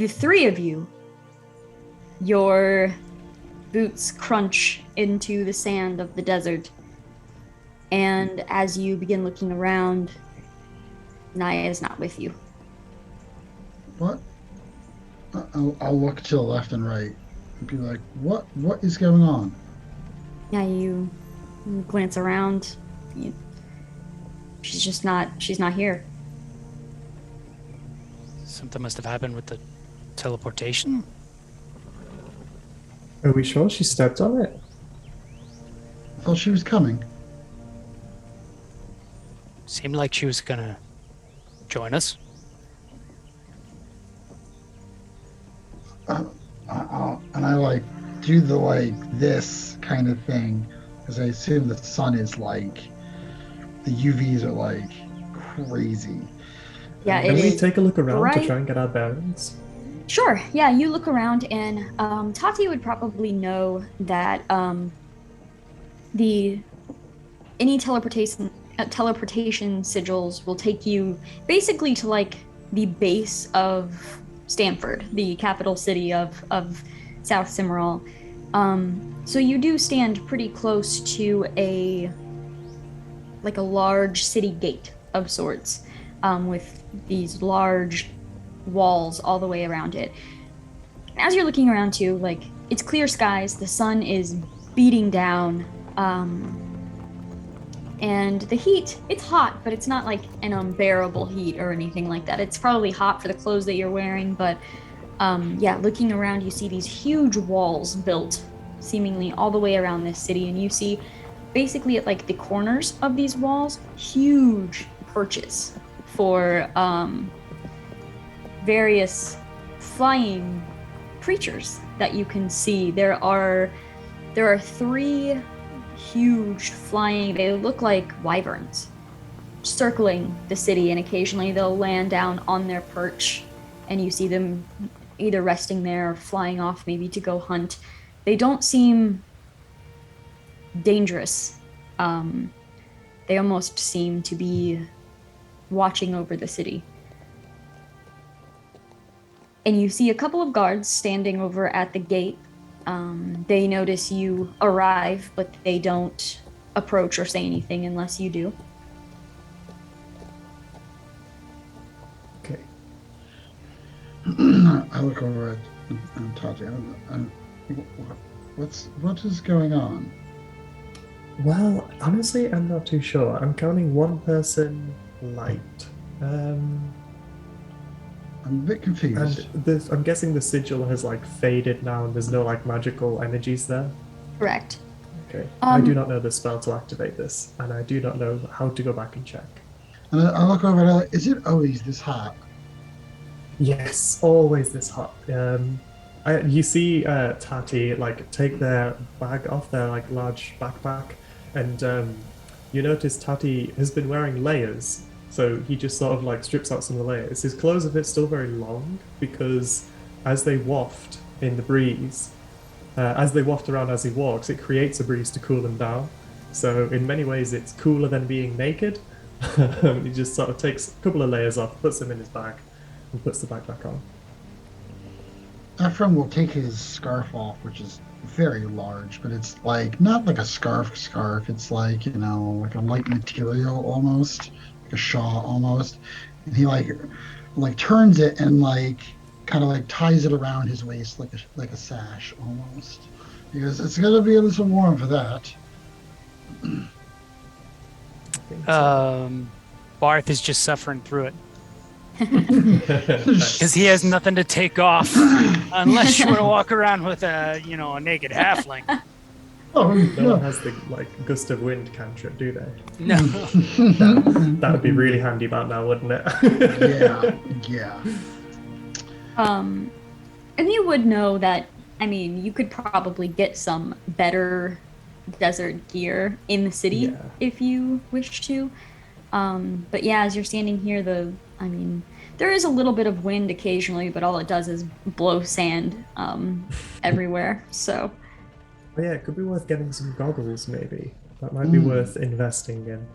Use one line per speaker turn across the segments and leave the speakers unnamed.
the three of you, your boots crunch into the sand of the desert. And as you begin looking around, Naya is not with you.
What? I'll look to the left and right and be like, what is going on?
Yeah, you glance around. She's not here.
Something must have happened with the teleportation.
Are we sure she stepped on it?
I thought she was coming.
Seemed like she was gonna join us.
And I like do the like this kind of thing because I assume the sun is like the UVs are like crazy.
Yeah,
Can
it
we
is
take a look around to
bright.
try and get our bearings?
Sure. Yeah, you look around, and Tahti would probably know that the any teleportation sigils will take you basically to like the base of Stanford, the capital city of South Simiral. So you do stand pretty close to a large city gate of sorts, with these large walls all the way around it. And as you're looking around too, like it's clear skies, the sun is beating down, and the heat, it's hot, but it's not like an unbearable heat or anything like that. It's probably hot for the clothes that you're wearing, but yeah, looking around, you see these huge walls built seemingly all the way around this city, and you see basically at like the corners of these walls, huge perches for various flying creatures that you can see. There are three huge flying, they look like wyverns, circling the city, and occasionally they'll land down on their perch and you see them either resting there or flying off maybe to go hunt. They don't seem dangerous. They almost seem to be watching over the city. And you see a couple of guards standing over at the gate. They notice you arrive, but they don't approach or say anything unless you do.
Okay.
I look over at Tahti. What is going on?
Well, honestly, I'm not too sure. I'm counting one person light.
I'm a bit confused.
And I'm guessing the sigil has like faded now and there's no like magical energies there.
Correct.
Okay. I do not know the spell to activate this, and I do not know how to go back and check.
And I look over at her, is it always this hot?
Yes, always this hot. You see Tahti like take their bag off their like large backpack, and you notice Tahti has been wearing layers. So he just sort of like strips out some of the layers. His clothes are a bit still very long because as they waft in the breeze, as they waft around as he walks, it creates a breeze to cool him down. So in many ways, it's cooler than being naked. He just sort of takes a couple of layers off, puts them in his bag, and puts the bag back on.
Ephraim will take his scarf off, which is very large, but it's like not like a scarf. It's like, like a light material almost, like a shawl almost. And he like turns it and like kind of like ties it around his waist like a sash almost. Because it's gonna be a little warm for that.
Barth is just suffering through it. Because he has nothing to take off unless you want to walk around with a naked halfling.
Oh,
No one has the like gust of wind cantrip, do they?
No.
That would be really handy about now, wouldn't it?
yeah.
And you would know that, I mean, you could probably get some better desert gear in the city if you wish to. But yeah, as you're standing here, there is a little bit of wind occasionally, but all it does is blow sand everywhere. So.
Oh yeah, it could be worth getting some goggles, maybe. That might be worth investing in,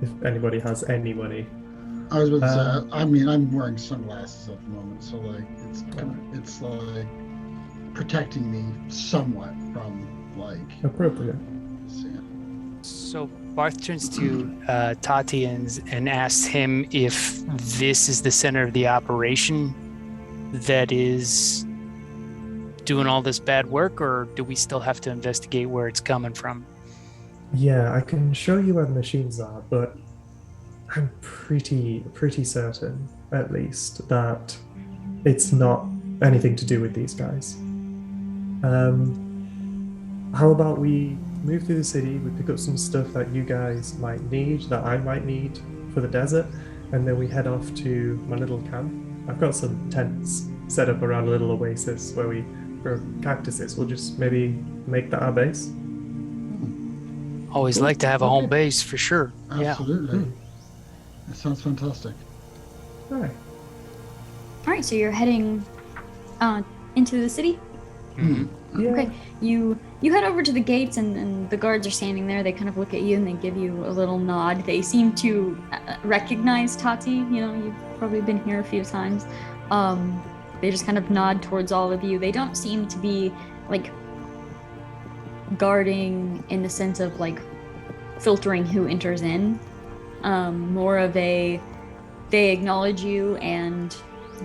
if anybody has any money.
I was about to say, I mean, I'm wearing sunglasses at the moment, so like it's like protecting me somewhat from like
Appropriate.
seeing.
So Barth turns to Tahti and asks him if this is the center of the operation that is doing all this bad work, or do we still have to investigate where it's coming from?
Yeah, I can show you where the machines are, but I'm pretty certain, at least, that it's not anything to do with these guys. How about we move through the city, we pick up some stuff that you guys might need, that I might need for the desert, and then we head off to my little camp. I've got some tents set up around a little oasis where we grow cactuses. We'll just maybe make that our base.
Always like to have a home base for sure.
Absolutely. That sounds fantastic.
All right.
All right, so you're heading into the city.
Mm-hmm.
Yeah.
Okay, you head over to the gates, and the guards are standing there. They kind of look at you and they give you a little nod. They seem to recognize Tahti. You know, you've probably been here a few times. They just kind of nod towards all of you. They don't seem to be like guarding in the sense of like filtering who enters in. More of a, they acknowledge you and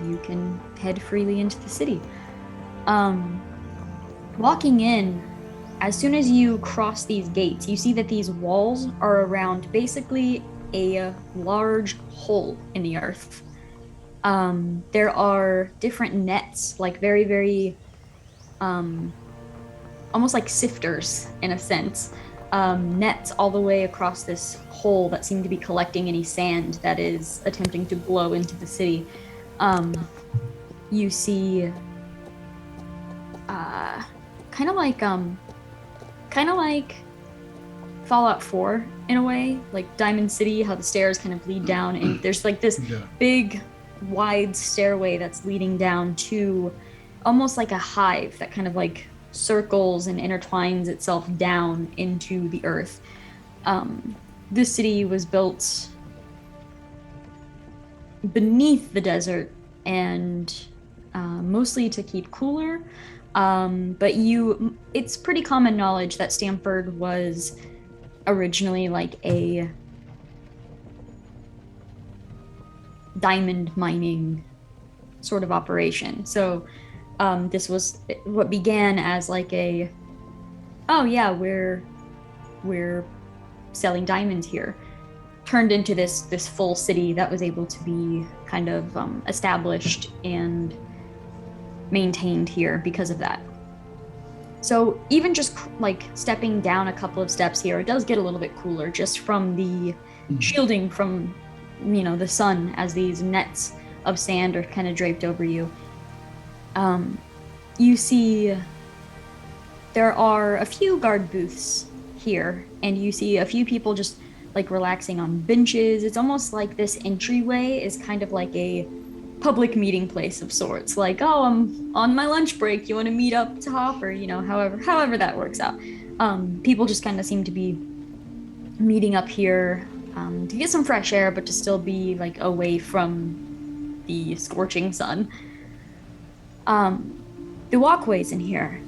you can head freely into the city. Walking in, as soon as you cross these gates, you see that these walls are around basically a large hole in the earth. There are different nets, like very, very, almost like sifters in a sense. Nets all the way across this hole that seem to be collecting any sand that is attempting to blow into the city. You see kind of like Fallout 4 in a way, like Diamond City, how the stairs kind of lead down, and there's like this big wide stairway that's leading down to almost like a hive that kind of like circles and intertwines itself down into the earth. This city was built beneath the desert and mostly to keep cooler. But it's pretty common knowledge that Stamford was originally like a diamond mining sort of operation. So this was what began as like a, oh yeah, we're selling diamonds here, turned into this full city that was able to be kind of established and maintained here because of that. So even just like stepping down a couple of steps here, it does get a little bit cooler just from the shielding from, you know, the sun as these nets of sand are kind of draped over you. You see there are a few guard booths here, and you see a few people just like relaxing on benches. It's almost like this entryway is kind of like a public meeting place of sorts. Like, oh, I'm on my lunch break. You want to meet up to hop, or you know, however that works out. People just kind of seem to be meeting up here to get some fresh air, but to still be like away from the scorching sun. The walkways in here,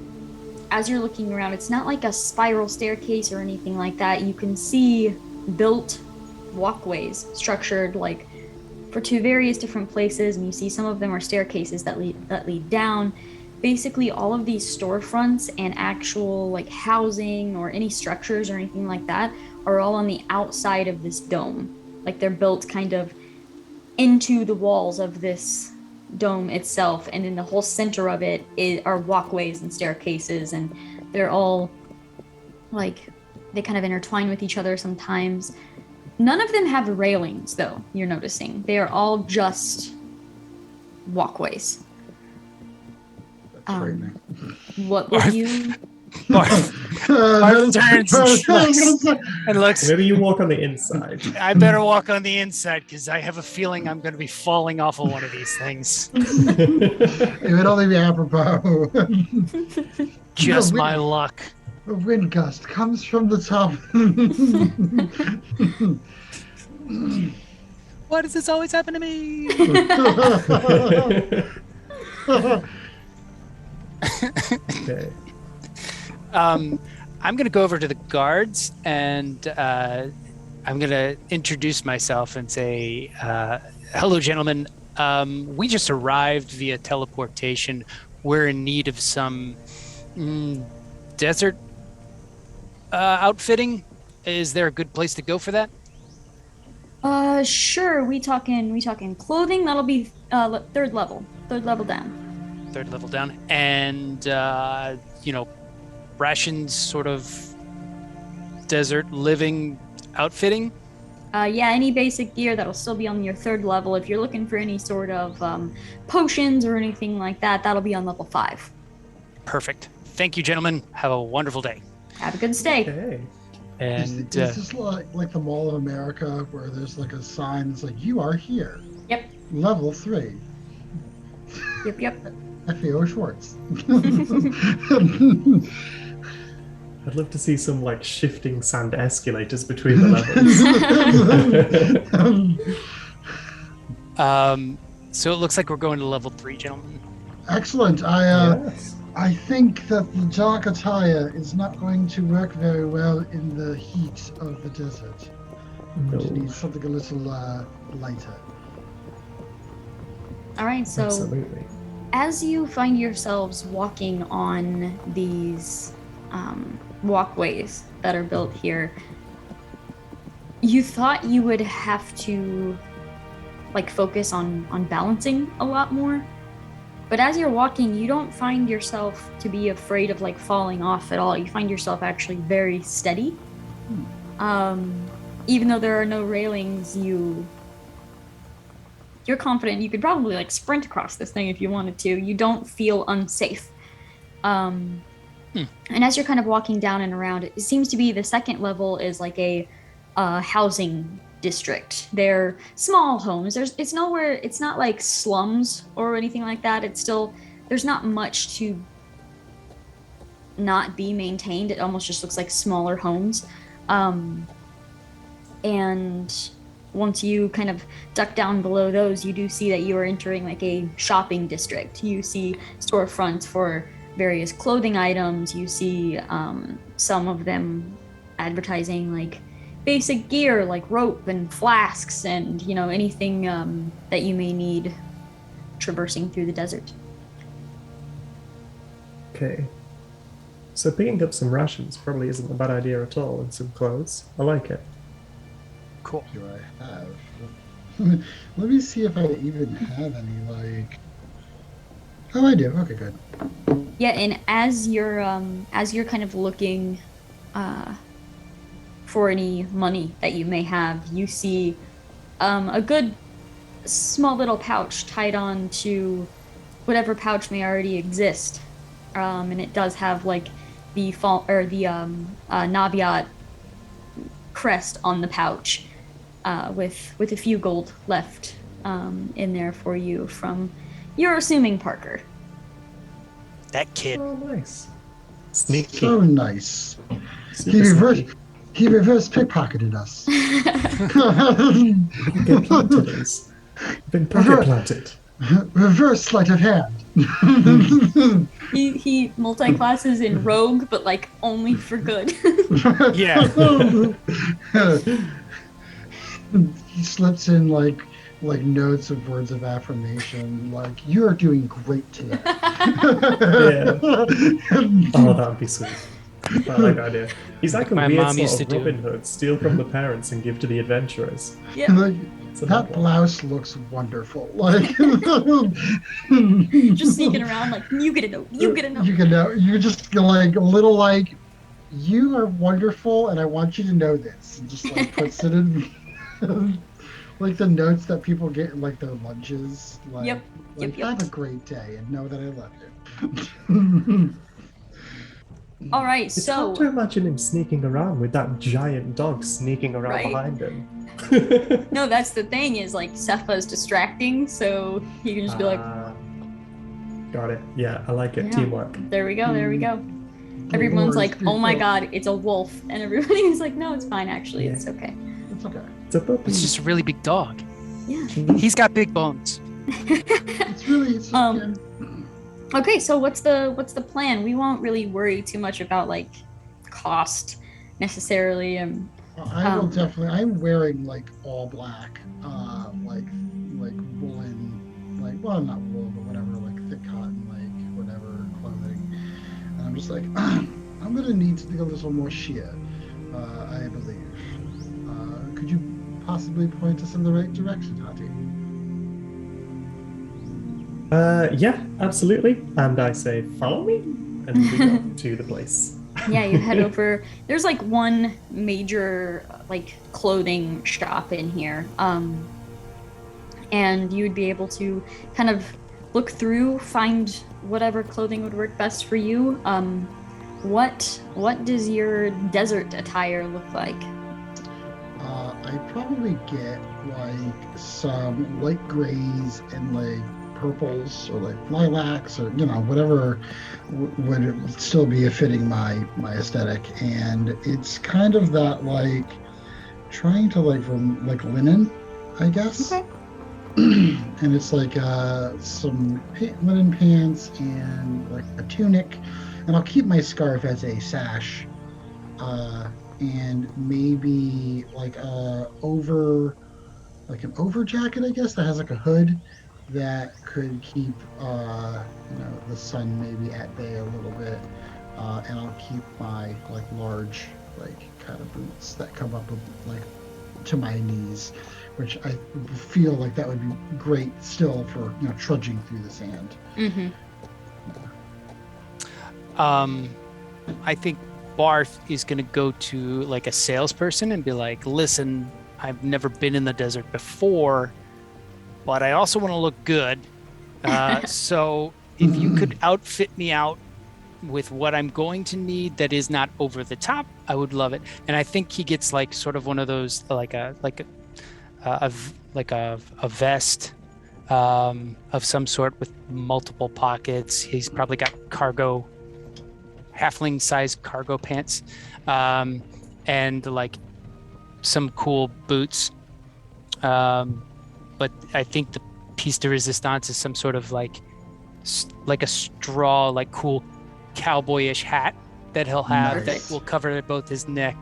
as you're looking around, it's not like a spiral staircase or anything like that. You can see built walkways structured like to various different places, and you see some of them are staircases that lead down. Basically, all of these storefronts and actual like housing or any structures or anything like that are all on the outside of this dome. Like they're built kind of into the walls of this dome itself, and in the whole center of it are walkways and staircases, and they're all like they kind of intertwine with each other sometimes. None of them have railings, though, you're noticing. They are all just walkways.
That's frightening.
What would you...
Barth turns and looks.
Maybe you walk on the inside.
I better walk on the inside because I have a feeling I'm going to be falling off of one of these things.
It would only be apropos.
Just my luck.
A wind gust comes from the top.
Why does this always happen to me?
Okay.
I'm going to go over to the guards and I'm going to introduce myself and say, hello, gentlemen. We just arrived via teleportation. We're in need of some desert outfitting. Is there a good place to go for that?
Sure. We talking clothing. That'll be third level down.
Third level down. And, rations, sort of desert living outfitting.
Yeah, any basic gear that'll still be on your third level. If you're looking for any sort of potions or anything like that, that'll be on level 5.
Perfect. Thank you, gentlemen. Have a wonderful day.
Have a good stay.
Okay.
And
is this like the Mall of America where there's like a sign that's like, you are here.
Yep.
Level 3.
Yep.
FAO Schwartz.
I'd love to see some like shifting sand escalators between the levels.
So it looks like we're going to level 3, gentlemen.
Excellent.
Yes.
I think that the dark attire is not going to work very well in the heat of the desert.
No.
We need something a little lighter.
All right. So
Absolutely.
as you find yourselves walking on these walkways that are built here, you thought you would have to like focus on balancing a lot more, but as you're walking, you don't find yourself to be afraid of like falling off at all. You find yourself actually very steady. Even though there are no railings, you're confident you could probably like sprint across this thing if you wanted to. You don't feel unsafe. And as you're kind of walking down and around, it seems to be the second level is like a housing district. They're small homes. It's not like slums or anything like that. It's still, there's not much to not be maintained. It almost just looks like smaller homes. And once you kind of duck down below those, you do see that you are entering like a shopping district. You see storefronts for various clothing items. You see some of them advertising like basic gear like rope and flasks and anything that you may need traversing through the desert.
Okay. So picking up some rations probably isn't a bad idea at all, and some clothes. I like it.
Cool.
Do I have? Let me see if I even have any, like... Oh, I do. Okay, good.
Yeah, and as you're kind of looking for any money that you may have, you see a good small little pouch tied on to whatever pouch may already exist, and it does have like the Naviat crest on the pouch, with a few gold left in there for you from, you're assuming, Parker.
That kid.
Oh, nice. Sneaky.
So nice.
Super
He reverse pickpocketed us.
Pocket planted us. Been pocket planted.
Reverse sleight of hand.
He multi-classes in rogue, but like only for good.
Yeah.
He slips in like notes of words of affirmation, like, you're doing great today.
Yeah. Oh, that'd be sweet. I like that idea. He's like a
My
weird
mom used
sort of
to do.
Robin Hood, steal from the parents and give to the adventurers.
Yeah.
Like,
It's a
that
bad one.
blouse looks wonderful. Like,
Just sneaking around like, you get a note, you get a note.
You can know. You just go like a little like, you are wonderful, and I want you to know this. And just like puts it in, like the notes that people get in like their lunches. Like,
Yep.
Like,
Yep.
have a great day, and know that I love you.
All right,
It's
so
hard to imagine him sneaking around with that giant dog sneaking around
Right.
behind him.
no, that's the thing is like Sepha's distracting, so you can just be like,
Got it. Yeah, I like it.
Yeah.
Teamwork.
there we go, there we go. Everyone's
Or
like,
it's
oh my
people-
god, it's a wolf, and everybody's like, no, it's fine, actually,
Yeah.
it's okay.
It's okay.
It's a puppy.
It's just a really big dog.
Yeah.
He's got big bones.
It's
Okay, so what's the plan? We won't really worry too much about like cost necessarily.
I will definitely. I'm wearing like all black, like woolen, like well not wool but whatever, like thick cotton, like whatever clothing. And I'm just like, I'm gonna need to do a little more sheer, I believe. Could you possibly point us in the right direction, Tahti?
Yeah, absolutely. And I say, follow me, and we go to the place.
Yeah, you head over. There's like one major like clothing shop in here, and you would be able to kind of look through, find whatever clothing would work best for you. What does your desert attire look like?
I'd probably get like some light grays and like purples or like lilacs or whatever would still be fitting my aesthetic. And it's kind of that like trying to like from like linen, I guess.
Okay.
And it's like some linen pants and like a tunic, and I'll keep my scarf as a sash. And maybe like an over jacket, I guess, that has like a hood that could keep the sun maybe at bay a little bit. And I'll keep my like large like kind of boots that come up like to my knees, which I feel like that would be great still for trudging through the sand.
Mm-hmm.
I think Barth is going to go to like a salesperson and be like, listen, I've never been in the desert before, but I also want to look good. So if you could outfit me out with what I'm going to need that is not over the top, I would love it. And I think he gets like sort of one of those like a vest of some sort with multiple pockets. He's probably got halfling-sized cargo pants, and like some cool boots. But I think the piece de resistance is some sort of like a straw, like cool cowboyish hat that he'll have that will cover both his neck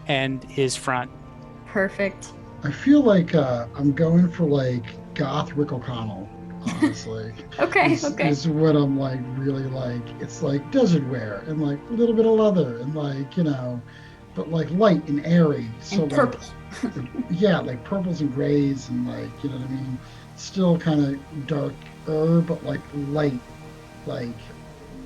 and his front.
Perfect.
I feel like I'm going for like goth Rick O'Connell, honestly.
Okay.
Is what I'm like really like. It's like desert wear and like a little bit of leather and like but like light and airy. So
and purple.
Yeah, like purples and grays and like what I mean. Still kind of darker, but like light, like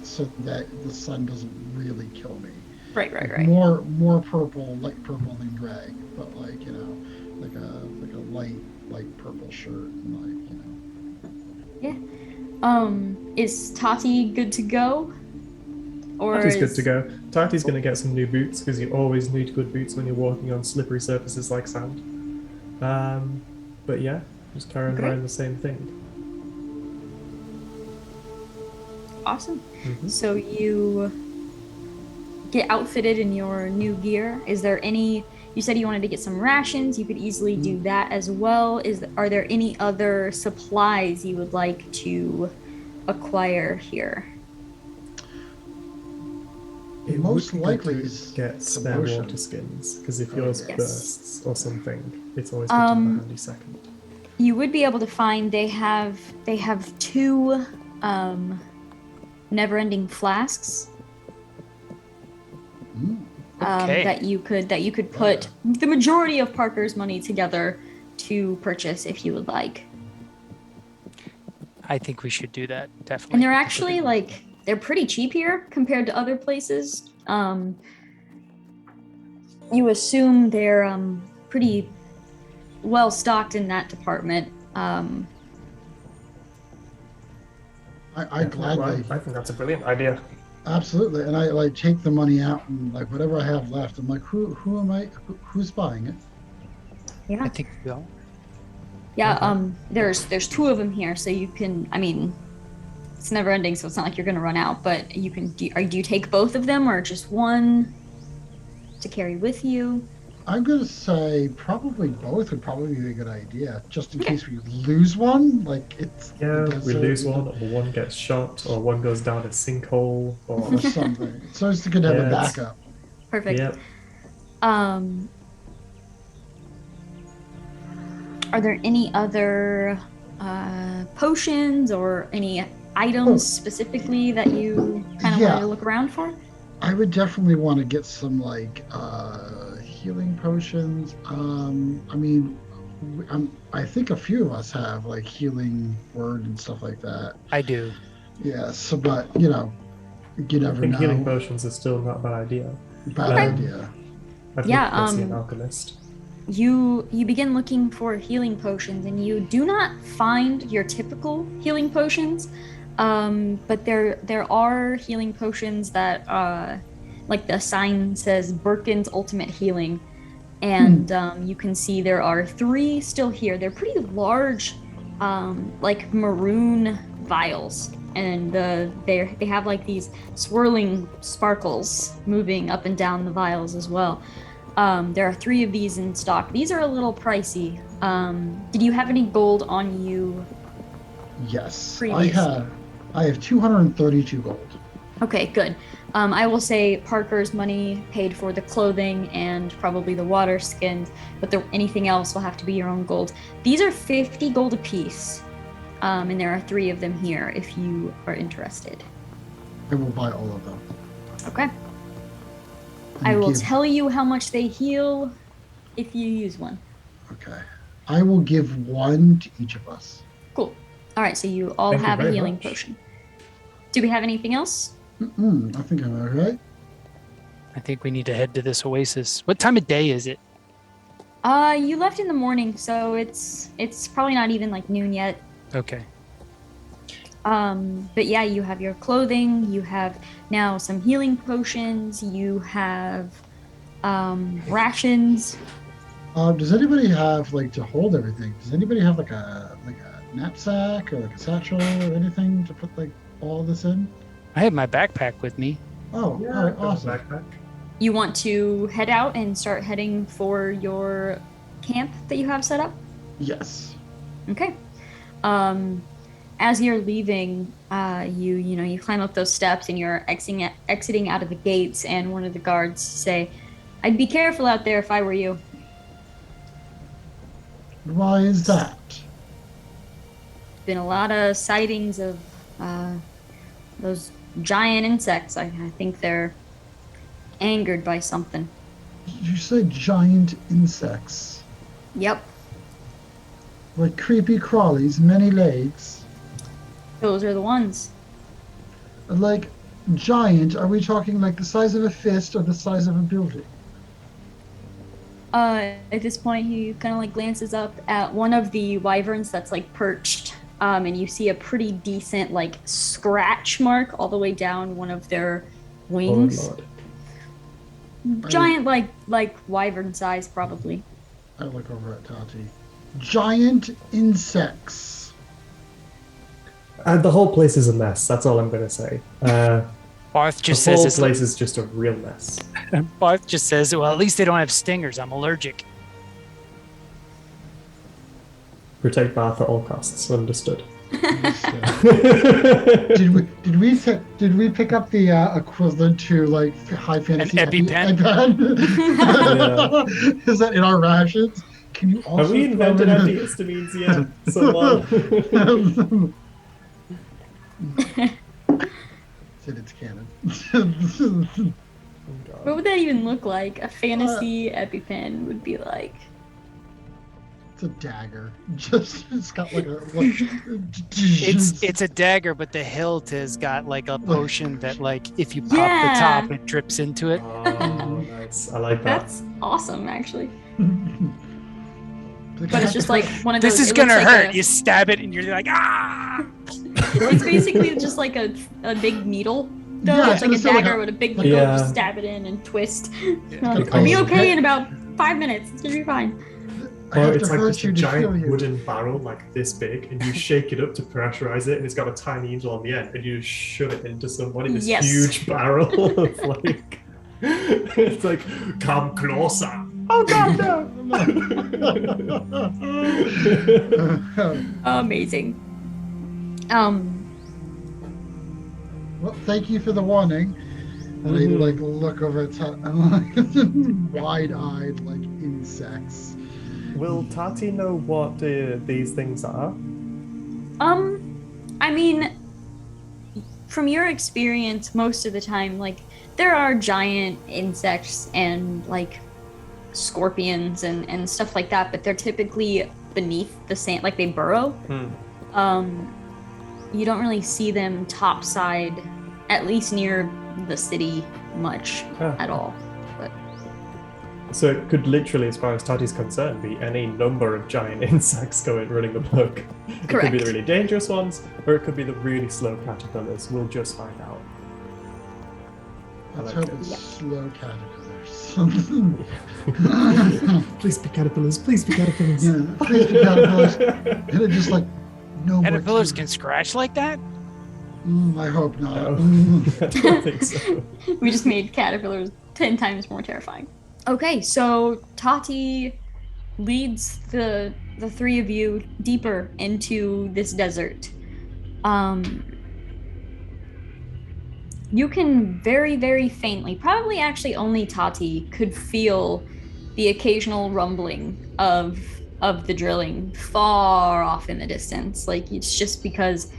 so that the sun doesn't really kill me.
Right.
More purple, light purple than gray, but like like a light purple shirt and like
Yeah. Is Tahti good to go? Or
Tahti's good to go. Tahti's going to get some new boots because you always need good boots when you're walking on slippery surfaces like sand. But yeah, just carrying around the same thing.
Awesome.
Mm-hmm.
So you get outfitted in your new gear. Is there any? You said you wanted to get some rations. You could easily do that as well. Are there any other supplies you would like to acquire here?
It
most
would be
likely
good to
is
get spare
promotion.
water skins because if yours
Yes.
bursts or something, it's always good to have a handy second.
You would be able to find they have two never-ending flasks
Okay.
that you could put the majority of Parker's money together to purchase if you would like.
I think we should do that, definitely.
And they're actually like they're pretty cheap here compared to other places. You assume they're pretty well stocked in that department.
I gladly.
I think that's a brilliant idea.
Absolutely, and I like take the money out and like whatever I have left. I'm like, who am I? Who's buying it?
Yeah.
I think we all.
Yeah, there's two of them here, so you can. I mean, it's never ending, so it's not like you're gonna run out. But you can. Do you take both of them or just one to carry with you?
I'm gonna say probably both would probably be a good idea, just in
Okay.
case we lose one. Like it's
Yeah,
the
we
desert,
lose one, or one gets shot, or one goes down a sinkhole, or
or something. It's always good to have a
Yeah, it's-
backup.
Perfect.
yeah.
Um, are there any other potions or any items specifically that you kind of
Yeah.
wanted to look around for?
I would definitely want to get some like healing potions. I mean, I think a few of us have like healing word and stuff like that.
I do.
Yeah. So, but you
I
never
think healing
know.
potions are still not a bad idea.
Bad
Okay.
idea.
I'd
Yeah,
love to go see an alchemist.
You begin looking for healing potions, and you do not find your typical healing potions. But there are healing potions that, like the sign says, Birkin's Ultimate Healing, and you can see there are 3 still here. They're pretty large, like maroon vials, and they have like these swirling sparkles moving up and down the vials as well. There are 3 of these in stock. These are a little pricey. Did you have any gold on you?
Yes,
Previously.
I have 232 gold.
Okay, good. I will say Parker's money paid for the clothing and probably the water skins, but anything else will have to be your own gold. These are 50 gold apiece, and there are 3 of them here if you are interested.
I will buy all of them.
Okay.
And
I will
give-
tell you how much they heal if you use one.
Okay. I will give 1 to each of us.
Cool. All right, so you all
Thank you
have a
very
healing
much.
potion. Do we have anything else?
I think I'm okay.
I think we need to head to this oasis. What time of day is it?
You left in the morning, so it's probably not even like noon yet.
Okay.
But yeah, you have your clothing, you have now some healing potions, you have rations.
Does anybody have like to hold everything? Does anybody have like a knapsack or like a satchel or anything to put like all this in?
I have my backpack with me.
Oh,
Yeah,
all right,
I've got a
awesome.
backpack.
You want to head out and start heading for your camp that you have set up?
Yes.
Okay. As you're leaving, you climb up those steps and you're exiting out of the gates, and one of the guards say, "I'd be careful out there if I were you."
Why is that?
Been a lot of sightings of those giant insects. I think they're angered by something.
You said giant insects.
Yep,
Like creepy crawlies, many legs.
those are the ones.
Like giant, are we talking like the size of a fist or the size of a building?
At this point, he kind of like glances up at one of the wyverns that's like perched, and you see a pretty decent like scratch mark all the way down one of their
Oh
wings.
lord.
Giant, like wyvern size, probably.
I look over at Tahti. Giant insects.
The whole place is a mess. That's all I'm going to say.
Barth
The
just says
whole
it's
place is just a real mess.
Barth just says, well, at least they don't have stingers. I'm allergic.
Protect Bath at all costs. Understood.
Did we pick up the equivalent to like high fantasy
EpiPen?
EpiPen? Is that in our rations? Can you also
Have we
throw
invented
in
antihistamines yet? Someone.
Said it's canon.
What would that even look like? A fantasy EpiPen would be like.
It's a dagger. It's got like a.
It's a dagger, but the hilt has got like a potion that, like, if you pop the
Yeah.
top, it drips into it.
Oh, nice. I like that.
That's awesome, actually.
But
But it's just like one of those.
This is
it looks
gonna
like
hurt. You stab it, and you're like, ah!
It's basically just like a big needle. Though
Yeah,
it's like a
it's like
dagger
a-
with a big needle.
Yeah.
Just stab it in and twist.
got
I'll be
a-
okay in about 5 minutes. It's gonna be fine.
I
Or
have
it's
to
like
hurt
just a
you to heal
giant
you.
wooden barrel like this big, and you shake it up to pressurize it, and it's got a tiny needle on the end, and you just shove it into somebody. This
Yes.
huge barrel of like, it's like, come closer. Oh God, no!
Amazing.
Well, thank you for the warning. And I like look over at like wide-eyed like insects.
Will Tati know what these things are?
I mean, from your experience, most of the time, like there are giant insects and like scorpions and stuff like that, but they're typically beneath the sand, like they burrow. You don't really see them topside, at least near the city, much at all. But
so it could literally, as far as Tati's concerned, be any number of giant insects running amok. It could be the really dangerous ones, or it could be the really slow caterpillars. We'll just find out.
Let's hope it's slow caterpillars.
Please be caterpillars. Please be caterpillars.
Yeah, please be caterpillars. And it just like no
Caterpillars
more
can scratch like that?
I hope not.
No. I don't think so.
We just made caterpillars 10 times more terrifying. Okay, so Tahti leads the three of you deeper into this desert. You can very, very faintly, probably actually only Tahti, could feel the occasional rumbling of the drilling far off in the distance. Like, it's just because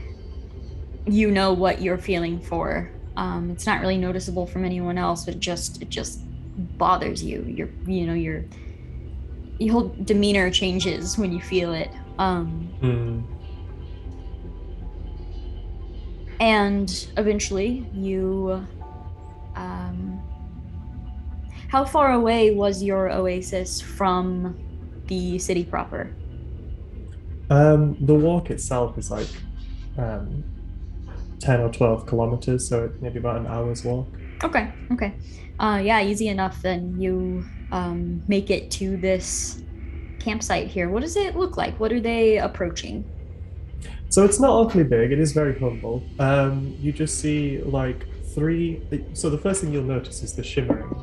you know what you're feeling for. It's not really noticeable from anyone else, but it just bothers you. Your whole demeanor changes when you feel it. And eventually you how far away was your oasis from the city proper?
The walk itself is like 10 or 12 kilometers, so maybe about an hour's walk.
Okay. Yeah, easy enough. Then you make it to this campsite here. What does it look like? What are they approaching?
So it's not awfully big. It is very humble. You just see like so the first thing you'll notice is the shimmering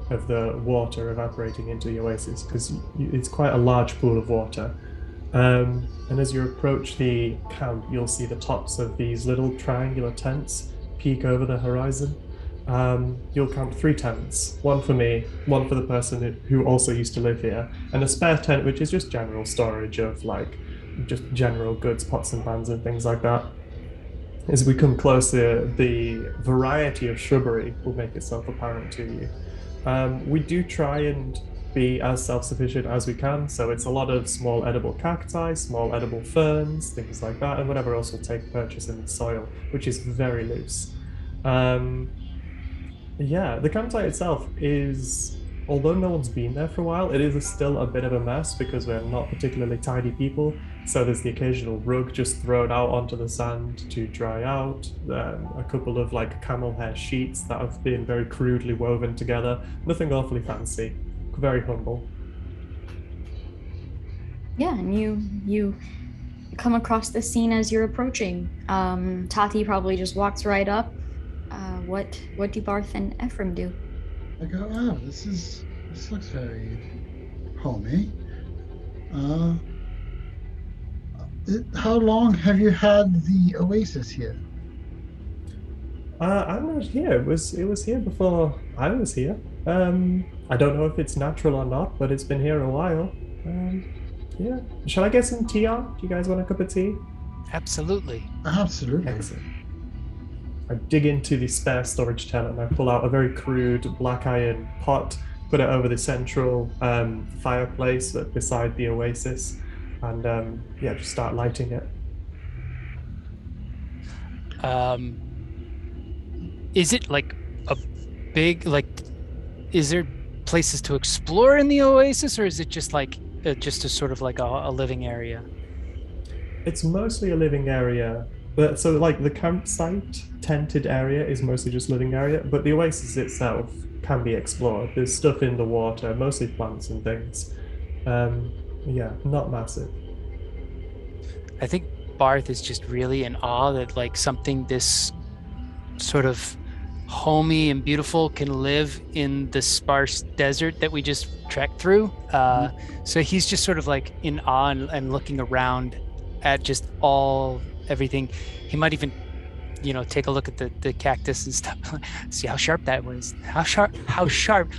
of the water evaporating into the oasis, because it's quite a large pool of water. And as you approach the camp, you'll see the tops of these little triangular tents peek over the horizon. You'll count 3 tents, one for me, one for the person who also used to live here, and a spare tent which is just general storage of like just general goods, pots and pans and things like that. As we come closer, the variety of shrubbery will make itself apparent to you. We do try and be as self-sufficient as we can, so it's a lot of small edible cacti, small edible ferns, things like that, and whatever else will take purchase in the soil, which is very loose. Yeah, the campsite itself is, although no one's been there for a while, it is still a bit of a mess because we're not particularly tidy people. So there's the occasional rug just thrown out onto the sand to dry out, a couple of like camel hair sheets that have been very crudely woven together. Nothing awfully fancy, very humble.
Yeah, and you come across the scene as you're approaching. Tahti probably just walks right up. What do Barth and Ephraim do?
I go, oh, this looks very homey. How long have you had the oasis here?
I'm not here. It was here before I was here. I don't know if it's natural or not, but it's been here a while. Yeah. Shall I get some tea on? Do you guys want a cup of tea?
Absolutely.
Absolutely.
Excellent. I dig into the spare storage tent and I pull out a very crude black iron pot, put it over the central fireplace beside the oasis, and just start lighting it.
Is it like a big, like, is there places to explore in the oasis, or is it just like just a sort of like a living area?
It's mostly a living area. But so like the campsite tented area is mostly just living area, but the oasis itself can be explored. There's stuff in the water, mostly plants and things. Not massive.
I think Barth is just really in awe that like something this sort of homey and beautiful can live in the sparse desert that we just trekked through. So he's just sort of like in awe and looking around at just everything. He might even, take a look at the cactus and stuff. See how sharp that was. How sharp.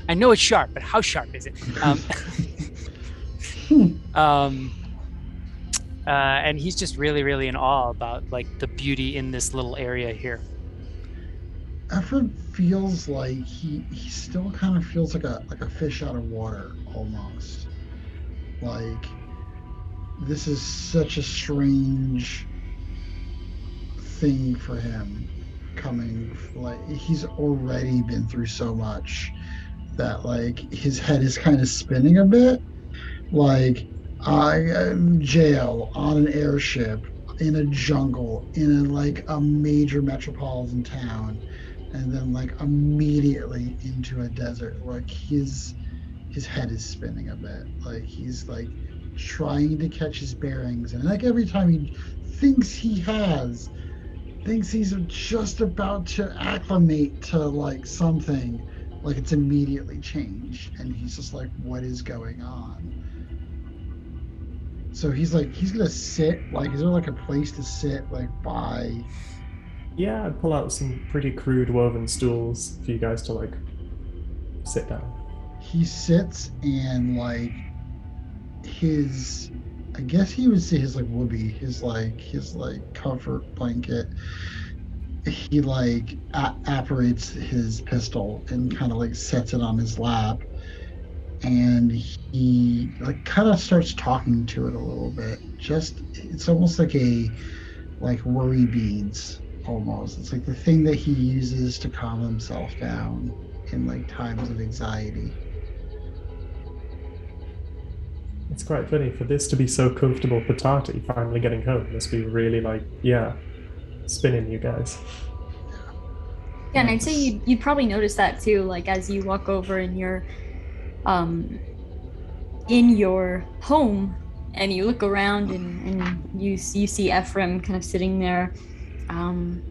I know it's sharp, but how sharp is it? And he's just really, really in awe about like the beauty in this little area here.
Ephraim feels like he still kind of feels like a fish out of water almost. Like this is such a strange thing for him coming. Like he's already been through so much that like his head is kind of spinning a bit. Like jail, on an airship, in a jungle, in a major metropolitan town, and then like immediately into a desert. Like his head is spinning a bit. Like he's like trying to catch his bearings, and like every time he thinks he's just about to acclimate to like something, like it's immediately changed, and he's just like, what is going on? So he's gonna sit, like, is there like a place to sit like by?
Yeah, I'd pull out some pretty crude woven stools for you guys to like sit down.
He sits, and like I guess he would say his like whoopee, his comfort blanket. He like apparates his pistol and kind of like sets it on his lap, and he like kind of starts talking to it a little bit. It's almost like worry beads almost. It's like the thing that he uses to calm himself down in like times of anxiety.
It's quite funny for this to be so comfortable for Tahti finally getting home. Must be really spinning you guys.
Yeah, and I'd say you'd probably notice that too, like as you walk over in your home and you look around and you see Ephraim kind of sitting there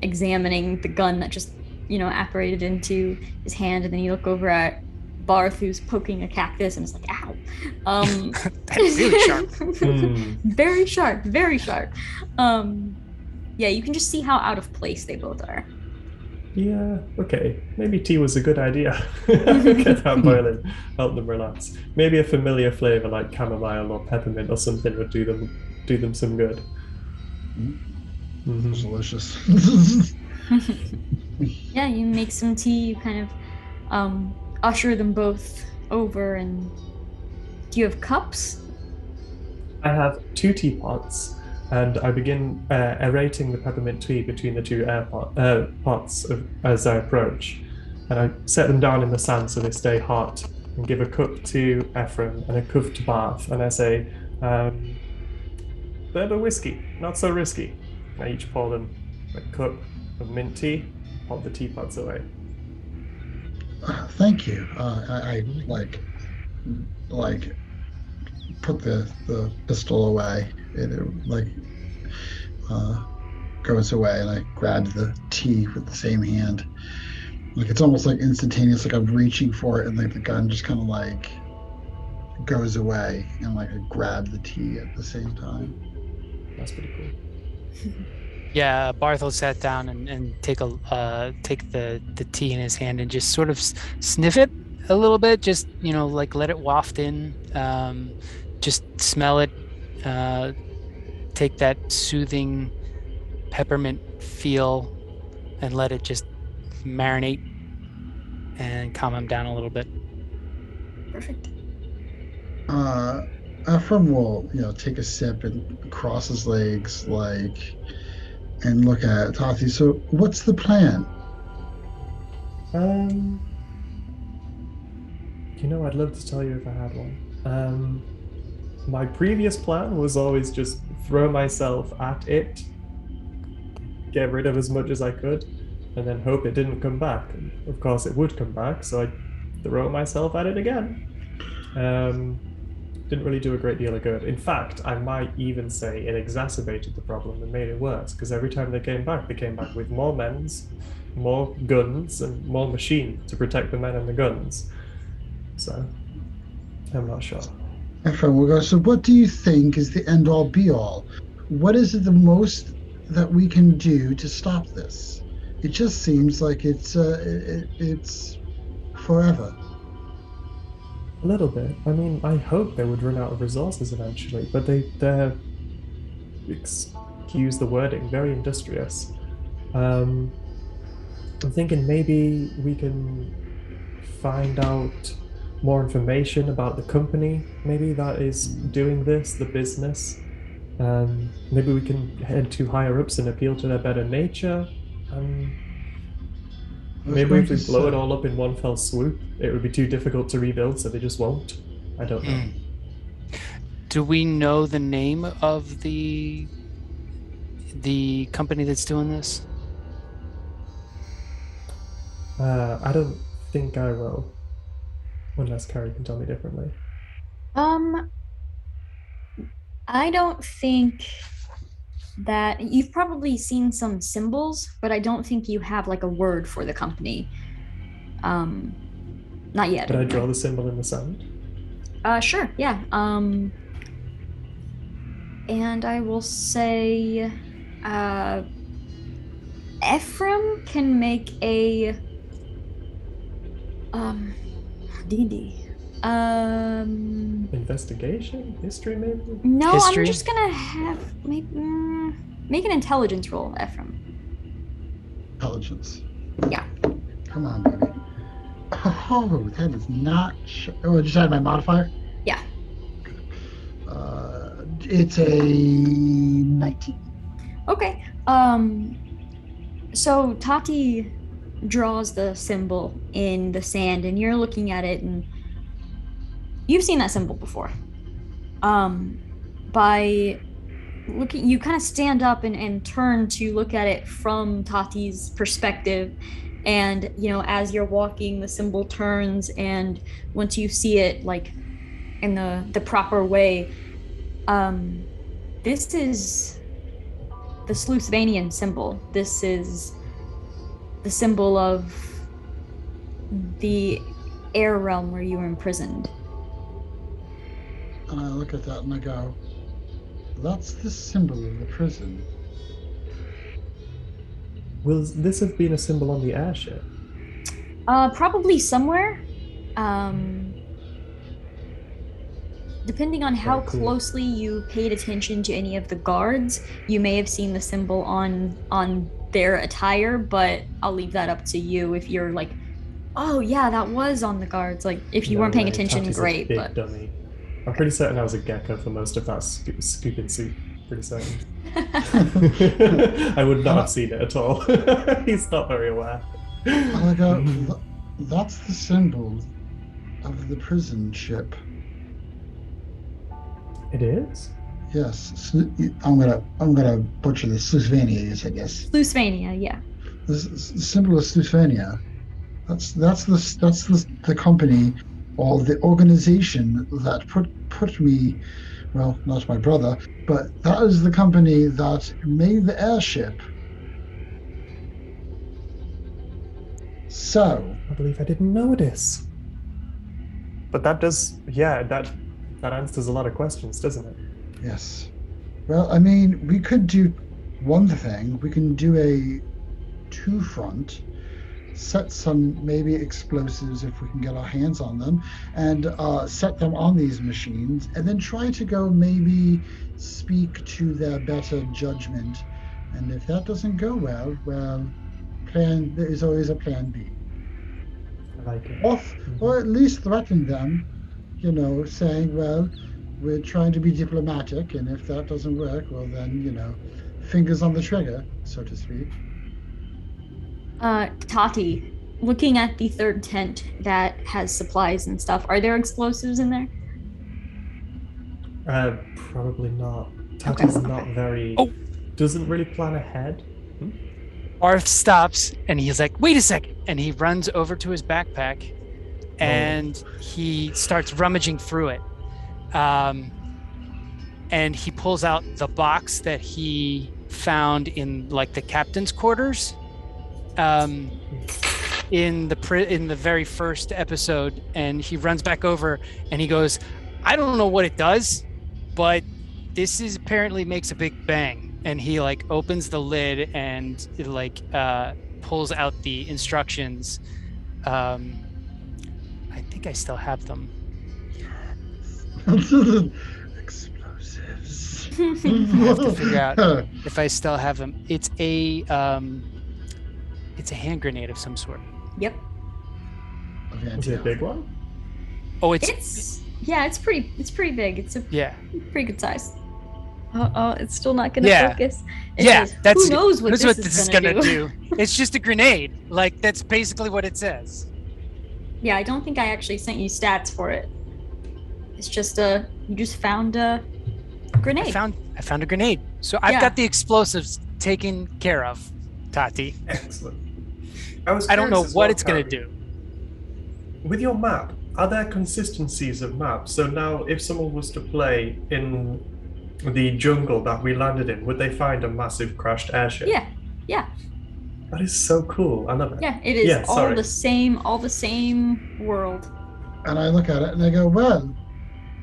examining the gun that just apparated into his hand, and then you look over at Barth, who's poking a cactus, and it's like, ow.
That's really sharp.
Very sharp, very sharp. Yeah, you can just see how out of place they both are.
Yeah, okay. Maybe tea was a good idea. Get that boiling, help them relax. Maybe a familiar flavor like chamomile or peppermint or something would do them some good.
Mm-hmm. Delicious.
Yeah, you make some tea, you kind of usher them both over, and do you have cups?
I have 2 teapots, and I begin aerating the peppermint tea between the 2 pots as I approach. And I set them down in the sand so they stay hot, and give a cup to Ephraim and a cup to Barth. And I say, bourbon whiskey, not so risky. I each pour them a cup of mint tea, pop the teapots away.
Thank you. I put the pistol away. It goes away, and I grab the tea with the same hand. Like it's almost like instantaneous. Like I'm reaching for it, and like the gun just kind of like goes away, and like I grab the tea at the same time.
That's pretty cool.
Yeah, Barthel sat down and take the tea in his hand and just sort of sniff it a little bit, just like let it waft in, just smell it, take that soothing peppermint feel and let it just marinate and calm him down a little bit.
Perfect.
Ephraim will take a sip and cross his legs and look at Tahti. So what's the plan?
I'd love to tell you if I had one. My previous plan was always just throw myself at it, get rid of as much as I could, and then hope it didn't come back. And of course it would come back, so I'd throw myself at it again. Didn't really do a great deal of good. In fact, I might even say it exacerbated the problem and made it worse, because every time they came back with more men's, more guns and more machine to protect the men and the guns. So, I'm not sure.
Ephraim will go, so what do you think is the end all be all? What is it the most that we can do to stop this? It just seems like it's forever.
A little bit. I mean, I hope they would run out of resources eventually, but they're, excuse the wording, very industrious. I'm thinking maybe we can find out more information about the company, maybe that is doing this, the business. Maybe we can head to higher ups and appeal to their better nature.
I was
Maybe
going
if we
to
blow it
say-
all up in one fell swoop, it would be too difficult to rebuild, so they just won't. I don't know.
Do we know the name of the company that's doing this?
I don't think I will, unless Carrie can tell me differently.
Um, I don't think that you've probably seen some symbols, but I don't think you have like a word for the company. Um, Not yet.
Could I draw
Anyway.
the symbol in the sand?
Sure, yeah. And I will say, Ephraim can make a D&D.
Investigation? History, maybe?
No,
History?
I'm just gonna have make an intelligence roll, Ephraim.
Intelligence.
Yeah.
Come on, baby. Oh, that is not. Oh, I just had my modifier.
Yeah.
It's a 19.
Okay. So Tahti draws the symbol in the sand, and you're looking at it, and you've seen that symbol before. By looking, you kind of stand up and turn to look at it from Tati's perspective. And, as you're walking, the symbol turns, and once you see it, like, in the proper way, this is the Sluthvanian symbol. This is the symbol of the air realm where you were imprisoned.
And I look at that and I go, that's the symbol of the prison.
Will this have been a symbol on the airship?
Probably somewhere. Depending on how
Very cool.
closely you paid attention to any of the guards, you may have seen the symbol on their attire, but I'll leave that up to you if you're like, oh yeah, that was on the guards. Like, if you
No
weren't paying
way,
attention,
Tati's a
great,
big
but
dummy. I'm pretty certain I was a gecko for most of that stupid suit. Pretty certain. I would not have seen it at all. He's not very aware.
And I go, that's the symbol of the prison ship.
It is?
Yes, I'm gonna butcher this. Sluthvania is, I guess.
Sluthvania, yeah.
The symbol of Sluthvania. That's the company or the organization that put me, well, not my brother, but that is the company that made the airship. So
I believe I didn't know this. But that does, yeah, that answers a lot of questions, doesn't it?
yes, well, I mean, we could do one thing. We can do a two-front. Set some maybe explosives if we can get our hands on them, and set them on these machines, and then try to go maybe speak to their better judgment. And if that doesn't go well, there is always a plan B.
I like it.
Or at least threaten them, saying, well, we're trying to be diplomatic, and if that doesn't work, well then, fingers on the trigger, so to speak.
Tahti, looking at the third tent that has supplies and stuff, are there explosives in there?
Probably not. Tati's
Okay.
not very...
Oh.
Doesn't really plan ahead.
Arth stops and he's like, wait a second. And he runs over to his backpack and he starts rummaging through it. And he pulls out the box that he found in like the captain's quarters. in the very first episode, and he runs back over and he goes, I don't know what it does, but this is apparently makes a big bang. And he like opens the lid and it like pulls out the instructions. I think I still have them.
Explosives.
I have to figure out if I still have them. It's a hand grenade of some sort.
Yep.
Is it a big one?
Oh,
It's pretty big. It's a pretty good size. It's still not gonna focus. It says,
that's
who knows what
this
this
is gonna do. It's just a grenade. Like that's basically what it says.
Yeah, I don't think I actually sent you stats for it. It's just you just found a grenade.
I found a grenade. So I've got the explosives taken care of, Tahti.
Excellent.
I don't know what it's gonna do.
With your map, are there consistencies of maps? So now, if someone was to play in the jungle that we landed in, would they find a massive crashed airship?
Yeah.
That is so cool. I love it.
Yeah, it is all the same world.
And I look at it and I go, well,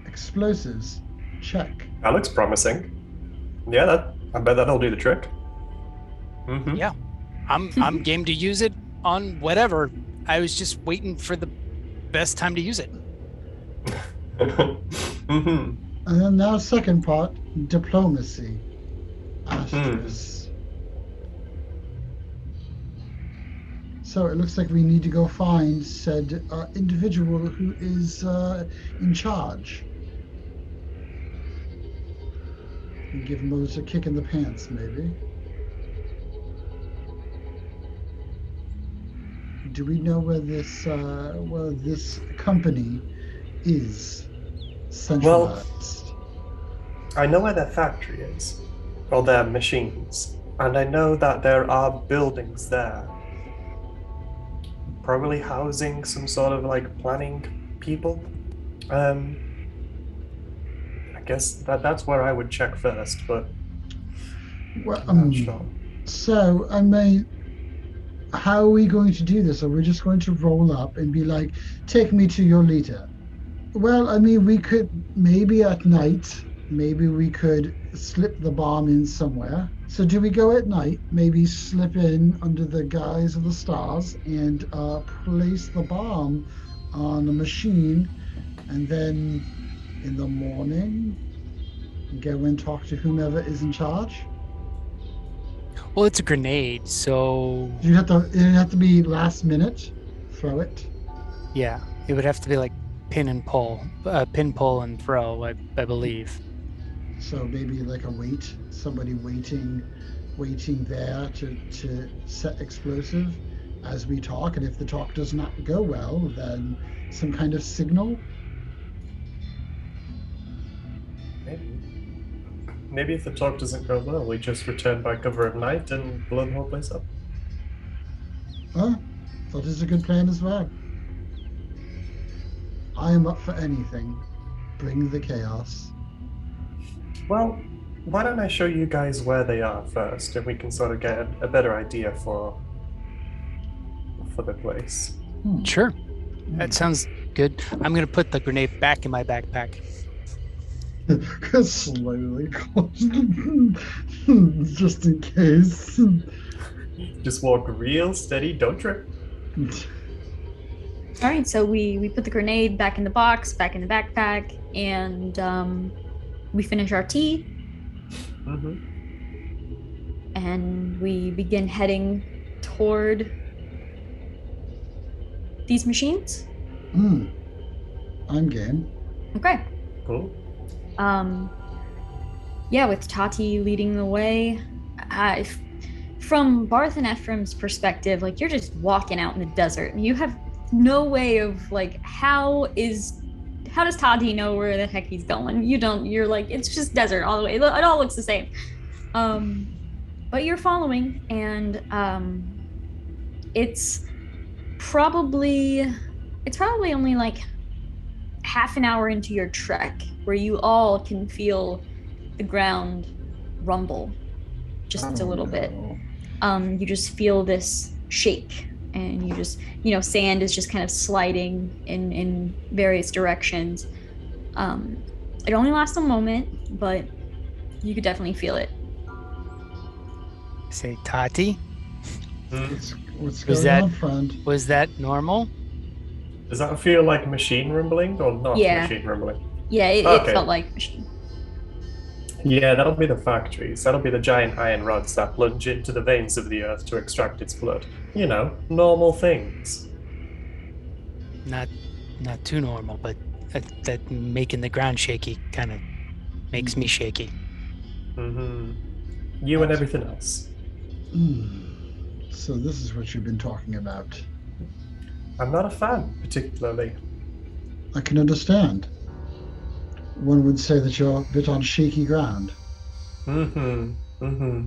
explosives, check.
That looks promising. Yeah, I bet that'll do the trick. Mm-hmm.
Yeah, I'm game to use it on whatever. I was just waiting for the best time to use it.
Mm-hmm.
And then now second part, diplomacy. Astros. So it looks like we need to go find said individual who is in charge. And give Moses a kick in the pants, maybe. Do we know where this company is centralized?
Well, I know where their factory is, or their machines, and I know that there are buildings there. Probably housing some sort of like planning people. I guess that's where I would check first, but
Well,
I'm not sure.
So, I mean, how are we going to do this? Are we just going to roll up and be like, take me to your leader? Well, I mean, we could maybe at night, maybe we could slip the bomb in somewhere. So do we go at night, maybe slip in under the guise of the stars and place the bomb on a machine, and then in the morning go and talk to whomever is in charge?
Well, it's a grenade, so
It'd have to be last minute, throw it.
yeah, it would have to be like pin, pull, and throw, I believe.
So maybe like somebody waiting there to set explosive as we talk, and if the talk does not go well, then some kind of signal.
Maybe if the talk doesn't go well, we just return by cover at night and blow the whole place up.
That is a good plan as well. I am up for anything. Bring the chaos.
Well, why don't I show you guys where they are first, and we can sort of get a better idea for the place.
Sure, that sounds good. I'm gonna put the grenade back in my backpack.
Slowly. Just in case.
Just walk real steady, don't trip.
All right, so we put the grenade back in the box, back in the backpack, and we finish our tea.
Mm-hmm.
And we begin heading toward these machines.
I'm game.
Okay.
Cool.
Yeah, with Tahti leading the way. From Barth and Ephraim's perspective, like, you're just walking out in the desert. You have no way of, like, how does Tahti know where the heck he's going? You don't. You're like, it's just desert all the way. It all looks the same. But you're following, and it's probably only like half an hour into your trek where you all can feel the ground rumble just a little bit. You just feel this shake, and you just, sand is just kind of sliding in various directions. It only lasts a moment, but you could definitely feel it.
Say, Tahti,
What's
Was
going
that-
on, friend?
was that normal?
Does that feel like machine rumbling or not
Yeah.
machine rumbling?
Yeah, it
Okay.
felt like machine.
Yeah, that'll be the factories. That'll be the giant iron rods that plunge into the veins of the earth to extract its blood. Normal things.
Not too normal, but that making the ground shaky kind of makes me shaky.
Mm-hmm. You and everything else.
So this is what you've been talking about.
I'm not a fan, particularly.
I can understand. One would say that you're a bit on shaky ground.
Mm-hmm. Mm-hmm.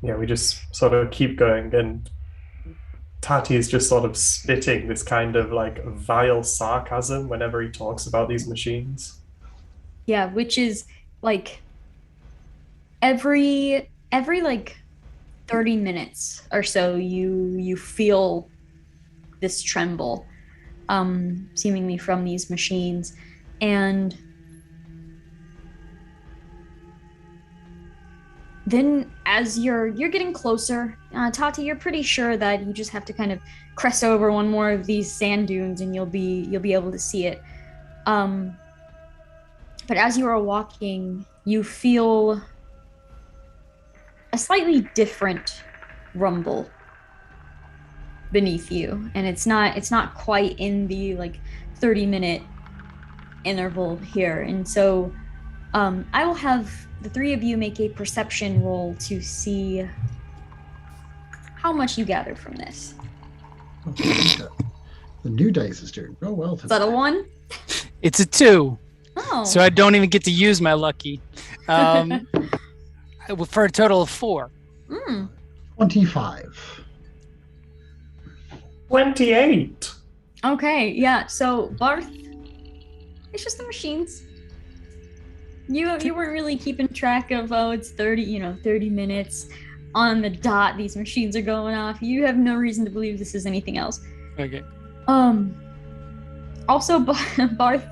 Yeah, we just sort of keep going, and Tahti is just sort of spitting this kind of like vile sarcasm whenever he talks about these machines.
Yeah, which is like every like 30 minutes or so you feel this tremble seemingly from these machines. And then as you're getting closer, Tahti, you're pretty sure that you just have to kind of crest over one more of these sand dunes and you'll be able to see it. But as you are walking, you feel a slightly different rumble beneath you, and it's not quite in the like 30-minute interval here. And so I will have the three of you make a perception roll to see how much you gather from this.
The new dice is doing real well
Is that a
today.
1?
It's a 2,
Oh.
so I don't even get to use my lucky. For a total of 4.
25.
28!
Okay, yeah. So Barth, it's just the machines. You weren't really keeping track of it's 30 minutes on the dot. These machines are going off. You have no reason to believe this is anything else.
Okay.
Also, Barth,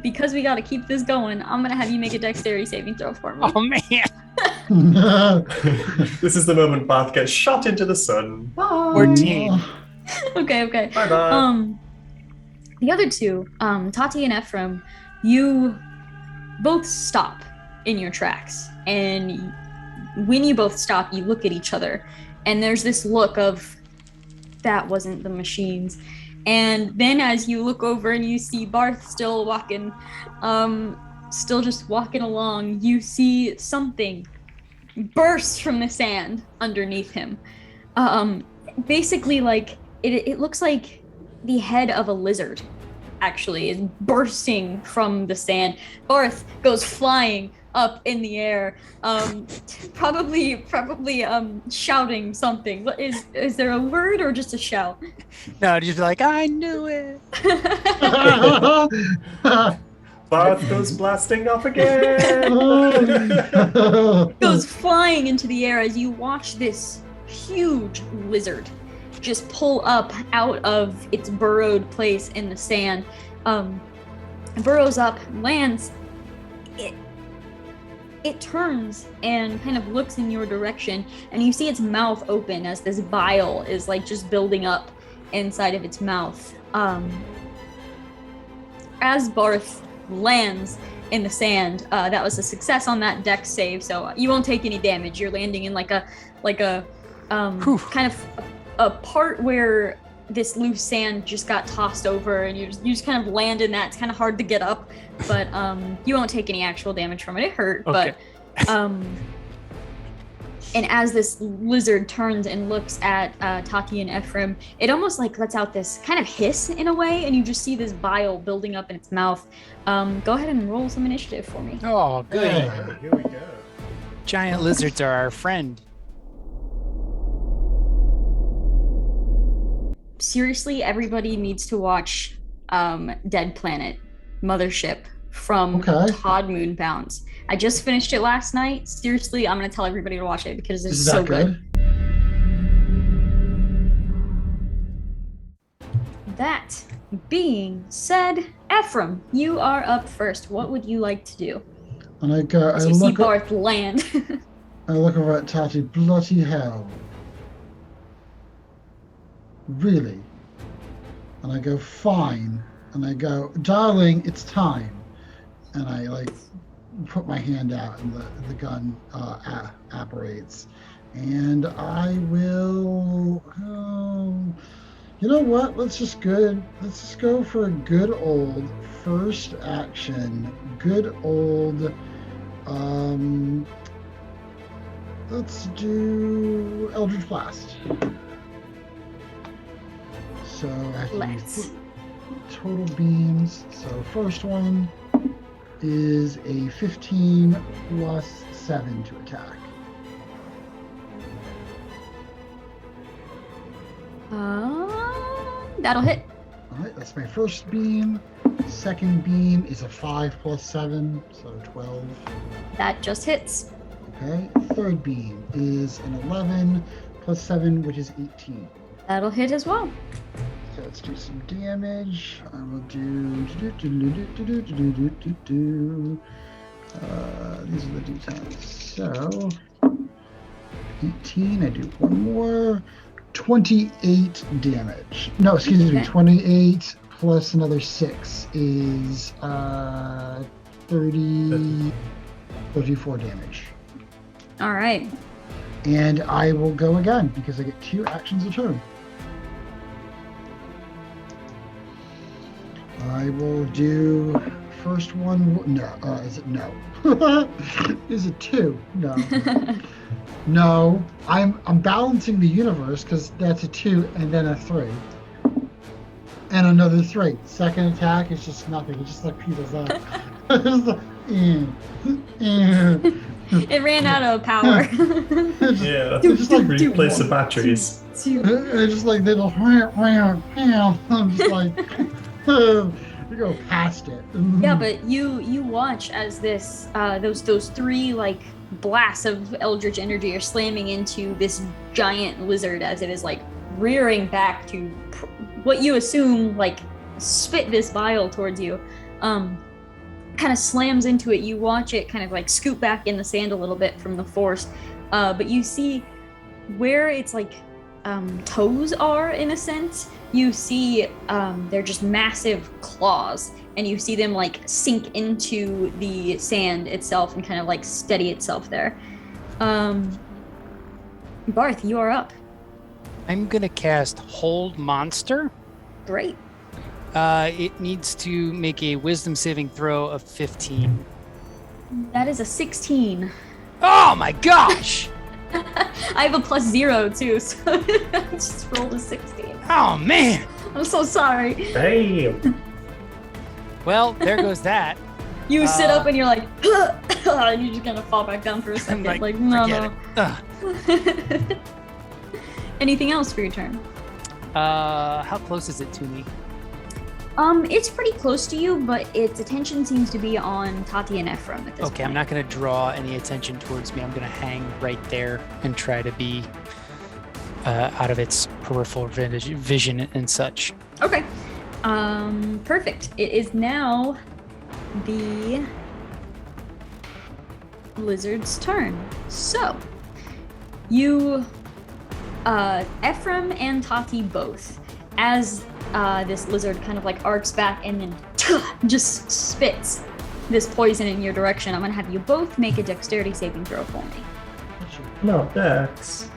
because we got to keep this going, I'm gonna have you make a dexterity saving throw for me.
Oh man.
This is the moment Bath gets shot into the sun.
14.
Okay.
Bye-bye.
The other two, Tahti and Ephraim, you both stop in your tracks, and when you both stop, you look at each other, and there's this look of that wasn't the machines. And then as you look over and you see Barth still walking, still just walking along, you see something burst from the sand underneath him. Basically, like it looks like the head of a lizard actually is bursting from the sand. Barth goes flying up in the air, probably shouting something. What is there a word or just a shout?
No, just like I knew it.
Bath goes blasting off again!
Goes flying into the air as you watch this huge lizard just pull up out of its burrowed place in the sand. Burrows up, lands. It turns and kind of looks in your direction, and you see its mouth open as this bile is like just building up inside of its mouth. As Barth lands in the sand, that was a success on that dex save, so you won't take any damage. You're landing in like a kind of a part where this loose sand just got tossed over, and you just kind of land in that. It's kind of hard to get up, but you won't take any actual damage from it. It hurt,
Okay.
but and as this lizard turns and looks at Tahti and Ephraim, it almost like lets out this kind of hiss in a way, and you just see this bile building up in its mouth. Go ahead and roll some initiative for me.
Oh, good.
Here we go.
Giant lizards are our friend.
Seriously, everybody needs to watch Dead Planet Mothership from
Okay.
Todd Moonbounce. I just finished it last night. Seriously, I'm gonna tell everybody to watch it because it's
Is
so
that
good.
good?
that being said, Ephraim, you are up first. What would you like to do?
And I
As you see Barth land.
I look over at Tahti. Bloody hell. Really? And I go, fine. And I go, darling, it's time. And I like put my hand out and the gun operates. And I will, you know what? Let's just go for a good old first action. Good old, let's do Eldritch Blast. So I have to use total beams. So first one is a 15 plus 7 to attack.
That'll hit.
All right, that's my first beam. Second beam is a 5 plus 7, so 12.
That just hits.
Okay, third beam is an 11 plus 7, which is 18.
That'll hit as well.
So let's do some damage. I will do. These are the d10s. So 18. I do one more. 28 damage. No, excuse me. 28 plus another 6 is 34 damage.
All right.
And I will go again because I get 2 actions a turn. I will do first one. No, is it no? Is it 2? No. No, I'm balancing the universe because that's a 2 and then a 3. And another 3. Second attack is just nothing. It just like peters out.
It ran out of power.
Just like replace the batteries.
It's just like little. I'm just like. You go past it.
Yeah, but you watch as this those 3 like blasts of eldritch energy are slamming into this giant lizard as it is like rearing back to what you assume like spit this bile towards you. Kind of slams into it. You watch it kind of like scoot back in the sand a little bit from the force, but you see where its like toes are in a sense. You see they're just massive claws, and you see them like sink into the sand itself and kind of like steady itself there. Barth, you are up.
I'm gonna cast Hold Monster.
Great.
It needs to make a Wisdom saving throw of 15.
That is a 16.
Oh my gosh!
I have a +0 too, so I just rolled a 16.
Oh man!
I'm so sorry.
Damn.
Well, there goes that.
You sit up and you're like, and you just kind of fall back down for a second. Like no. Anything else for your turn?
How close is it to me?
It's pretty close to you, but its attention seems to be on Tahti and Ephraim at this point.
Okay, I'm not going to draw any attention towards me. I'm going to hang right there and try to be out of its peripheral vision and such.
Okay. Perfect. It is now the lizard's turn. So, you, Ephraim and Tahti both, as this lizard kind of like arcs back and then just spits this poison in your direction, I'm gonna have you both make a dexterity saving throw for me.
No, Dex.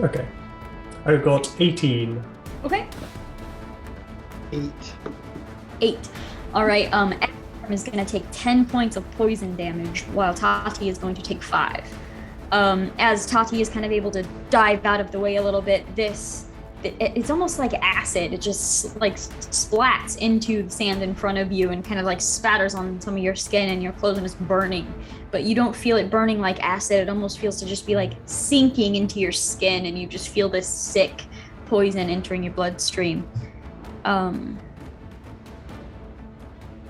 Okay. I got 18.
Okay.
8.
All right. Ephraim is gonna take 10 points of poison damage, while Tahti is going to take 5. As Tahti is kind of able to dive out of the way a little bit, it's almost like acid. It just like splats into the sand in front of you and kind of like spatters on some of your skin and your clothes, and it's burning. But you don't feel it burning like acid. It almost feels to just be like sinking into your skin, and you just feel this sick poison entering your bloodstream.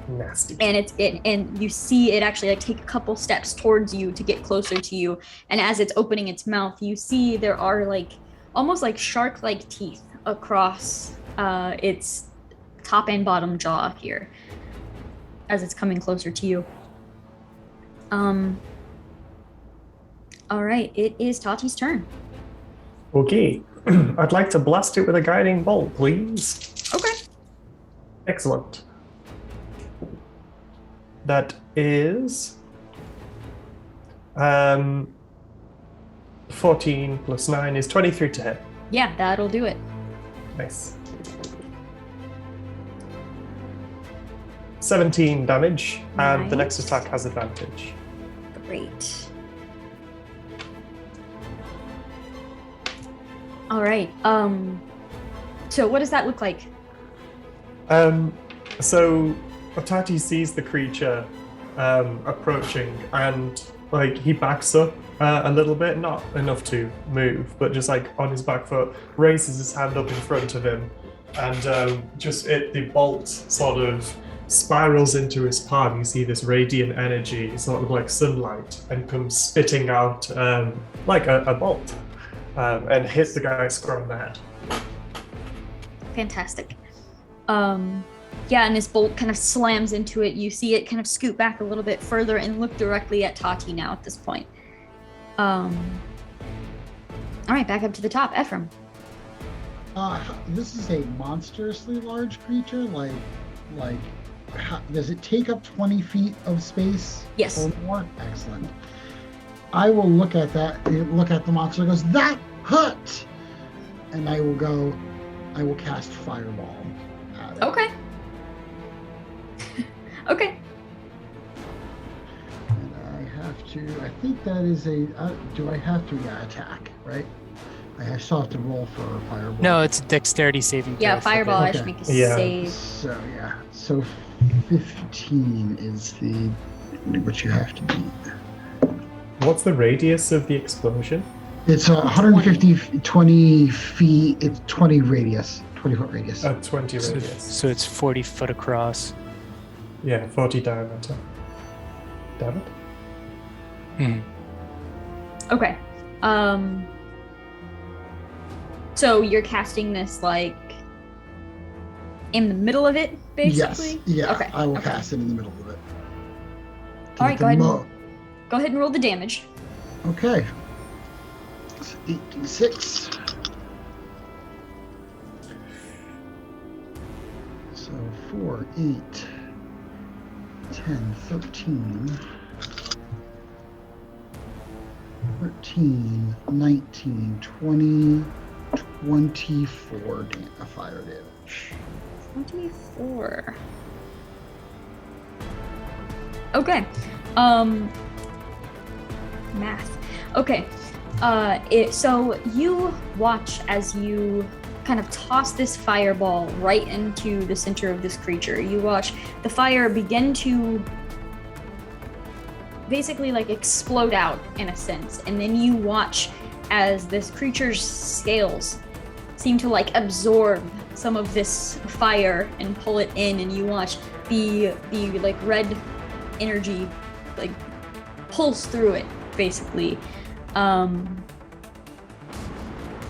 Nasty.
and and you see it actually like take a couple steps towards you to get closer to you, and as it's opening its mouth, you see there are like almost like shark-like teeth across its top and bottom jaw here as it's coming closer to you. All right, it is Tati's turn.
Okay. I'd like to blast it with a guiding bolt, please.
Okay.
Excellent. That is 14 plus 9 is 23 to hit.
Yeah, that'll do it.
Nice. 17 damage, and the next
Nice.
attack has advantage.
Great. All right. So what does that look like?
So Tahti sees the creature approaching, and like he backs up a little bit, not enough to move, but just like on his back foot, raises his hand up in front of him, and the bolt sort of spirals into his palm. You see this radiant energy, sort of like sunlight, and comes spitting out like a bolt, and hits the guy square on the head.
Fantastic. Yeah, and this bolt kind of slams into it. You see it kind of scoot back a little bit further and look directly at Tahti now at this point. All right, back up to the top. Ephraim.
This is a monstrously large creature. Like, does it take up 20 feet of space?
Yes.
Or more? Excellent. I will look at that. Look at the monster. It goes, that hurt, and I will cast Fireball at it.
Okay. Okay.
And I have to. I think that is a. Do I have to? Yeah, attack. Right. I still have to roll for Fireball.
No, it's a dexterity saving throw.
Yeah, Fireball. I
Okay.
should make a
Yeah.
save.
So yeah. So 15 is the what you have to beat.
What's the radius of the explosion?
It's 150, 20 feet. It's 20 radius, 20-foot radius.
20
So,
radius.
so it's 40 foot across.
Yeah, 40 diameter. Damn it.
Hmm.
Okay. So you're casting this like in the middle of it, basically?
Yes. Yeah.
Okay.
I will
okay.
cast it in the middle of it.
All right, go ahead.
Mo-
Go ahead and roll the damage.
Okay. It's 8d6. So 4, 8, 10, 13, 19, 20, 24 fire damage.
24. Okay. Math. Okay. So you watch as you kind of toss this fireball right into the center of this creature. You watch the fire begin to basically like explode out in a sense, and then you watch as this creature's scales seem to like absorb some of this fire and pull it in, and you watch the like red energy like pulse through it basically.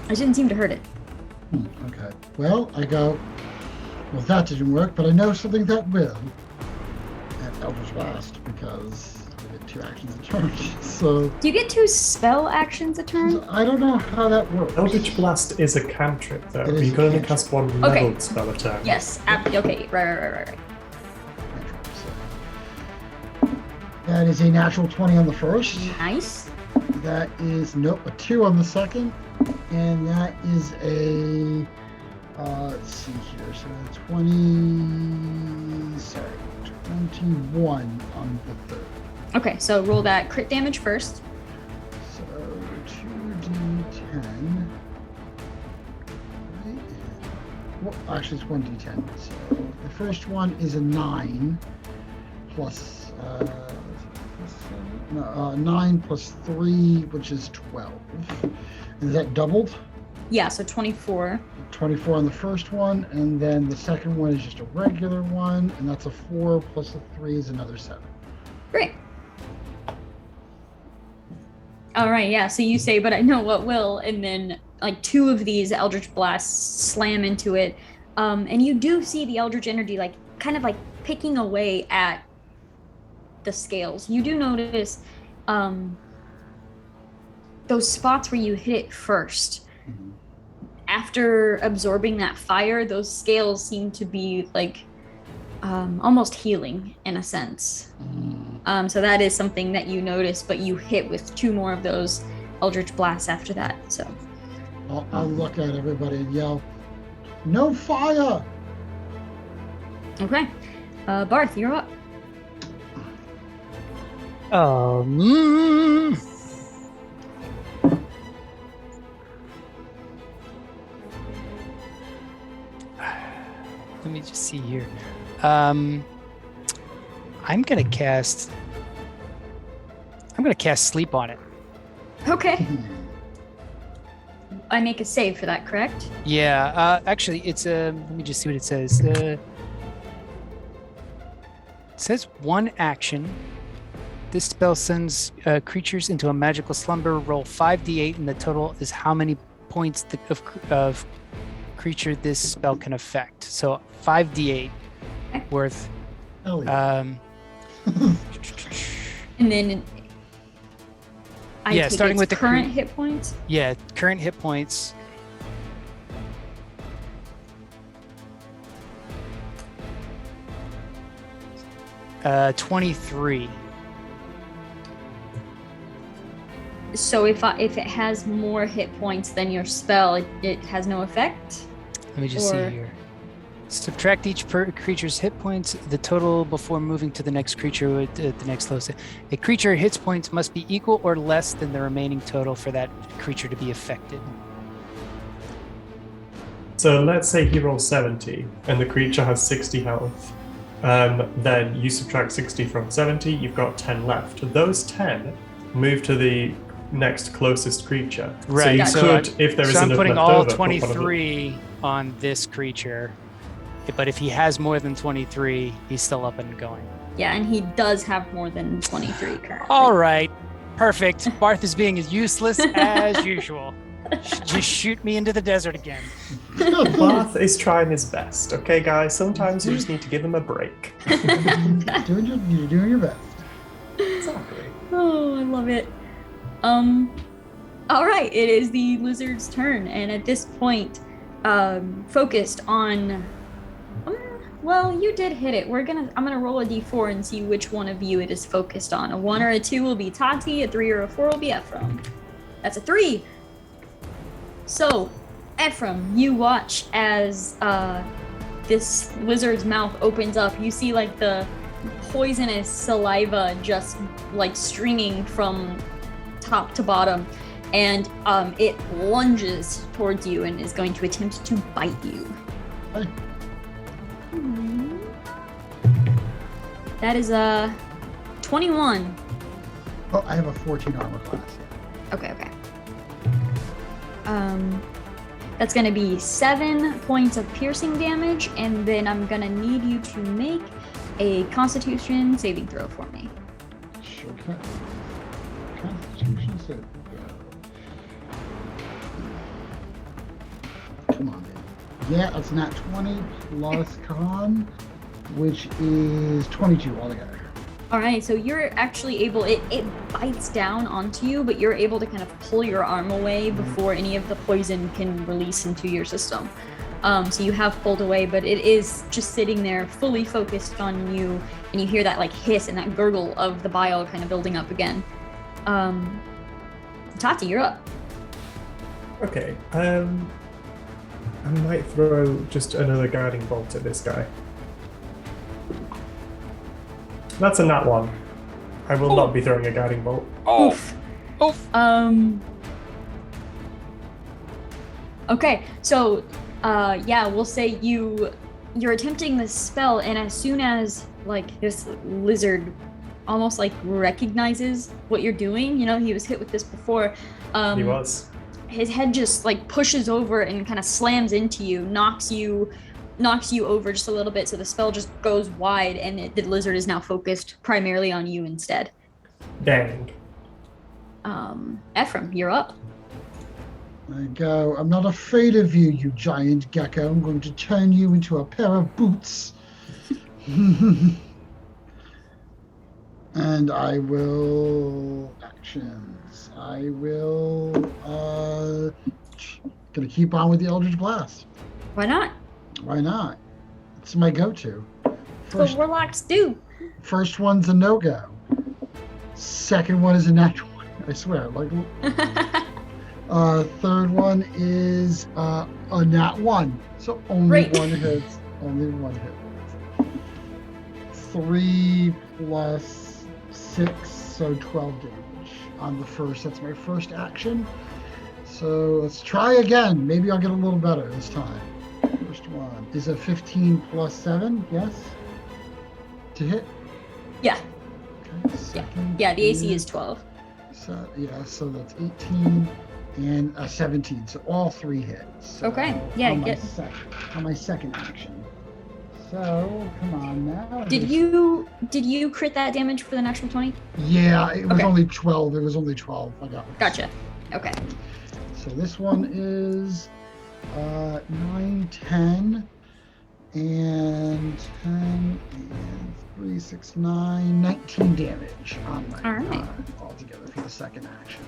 It didn't seem to hurt it.
Okay. Well, I go, well, that didn't work, but I know something that will. And Eldritch Blast, because I get 2 actions a turn. So
Do you get 2 spell actions a turn?
I don't know how that works.
Eldritch Blast is a cantrip, though.
It is
You can only
a
cast one
Okay.
leveled spell a turn.
Yes. Okay. Right.
So that is a natural 20 on the first.
Nice.
That is, nope, a 2 on the second. And that is a, let's see here, so 21 on the third.
Okay, so roll that crit damage first.
So 2d10. Right. Well, actually, it's 1d10. So the first one is a 9 plus, 9 plus 3, which is 12. Is that doubled?
Yeah, so 24.
24 on the first one, and then the second one is just a regular one, and that's a 4 plus a 3 is another 7.
Great. All right, yeah. So you say, but I know what will, and then like 2 of these Eldritch Blasts slam into it, and you do see the Eldritch energy like kind of like picking away at the scales. You do notice those spots where you hit it first. After absorbing that fire, those scales seem to be like almost healing in a sense. So that is something that you notice, but you hit with 2 more of those Eldritch Blasts after that. So
I'll look at everybody and yell, "No fire!"
okay, Barth, you're up.
Let me just see here. I'm gonna cast sleep on it.
Okay. I make a save for that, correct?
Yeah. Actually, it's a. Let me just see what it says. It says 1 action. This spell sends creatures into a magical slumber. Roll 5d8, and the total is how many points of creature this spell can affect. So 5d8 worth.
Hell yeah.
And then take
starting
its
with the
current hit points.
Yeah, current hit points. Uh, 23.
So if it has more hit points than your spell, it has no effect.
Let me just see here. Subtract each creature's hit points, the total before moving to the next creature with the next lowest. A creature hit points must be equal or less than the remaining total for that creature to be affected.
So let's say he rolls 70 and the creature has 60 health. Then you subtract 60 from 70, you've got 10 left. Those 10 move to the next closest creature.
Right.
So you could, if there is
I'm
enough
putting
left
all
over, put one of them-
23 on this creature. But if he has more than 23, he's still up and going.
Yeah, and he does have more than 23 currently.
All right. Perfect. Barth is being as useless as usual. Just shoot me into the desert again.
Barth is trying his best, okay, guys? Sometimes you just need to give him a break.
You're doing your best.
Exactly.
Oh, I love it. All right, it is the lizard's turn, and at this point, focused on. Well, you did hit it. I'm gonna roll a d4 and see which one of you it is focused on. A 1 or a 2 will be Tahti, a 3 or a 4 will be Ephraim. That's a 3. So, Ephraim, you watch as this lizard's mouth opens up. You see like the poisonous saliva just like streaming from top to bottom, and it lunges towards you and is going to attempt to bite you.
Hey.
That is a 21.
Oh, I have a 14 armor class.
Okay. That's gonna be 7 points of piercing damage, and then I'm gonna need you to make a Constitution saving throw for me.
Sure can. Constitution save. Come on, baby. Yeah, that's not 20 plus con, which is 22 altogether.
All right, so you're actually able, it bites down onto you, but you're able to kind of pull your arm away before any of the poison can release into your system. So you have pulled away, but it is just sitting there fully focused on you, and you hear that like hiss and that gurgle of the bile kind of building up again. Tahti, you're up.
Okay, I might throw just another guiding bolt at this guy. That's a nat 1. I will not be throwing a guiding bolt.
Oof. Okay, so we'll say you're attempting this spell, and as soon as like this lizard almost like recognizes what you're doing, he was hit with this before.
He was.
his head just like pushes over and kind of slams into you, knocks you over just a little bit, so the spell just goes wide, and the lizard is now focused primarily on you instead.
Dang.
Ephraim, you're up.
I go, I'm not afraid of you, you giant gecko. I'm going to turn you into a pair of boots. And I will actions. I will gonna keep on with the Eldritch Blast.
Why not?
Why not? It's my go-to.
That's what warlocks do.
First one's a no-go. Second one is a natural one. I swear. Like third one is a nat 1. So only one hits. Only one hit. 3 plus 6, so 12 damage on the first. That's my first action. So let's try again. Maybe I'll get a little better this time. First one is a 15 plus 7, yes? To hit?
Yeah.
Okay,
Yeah, the AC is 12.
So, yeah, so that's 18 and a 17. So all 3 hits. So
okay, yeah,
on my second action. So, come on now.
Did you crit that damage for the natural 20?
Yeah, it was only 12. It was only 12. I got it.
Gotcha. Okay.
So this one is 9, 10, and 10, and 3, 6, 9, 19 damage on my altogether for the second action.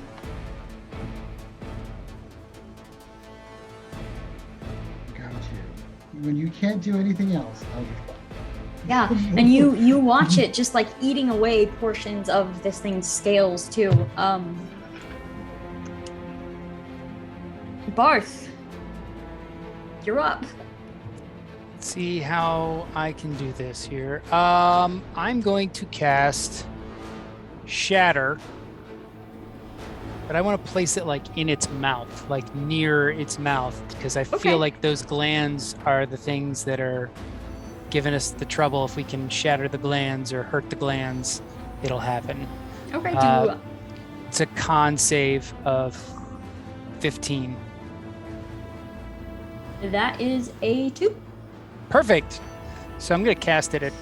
When you can't do anything else, I'll just play.
Yeah, and you watch it just like eating away portions of this thing's scales too. Barth, you're up.
Let's see how I can do this here. I'm going to cast Shatter, but I want to place it like in its mouth, like near its mouth, because I feel like those glands are the things that are giving us the trouble. If we can shatter the glands or hurt the glands, it'll happen.
Okay.
It's a con save of 15.
That is a 2.
Perfect. So I'm going to cast it at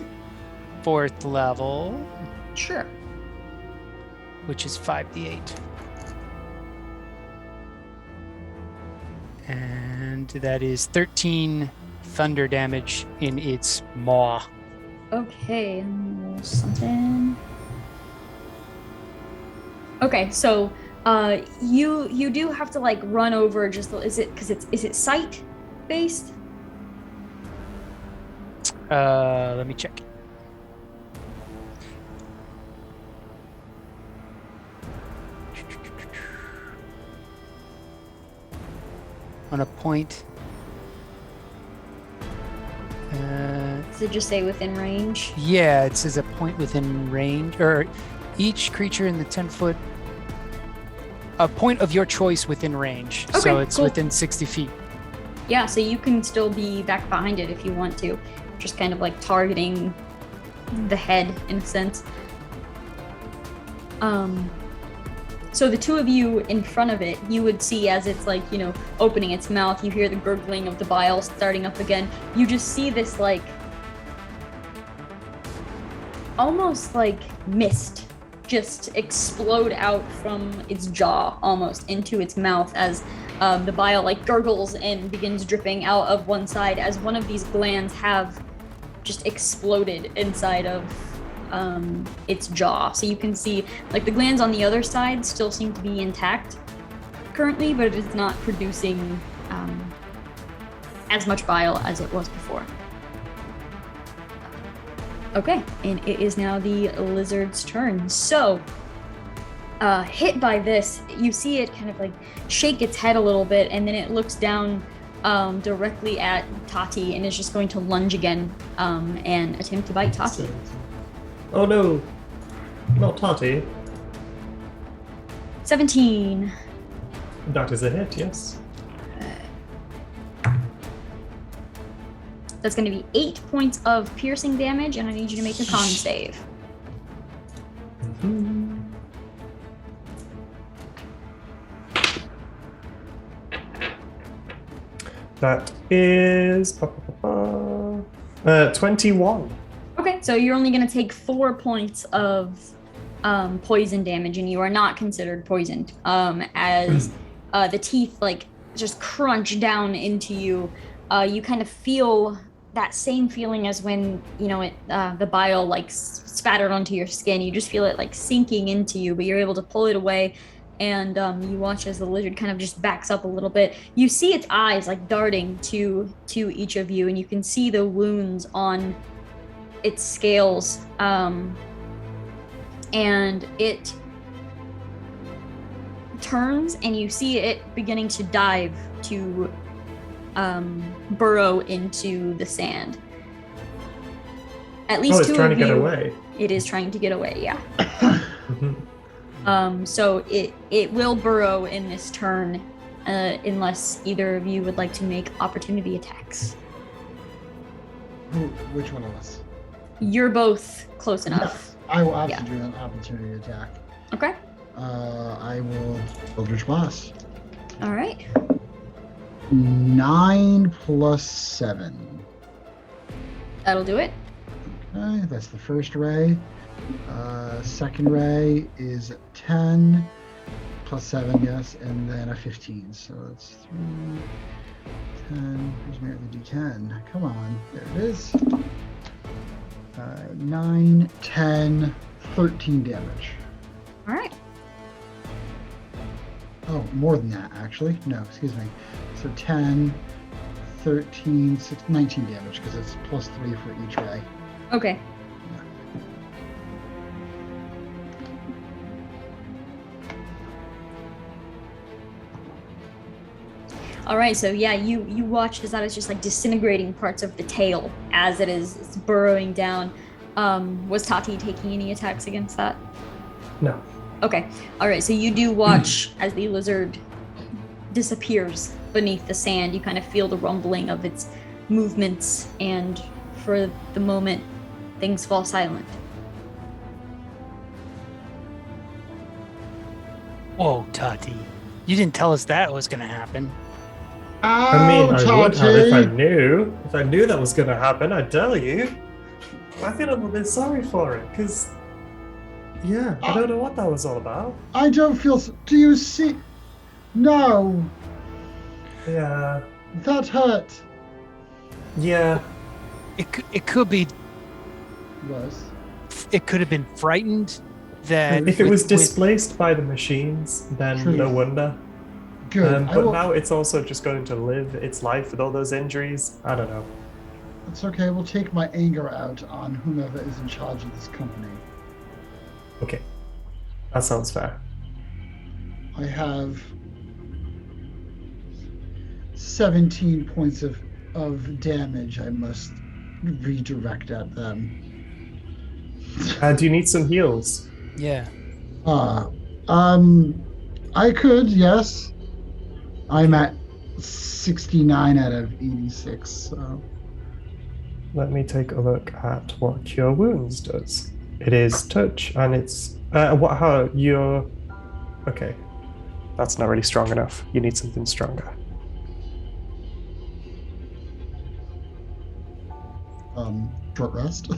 4th level.
Sure.
Which is 5d8. And that is 13 thunder damage in its maw.
Okay, something. Okay, so you do have to like run over just is it sight based?
Let me check. On a point.
Does it just say within range?
Yeah, it says a point within range, or each creature in the 10-foot, a point of your choice within range.
Okay,
so it's
cool.
within 60 feet.
Yeah, so you can still be back behind it if you want to. Just kind of like targeting the head in a sense. So the two of you in front of it, you would see as it's like, opening its mouth, you hear the gurgling of the bile starting up again. You just see this like, almost like mist just explode out from its jaw almost into its mouth as the bile like gurgles and begins dripping out of one side as one of these glands have just exploded inside of its jaw. So you can see like the glands on the other side still seem to be intact currently, but it's not producing as much bile as it was before. Okay, and it is now the lizard's turn. So hit by this, you see it kind of like shake its head a little bit, and then it looks down directly at Tahti and is just going to lunge again and attempt to bite Tahti.
Oh no, not Tahti.
17.
That is a hit, yes.
That's going to be 8 points of piercing damage, and I need you to make a con save.
That is 21.
Okay, so you're only going to take 4 points of poison damage, and you are not considered poisoned. As the teeth like just crunch down into you, you kind of feel that same feeling as when the bile like spattered onto your skin. You just feel it like sinking into you, but you're able to pull it away. And you watch as the lizard kind of just backs up a little bit. You see its eyes like darting to each of you, and you can see the wounds on its scales, and it turns, and you see it beginning to dive to burrow into the sand. At least
it's
two
trying
of
to get
you.
away.
It is trying to get away. Yeah.
Mhm.
So it will burrow in this turn, unless either of you would like to make opportunity attacks.
Which one of us?
You're both close enough.
I will have to do an opportunity attack.
Okay.
I will Eldritch Blast.
All right.
9 plus 7.
That'll do it.
Okay, that's the first ray. Second ray is 10 plus 7, yes, and then a 15. So that's 3, 10. Here's my other d10. Come on, there it is. 9, 10, 13 damage.
All right.
Oh, more than that, actually. No, excuse me. So 10, 13, 16, 19 damage, because it's plus 3 for each ray.
Okay. All right, so yeah, you watch as that is just like disintegrating parts of the tail as it's burrowing down. Was Tahti taking any attacks against that?
No.
Okay. All right, so you do watch as the lizard disappears beneath the sand. You kind of feel the rumbling of its movements, and for the moment, things fall silent.
Whoa, Tahti. You didn't tell us that was going to happen.
I mean, I would have if I
Tahti!
knew. If I knew that was going to happen, I'd tell you. I feel a little bit sorry for it, because, yeah, I don't know what that was all about.
I don't feel. Do you see? No,
Yeah.
that hurt.
Yeah.
It could be.
Was.
It could have been frightened that
If it was
with-
displaced by the machines, then
True.
no wonder.
Good.
But now it's also just going to live its life with all those injuries. I don't know.
It's okay. We'll take my anger out on whomever is in charge of this company.
Okay. That sounds fair.
I have 17 points of damage I must redirect at them.
Do you need some heals?
Yeah.
I could, yes. I'm at 69 out of 86, so.
Let me take a look at what Cure Wounds does. It is touch, and it's okay. That's not really strong enough. You need something stronger.
Short rest.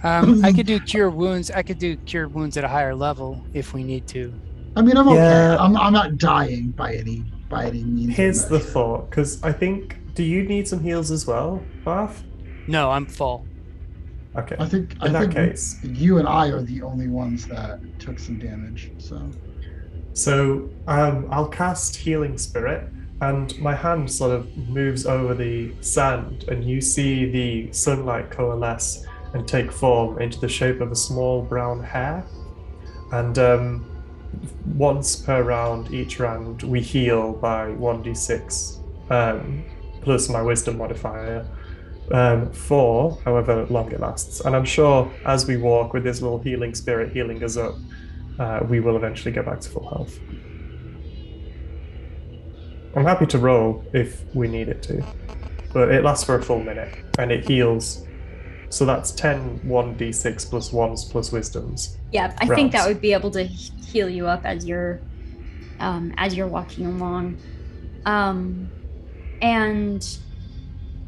I could do cure wounds. I could do cure wounds at a higher level if we need to.
I mean, I'm okay.
Yeah.
I'm not dying by any means.
Here's
of
the
measure.
thought, because I think. Do you need some heals as well, Bath?
No, I'm full.
Okay.
I think
In that case.
you and I are the only ones that took some damage.
So I'll cast Healing Spirit, and my hand sort of moves over the sand, and you see the sunlight coalesce and take form into the shape of a small brown hare. And once per round, each round, we heal by 1d6 plus my wisdom modifier for however long it lasts. And I'm sure as we walk with this little healing spirit healing us up, we will eventually get back to full health. I'm happy to roll if we need it to, but it lasts for a full minute and it heals. So that's 10 1d6 plus 1s plus wisdoms.
Yeah, I think that
rounds.
would be able to heal you up as you're walking along. And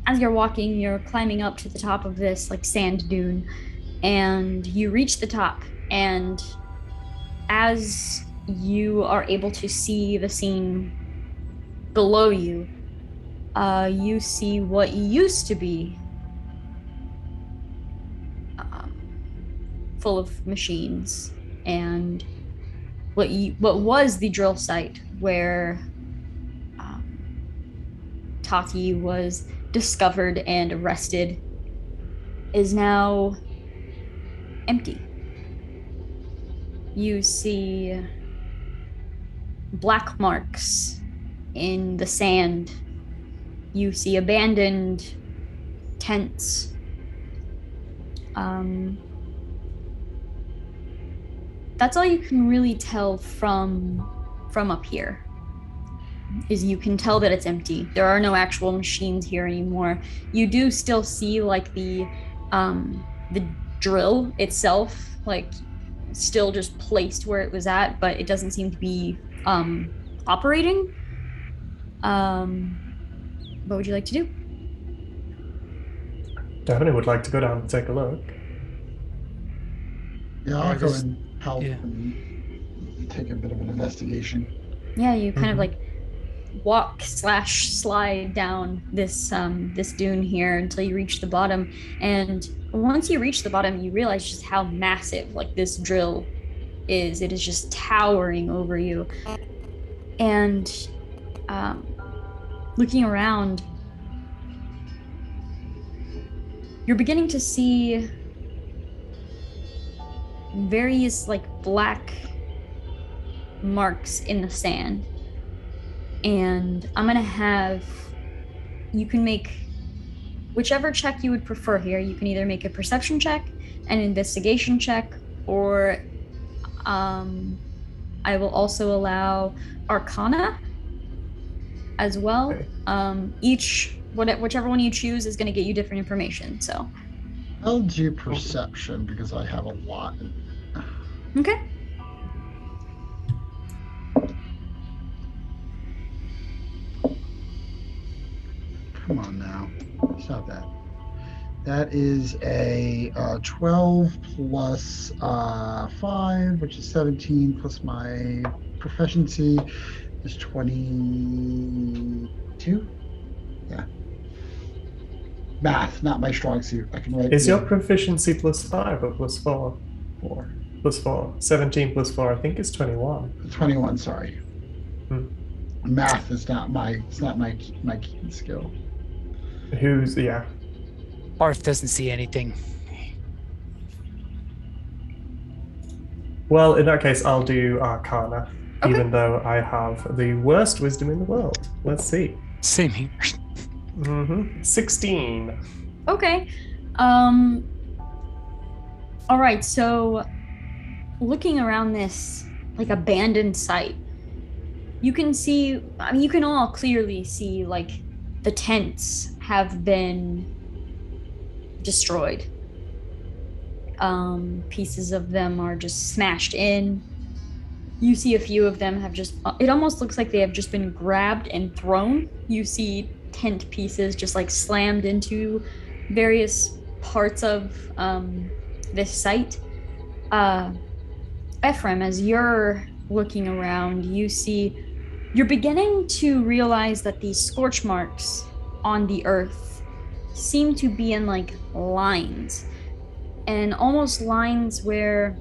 as you're walking, you're climbing up to the top of this like sand dune, and you reach the top. And as you are able to see the scene below you, you see what used to be full of machines, and what was the drill site where Tahti was discovered and arrested is now empty. You see black marks in the sand. You see abandoned tents. That's all you can really tell from up here. Is you can tell that it's empty. There are no actual machines here anymore. You do still see like the drill itself, like still just placed where it was at, but it doesn't seem to be operating. What would you like to do?
Definitely would like to go down and take a look.
Yeah, I'll go
just-
and help
yeah.
and take a bit of an investigation.
Yeah, you kind of like walk/slide down this this dune here until you reach the bottom. And once you reach the bottom, you realize just how massive like this drill is. It is just towering over you. And looking around, you're beginning to see various like black marks in the sand. And I'm gonna have you can make whichever check you would prefer here. You can either make a perception check, an investigation check, or I will also allow Arcana as well.
Okay.
Whichever one you choose is going to get you different information. So,
I'll do perception because I have a lot.
okay.
Come on now. Stop that. That is a 12 plus 5, which is 17, plus my proficiency is 22. Yeah. Math, not my strong suit. I can write.
Is your proficiency +5 or +4?
4.
+4. 17 +4, I think, is 21.
21, sorry.
Hmm.
Math is not my key skill.
Yeah.
Barth doesn't see anything.
Well, in that case, I'll do Arcana,
Okay.
even though I have the worst wisdom in the world. Let's see.
Same here.
16.
Okay. All right. So, looking around this like abandoned site, you can see. I mean, you can all clearly see like the tents have been destroyed. Pieces of them are just smashed in. You see a few of them have just. It almost looks like they have just been grabbed and thrown. You see tent pieces just like slammed into various parts of this site. Ephraim, as you're looking around, you're beginning to realize that these scorch marks on the earth seem to be in like lines, and almost lines where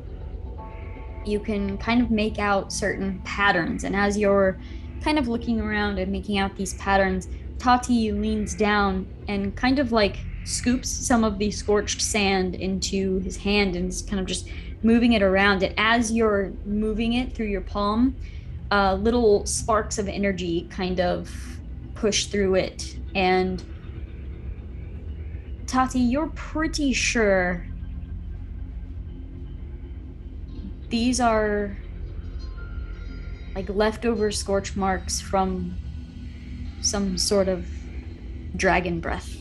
you can kind of make out certain patterns. And as you're kind of looking around and making out these patterns, Tahti leans down and kind of like scoops some of the scorched sand into his hand and is kind of just moving it around. And as you're moving it through your palm, little sparks of energy kind of push through it. And Tahti, you're pretty sure these are like leftover scorch marks from some sort of dragon breath.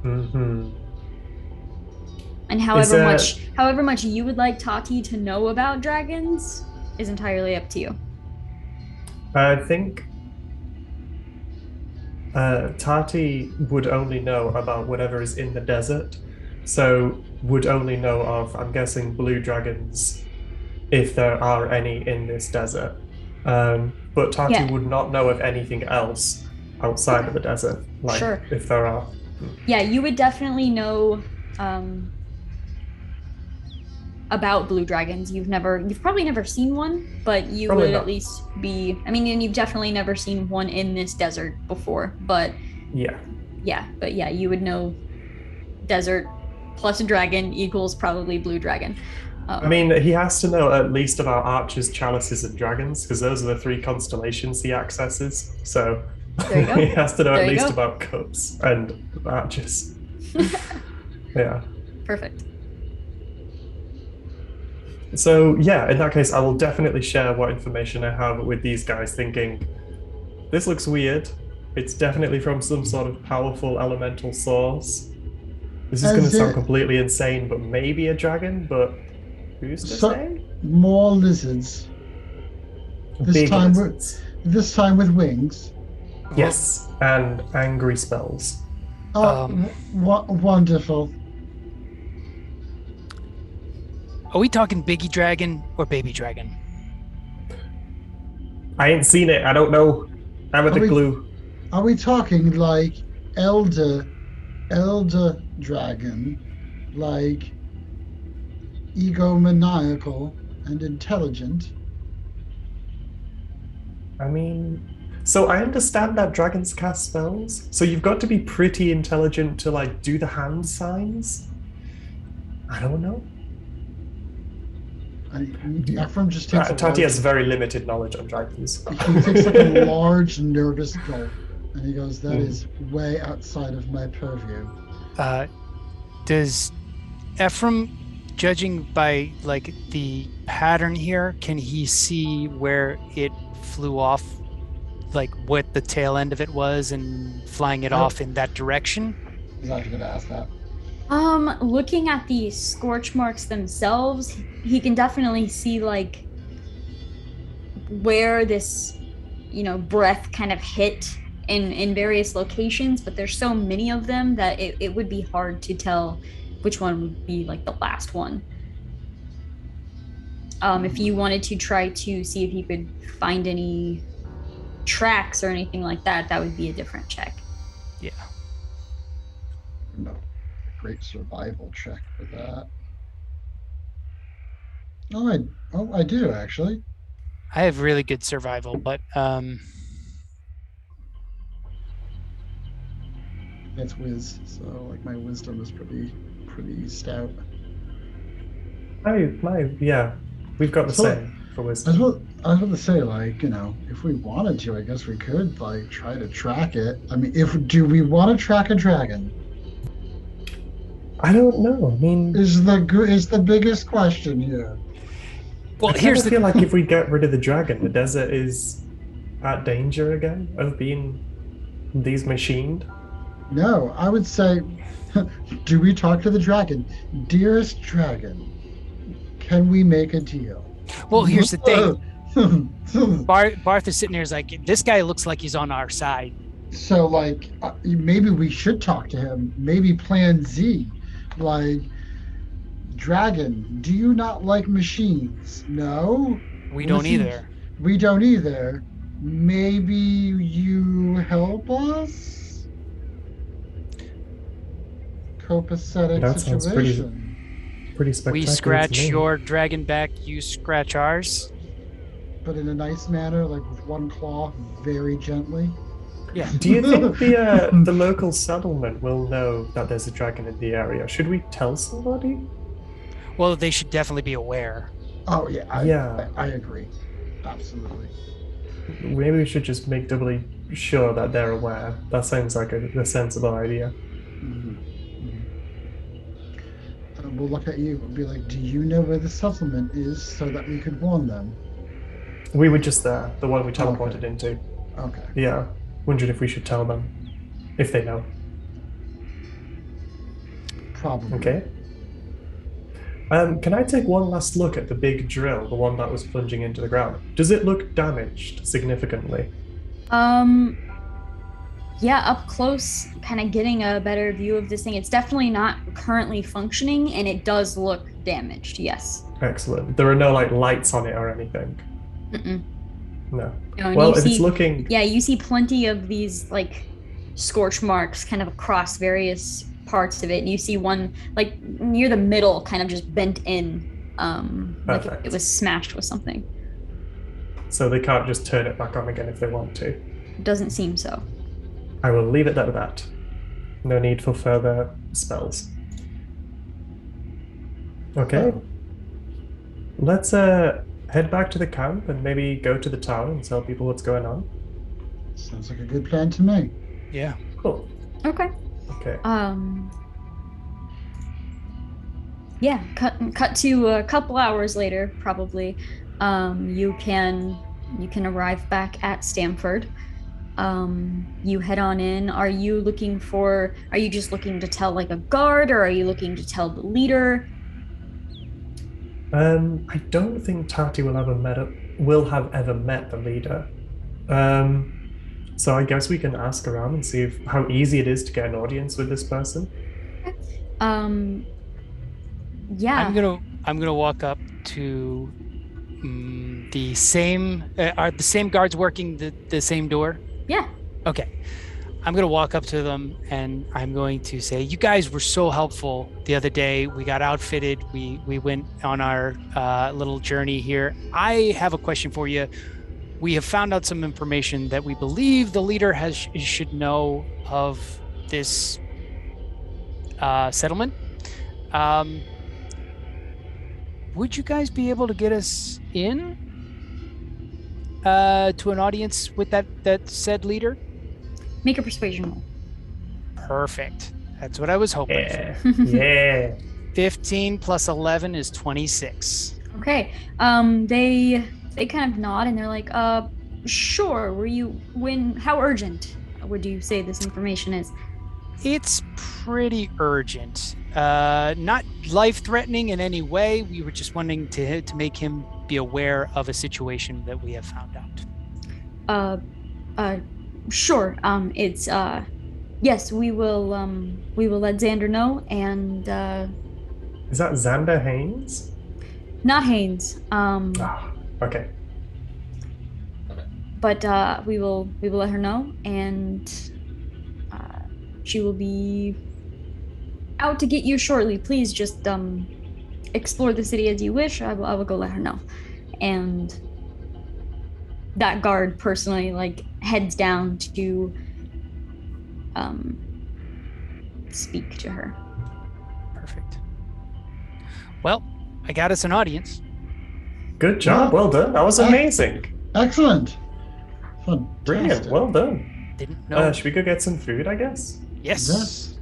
And however much you would like Tahti to know about dragons is entirely up to you.
I think Tahti would only know about whatever is in the desert, so would only know of, I'm guessing, blue dragons if there are any in this desert. But Tahti
Yeah.
would not know of anything else outside of the desert, like
Sure.
if there are.
Yeah, you would definitely know about blue dragons. You've probably never seen one, but you
Probably
would
not.
at least be, I mean, and you've definitely never seen one in this desert before, but
Yeah.
yeah, you would know desert plus a dragon equals probably blue dragon.
I mean, he has to know at least about archers, chalices, and dragons, because those are the three constellations he accesses. So
There you go.
he has to know
There
at
you
least
go.
about cups and archers. Yeah.
Perfect.
So yeah, in that case, I will definitely share what information I have with these guys, thinking this looks weird. It's definitely from some sort of powerful elemental source. This is going to
As
sound
it-
completely insane, but maybe a dragon, but who's to
So-
say?
More lizards. This
Big
time
lizards.
This time with wings.
Yes, and angry spells.
Oh,
Um,
wonderful.
Are we talking Biggie Dragon or Baby Dragon?
I ain't seen it. I don't know. I'm at
Are
the
we-
glue.
Are we talking like elder dragon, like egomaniacal and intelligent?
I mean, so I understand that dragons cast spells. So you've got to be pretty intelligent to like do the hand signs. I don't know.
Ephraim just takes a
Tahti has
large,
very limited knowledge on dragons.
he takes like a large nervous gulp, and he goes, "That
Hmm.
is way outside of my purview."
Does Ephraim, judging by like the pattern here, can he see where it flew off, like what the tail end of it was, and flying it
Oh.
off in that direction?
I was actually going to ask that.
Looking at the scorch marks themselves, he can definitely see like where this, breath kind of hit in various locations, but there's so many of them that it would be hard to tell which one would be like the last one. If you wanted to try to see if you could find any tracks or anything like that, that would be a different check.
Yeah.
No, great survival check for that. I do actually.
I have really good survival, but
It's whiz, so like my wisdom is pretty stout.
Yeah, we've got the
So-
same for
I
wisdom.
was about to say, like, if we wanted to, I guess we could like try to track it. I mean, do we want to track a dragon?
I don't know. I mean,
Is the biggest question here.
well,
I
here's
kinda
the
feel like if we get rid of the dragon, the desert is at danger again of being these machined.
No, I would say, do we talk to the dragon? Dearest dragon, can we make a deal?
well, here's the thing.
thing.
Barth is sitting there, is like, this guy looks like he's on our side.
So, like, maybe we should talk to him. Maybe Plan Z, like, dragon, do you not like machines? No,
We don't
Listen-
either.
we don't either. Maybe you help us? Copacetic
That sounds pretty-
situation.
Pretty spectacular.
We
to
scratch
me.
your dragon back, you scratch ours.
But in a nice manner, like with one claw, very gently.
Yeah.
Do you think the local settlement will know that there's a dragon in the area? Should we tell somebody?
Well, they should definitely be aware.
Oh yeah,
Yeah.
I agree, absolutely.
Maybe we should just make doubly sure that they're aware. That sounds like a sensible idea.
Mhm. We'll look at you and be like, "Do you know where the settlement is, so that we could warn them?"
We were just there, the one we teleported into.
Okay.
Yeah. Wondered if we should tell them. If they know.
Probably.
Okay. Can I take one last look at the big drill, the one that was plunging into the ground? Does it look damaged significantly?
yeah, up close, kind of getting a better view of this thing. It's definitely not currently functioning, and it does look damaged. Yes.
Excellent. There are no like lights on it or anything.
Mm-mm.
No.
You know, and
Well,
you
if it's
see,
looking,
yeah, you see plenty of these like scorch marks kind of across various parts of it. And you see one like near the middle, kind of just bent in, like it
perfect.
was smashed with something.
So they can't just turn it back on again if they want to.
Doesn't seem so.
I will leave it at that. No need for further spells. Okay.
Oh,
Let's head back to the camp and maybe go to the town and tell people what's going on.
sounds like a good plan to me.
Yeah.
Cool.
Okay.
Okay.
Yeah, cut to a couple hours later, probably. You can arrive back at Stamford. You head on in. Are you just looking to tell like a guard, or are you looking to tell the leader?
I don't think Tahti will have ever met the leader. So I guess we can ask around and see how easy it is to get an audience with this person.
Um, yeah.
I'm gonna walk up to the same. Are the same guards working the same door?
Yeah.
Okay. I'm going to walk up to them and I'm going to say, you guys were so helpful the other day. We got outfitted. We went on our little journey here. I have a question for you. We have found out some information that we believe the leader should know of this settlement. Would you guys be able to get us in to an audience with that said leader?
Make a persuasion roll.
Perfect. That's what I was hoping
Yeah.
for.
Yeah.
15 plus 11 is 26.
Okay. They kind of nod and they're like, sure. How urgent would you say this information is?
It's pretty urgent. Not life-threatening in any way. We were just wanting to make him be aware of a situation that we have found out.
Sure. It's yes, we will let Xander know, and
Is that Xander Haynes?
not Haynes.
Okay.
But we will let her know, and she will be out to get you shortly. Please just explore the city as you wish. I will go let her know. And that guard personally like heads down to speak to her.
Perfect. Well, I got us an audience.
Good job. Well done. That was amazing.
Excellent. Fun.
Brilliant. Well done.
Didn't know.
Should we go get some food, I guess?
Yes.
Yes.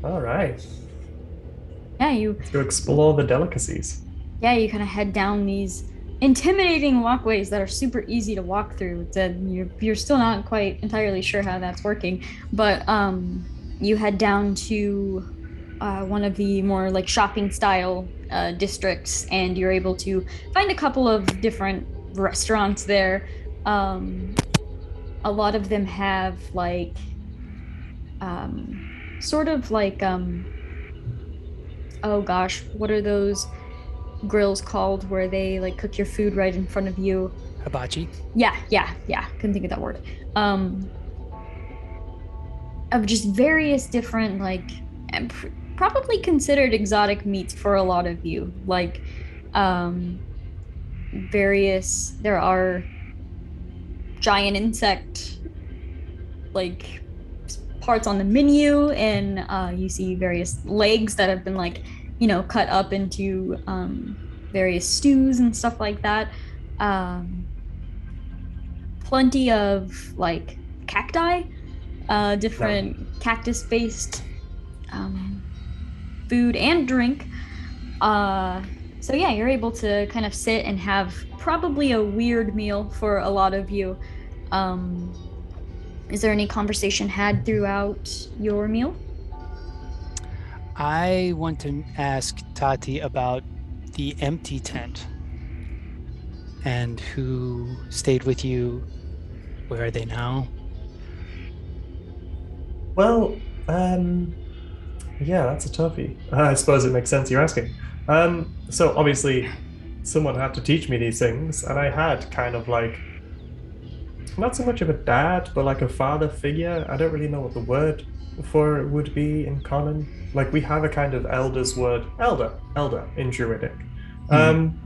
All right.
Yeah, you
Let's go explore the delicacies.
kind of head down these intimidating walkways that are super easy to walk through. You're still not quite entirely sure how that's working, but you head down to one of the more like shopping style districts, and you're able to find a couple of different restaurants there. A lot of them have like sort of like oh gosh, what are those grills called where they like cook your food right in front of you?
Hibachi.
Yeah. Couldn't think of that word. Of just various different like probably considered exotic meats for a lot of you. Like there are giant insect like parts on the menu, and you see various legs that have been like cut up into various stews and stuff like that. Plenty of like cacti, different cactus-based food and drink. So yeah, you're able to kind of sit and have probably a weird meal for a lot of you. Is there any conversation had throughout your meal?
I want to ask Tahti about the empty tent and who stayed with you. Where are they now?
Well, yeah, that's a toughie. I suppose it makes sense you're asking. So obviously, someone had to teach me these things, and I had kind of like not so much of a dad, but like a father figure. I don't really know what the word for it would be in common. Like we have a kind of elder's word, elder in Druidic. Um,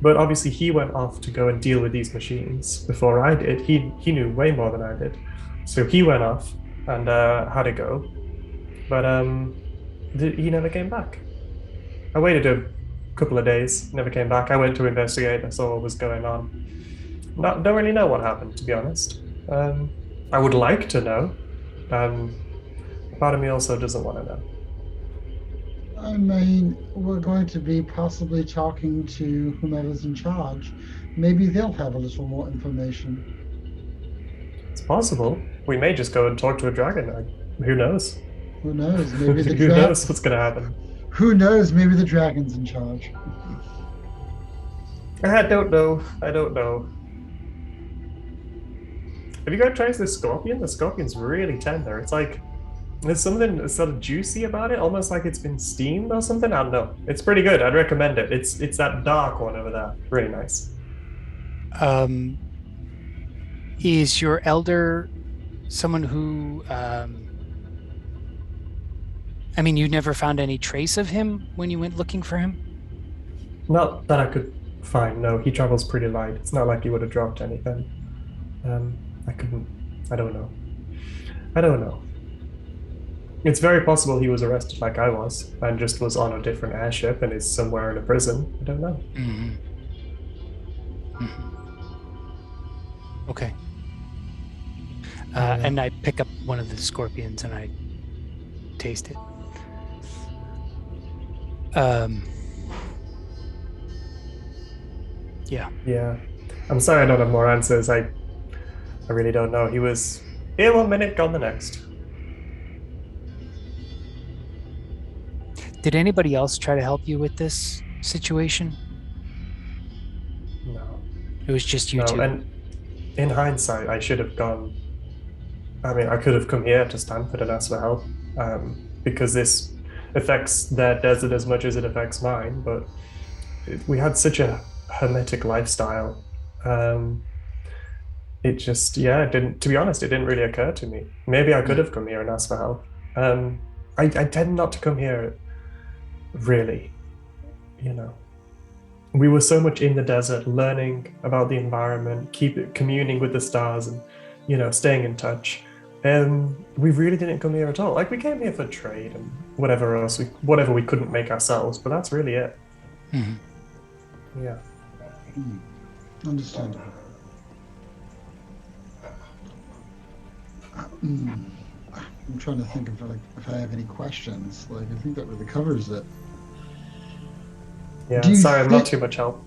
but obviously he went off to go and deal with these machines before I did. He knew way more than I did. So he went off and had a go. But he never came back. I waited a couple of days, never came back. I went to investigate. I saw what was going on. Don't really know what happened, to be honest. I would like to know. Part of me also doesn't want to know.
I mean, we're going to be possibly talking to whomever's in charge. Maybe they'll have a little more information.
It's possible. We may just go and talk to a dragon. Who knows?
Who knows? Maybe the
Who knows what's going to happen?
Who knows? Maybe the dragon's in charge.
I don't know. I don't know. Have you guys tried the scorpion? The scorpion's really tender. It's like there's something sort of juicy about it, almost like it's been steamed or something. I don't know. It's pretty good. I'd recommend it. It's that dark one over there. Really nice.
Is your elder someone who I mean, you never found any trace of him when you went looking for him?
Not that I could find. No, he travels pretty light. It's not like he would have dropped anything. I couldn't. I don't know. I don't know. It's very possible he was arrested like I was and just was on a different airship and is somewhere in a prison. I don't know.
Mm-hmm. Mm-hmm. Okay. And I pick up one of the scorpions and I taste it. Yeah.
Yeah. I'm sorry I don't have more answers. I really don't know. He was here one minute, gone the next.
Did anybody else try to help you with this situation?
No.
It was just you
No,
two.
and in hindsight, I should have gone. I mean, I could have come here to Stanford and asked for help because this affects their desert as much as it affects mine. But we had such a hermetic lifestyle. It just, yeah, it didn't. To be honest, it didn't really occur to me. Maybe I could have come here and asked for help. I tend not to come here, really. You know, we were so much in the desert, learning about the environment, communing with the stars, and staying in touch. We really didn't come here at all. Like we came here for trade and whatever else, whatever we couldn't make ourselves. But that's really it.
Mm-hmm.
Yeah.
Understandable. I'm trying to think if I have any questions. Like, I think that really covers it.
Yeah. Sorry, I'm not too much help.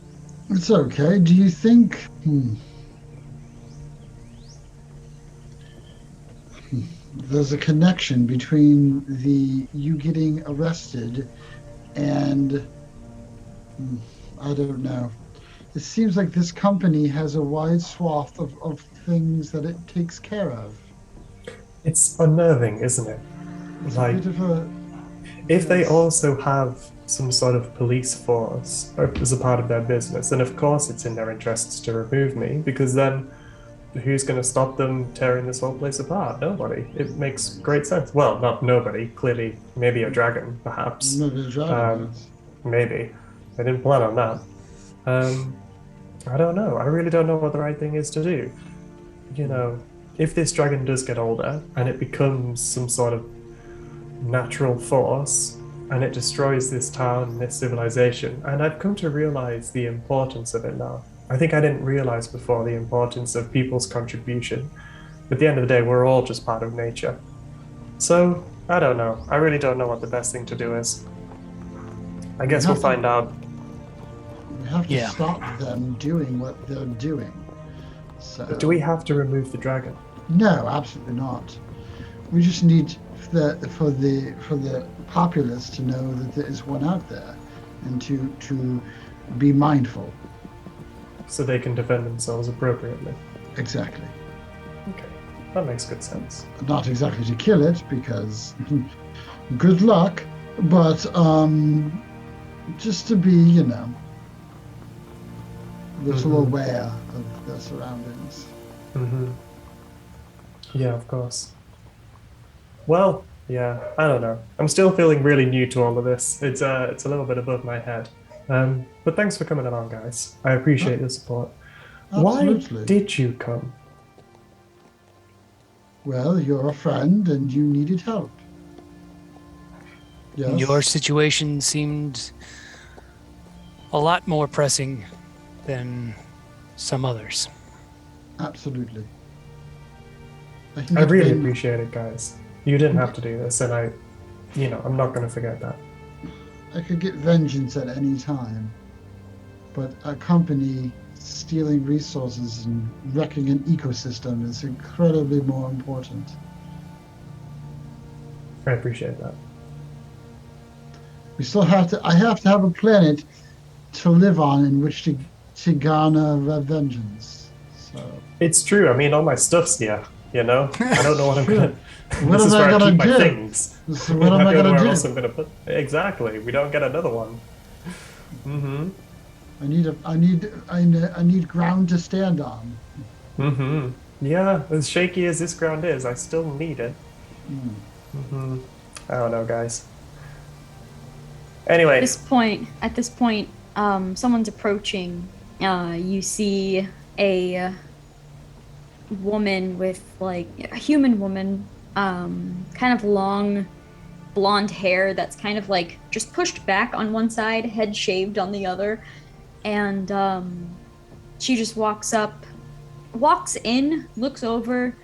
It's okay. Do you think? There's a connection between you getting arrested and I don't know. It seems like this company has a wide swath of things that it takes care of.
It's unnerving, isn't it?
It's
like,
a bit of a...
if they also have some sort of police force as a part of their business, then of course it's in their interests to remove me, because then who's going to stop them tearing this whole place apart? Nobody. It makes great sense. Well, not nobody. Clearly, maybe a dragon, perhaps.
Maybe a dragon.
Maybe. I didn't plan on that. I don't know. I really don't know what the right thing is to do. If this dragon does get older and it becomes some sort of natural force and it destroys this town and this civilization, and I've come to realize the importance of it now. I think I didn't realize before the importance of people's contribution. At the end of the day, we're all just part of nature. So, I don't know. I really don't know what the best thing to do is. I guess we'll find out.
We have to stop them doing what they're doing. So.
But do we have to remove the dragon?
No, absolutely not. We just need for the populace to know that there is one out there, and to be mindful.
So they can defend themselves appropriately.
Exactly.
Okay. That makes good sense.
Not exactly to kill it, because good luck, but just to be, a little aware of their surroundings.
Mm-hmm. Yeah, of course. Well, yeah, I don't know. I'm still feeling really new to all of this. It's a little bit above my head. But thanks for coming along, guys. I appreciate the support.
Absolutely.
Why did you come?
Well, you're a friend and you needed help. Yes.
Your situation seemed a lot more pressing than some others.
Absolutely.
I really appreciate it, guys. You didn't have to do this, and I'm not going to forget that.
I could get vengeance at any time, but a company stealing resources and wrecking an ecosystem is incredibly more important.
I appreciate that.
We still have to. I have to have a planet to live on in which to garner vengeance. So
It's true. I mean, all my stuff's here. I don't know what I'm gonna.
What
This is
am I
where I
gonna
keep my
do?
things.
So what am I gonna
Where
do?
else I'm gonna put? Exactly. We don't get another one. Mm-hmm.
I need ground to stand on.
Mm-hmm. Yeah, as shaky as this ground is, I still need it.
Mm.
Mm-hmm. I don't know, guys. Anyway.
At this point, someone's approaching. You see a woman with a human woman, kind of long blonde hair that's kind of just pushed back on one side, head shaved on the other, and she just walks in, looks over,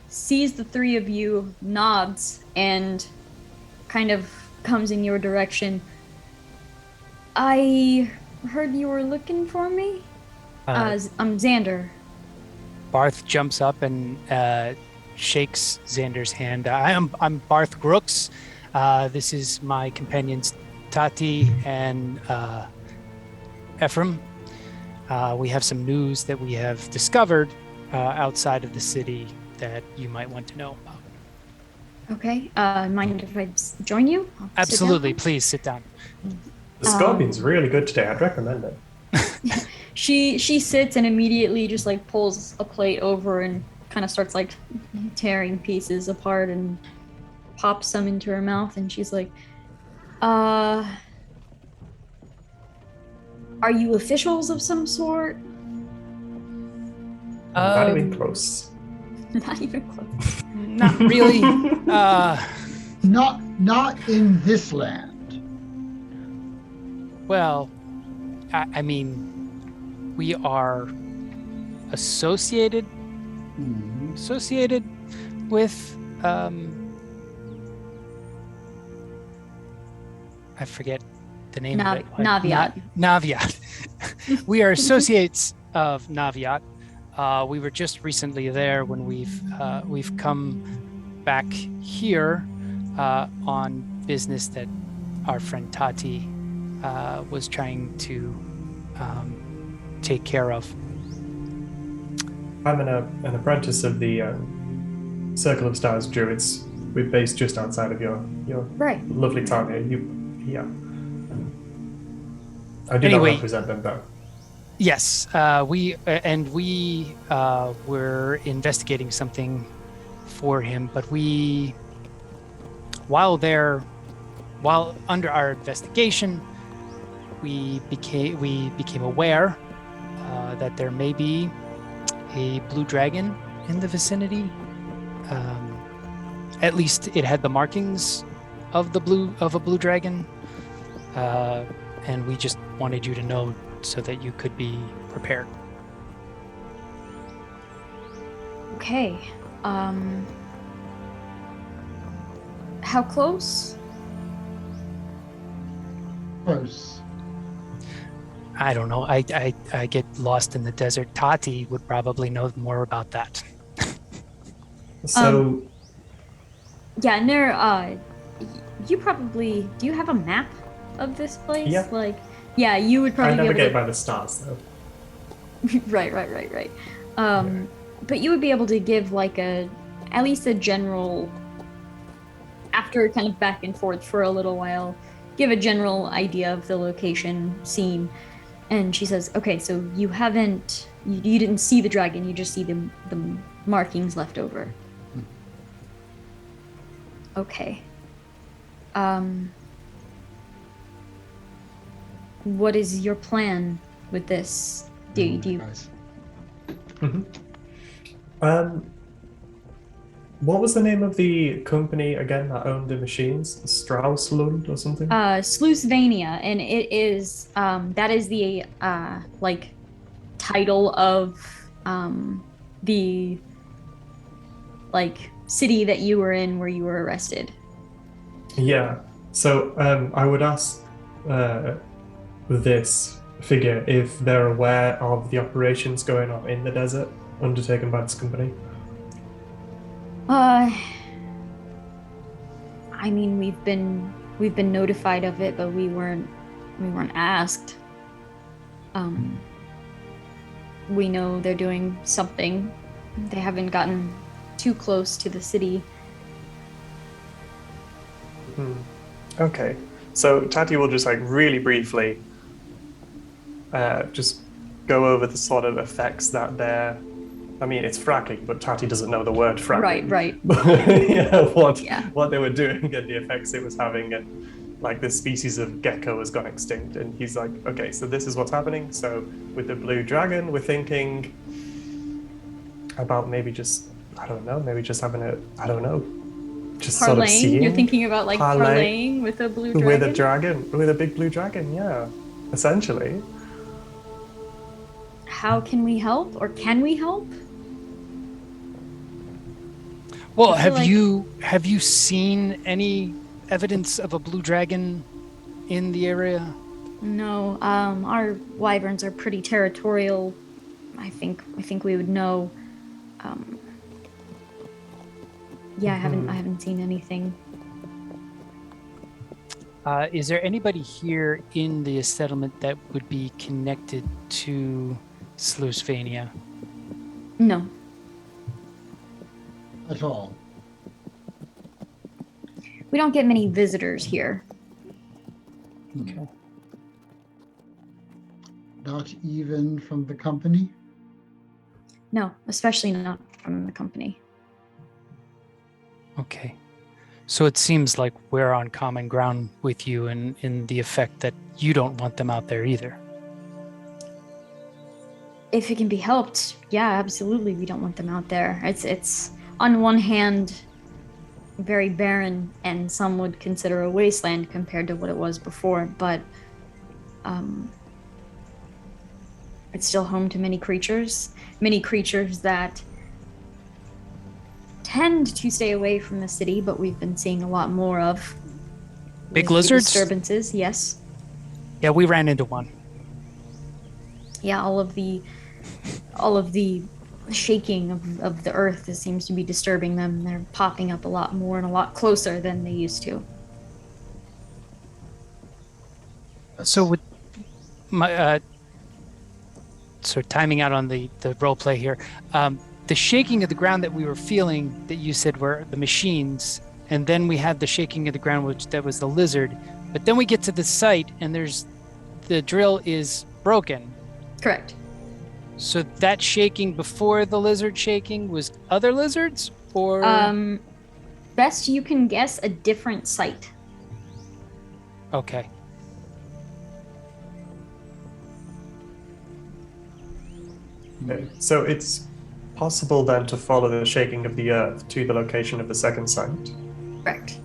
sees the three of you, nods, and kind of comes in your direction. I heard you were looking for me. I'm Xander.
Barth jumps up and shakes Xander's hand. I'm Barth Brooks. This is my companions Tahti and Ephraim. We have some news that we have discovered outside of the city that you might want to know about.
Okay. Mind if I join you? I'll sit
Absolutely.
down.
Please sit down.
The scorpion's really good today. I'd recommend it.
She sits and immediately just pulls a plate over and kind of starts tearing pieces apart and pops some into her mouth, and she's like, are you officials of some sort?
Not even close.
Not even close.
Not really.
Not in this land.
Well, I mean, we are associated with I forget the name of it.
Naviat.
Naviat. We are associates of Naviat. We were just recently there when we've come back here on business that our friend Tahti was trying to take care of.
I'm an apprentice of the Circle of Stars Druids. We're based just outside of your
Right.
lovely town here. Yeah. I do
Anyway,
not represent them though.
Yes, we were investigating something for him, but while under our investigation, we became aware that there may be a blue dragon in the vicinity. At least it had the markings of a blue dragon, and we just wanted you to know so that you could be prepared.
Okay. How close?
Close.
I don't know. I get lost in the desert. Tahti would probably know more about that.
So
Yeah, and there, you probably, do you have a map of this place?
Yeah.
Yeah, you would
I
probably be
navigate
able
by the stars though.
to... Right. But you would be able to give a at least a general, after kind of back and forth for a little while, give a general idea of the location scene. And she says, okay, so you didn't see the dragon, you just see the markings left over. Okay. What is your plan with this? Do you
Guys.
What was the name of the company again that owned the machines? Strauslund or something?
Slousvania, and it is that is the like title of the like city that you were in where you were arrested.
Yeah. So I would ask this figure if they're aware of the operations going on in the desert undertaken by this company.
I mean, we've been notified of it, but we weren't asked. We know they're doing something. They haven't gotten too close to the city.
Okay. So Tahti will just like really briefly just go over the sort of effects that they're. I mean, it's fracking, but Tahti doesn't know the word fracking.
Right.
What they were doing and the effects it was having, and like this species of gecko has gone extinct. And he's like, okay, so this is what's happening. So with the blue dragon, we're thinking about maybe just having a, just
Parlaying?
sort of seeing.
You're thinking about like parlaying with a blue dragon?
With a big blue dragon, yeah, essentially.
How can we help, or can we help?
Well, have you seen any evidence of a blue dragon in the area?
No, our wyverns are pretty territorial. I think we would know. Yeah, I haven't seen anything.
Is there anybody here in the settlement that would be connected to Slousvania?
No.
At all.
We don't get many visitors here.
Okay.
Not even from the company?
No, especially not from the company.
Okay. So it seems like we're on common ground with you in the effect that you don't want them out there either.
If it can be helped, yeah, absolutely. We don't want them out there. It's on one hand very barren, and some would consider a wasteland compared to what it was before, but it's still home to many creatures that tend to stay away from the city, but we've been seeing a lot more of.
Big lizards?
Disturbances, yes.
Yeah, we ran into one.
Yeah, all of the shaking of the earth that seems to be disturbing them. They're popping up a lot more and a lot closer than they used to.
So with my so timing out on the role play here, the shaking of the ground that we were feeling that you said were the machines, and then we had the shaking of the ground that was the lizard, but then we get to the site and the drill is broken.
Correct.
So that shaking before the lizard shaking was other lizards, or
best you can guess, a different site.
okay.
Okay. So it's possible then to follow the shaking of the earth to the location of the second site.
Correct.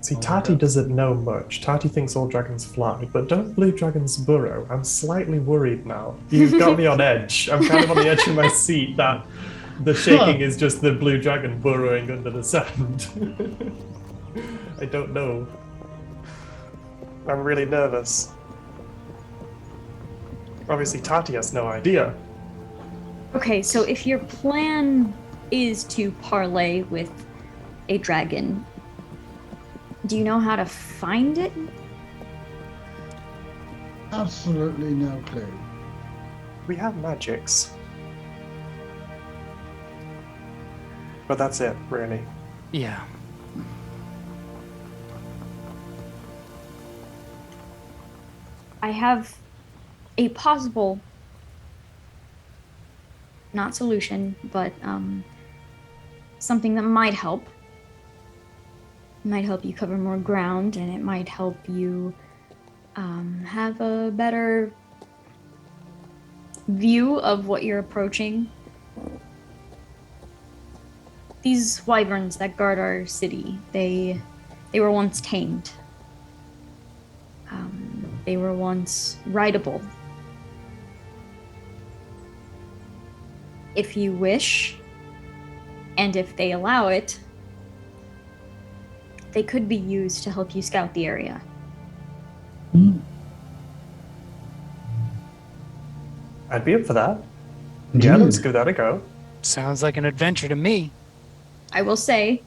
See, Tahti doesn't know much. Tahti thinks all dragons fly, but don't blue dragons burrow? I'm slightly worried now. You've got me on edge. I'm kind of on the edge of my seat that the shaking is just the blue dragon burrowing under the sand. I don't know. I'm really nervous. Obviously, Tahti has no idea.
Okay, so if your plan is to parlay with a dragon, do you know how to find it?
Absolutely no clue.
We have magics.
but that's it, really.
Yeah.
I have a possible, not solution, but something that might help. It might help you cover more ground, and it might help you have a better view of what you're approaching. These wyverns that guard our city, they were once tamed. They were once rideable. If you wish, and if they allow it, they could be used to help you scout the area.
I'd be up for that.
Indeed.
Yeah, let's give that a go.
Sounds like an adventure to me.
I will say,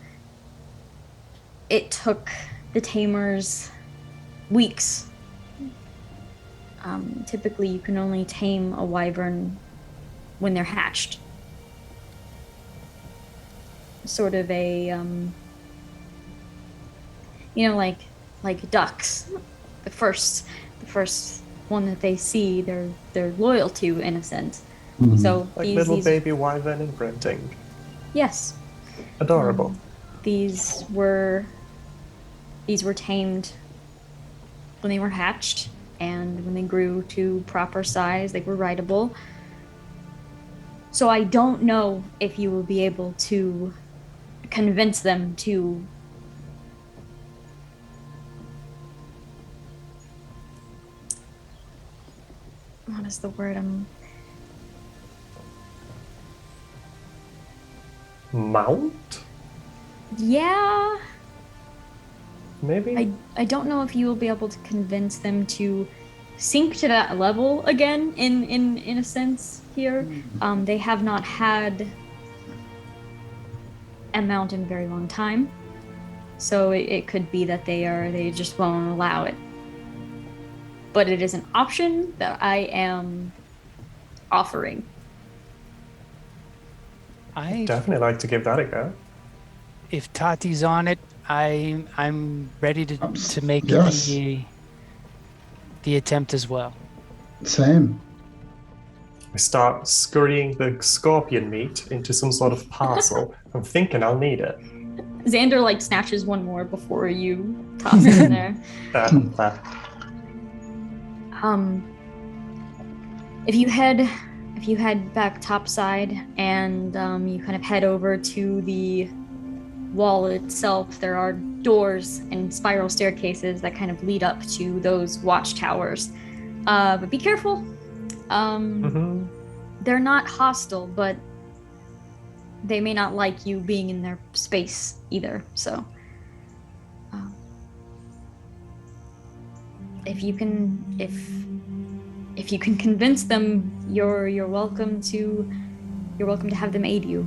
it took the tamers weeks. Typically, you can only tame a wyvern when they're hatched. Sort of a, like ducks. The first one that they see, they're loyal to, in a sense.
Mhm.
So
Like
these,
little
these
baby wyvern imprinting.
yes,
Adorable.
these were tamed when they were hatched, and when they grew to proper size, they were rideable. So I don't know if you will be able to convince them to what is the word
Mount?
yeah,
Maybe?
I don't know if you will be able to convince them to sink to that level again in a sense here. They have not had a mount in a very long time. So it could be that they just won't allow it. But it is an option that I am offering.
I
Definitely like to give that a go.
If Tati's on it, I'm ready to make
Yes.
the attempt as well.
Same.
I start scurrying the scorpion meat into some sort of parcel. I'm thinking I'll need it.
Xander like snatches one more before you toss it in there.
Fair.
If you head back topside and you kind of head over to the wall itself, there are doors and spiral staircases that kind of lead up to those watchtowers. But be careful. They're not hostile, but they may not like you being in their space either. So, if you can convince them, you're welcome to have them aid you.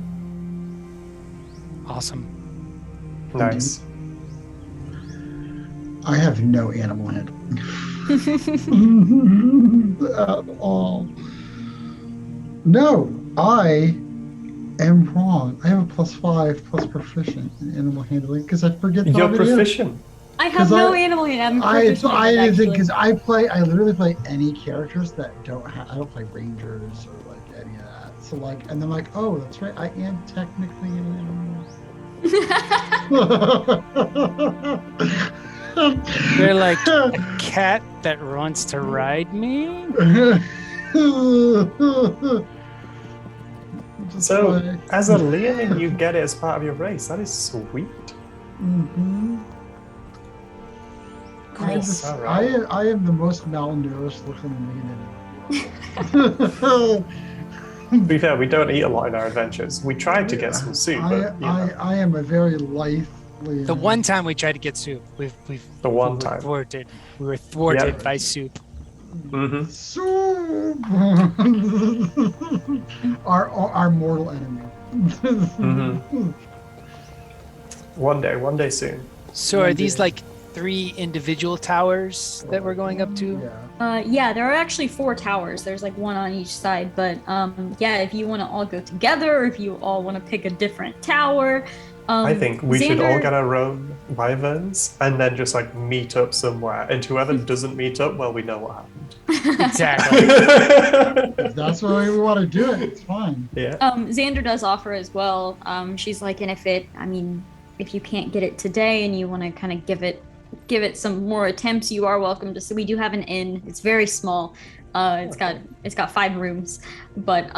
Awesome.
Nice.
I have no animal handling at all. No, I am wrong. I have a +5 plus proficient in animal handling because I forget.
You're proficient.
I have no animal handling. I'm proficient at it, actually.
Because I literally play any characters that don't have. I don't play rangers or like any of that. So like, and then like, oh, that's right. I am technically an animal.
They're like a cat that wants to ride me.
So, as a Leonin, you get it as part of your race. That is sweet.
Mm-hmm.
Nice.
All right.
I am the most malnourished looking Leonin.
To be fair, we don't eat a lot in our adventures. We tried to get some soup, but you know.
I am a very lithe Leonin.
The one time we tried to get soup, we
one time.
thwarted. We were thwarted
Yep.
by soup.
Mm-hmm.
Soup! our mortal enemy.
Mm-hmm. One day soon.
So are these like 3 individual towers that we're going up to?
Yeah.
Yeah, there are actually 4 towers. There's like one on each side, but yeah, if you want to all go together, or if you all want to pick a different tower,
I think we should all
Xander-
get our own wyverns and then just like meet up somewhere. And whoever doesn't meet up, well, we know what happened.
Exactly.
If that's the way we want to do it, it's fine.
Yeah.
Xander does offer as well. She's like, and if you can't get it today and you want to kind of give it some more attempts, you are welcome to. So we do have an inn. It's very small. It's got 5 rooms, but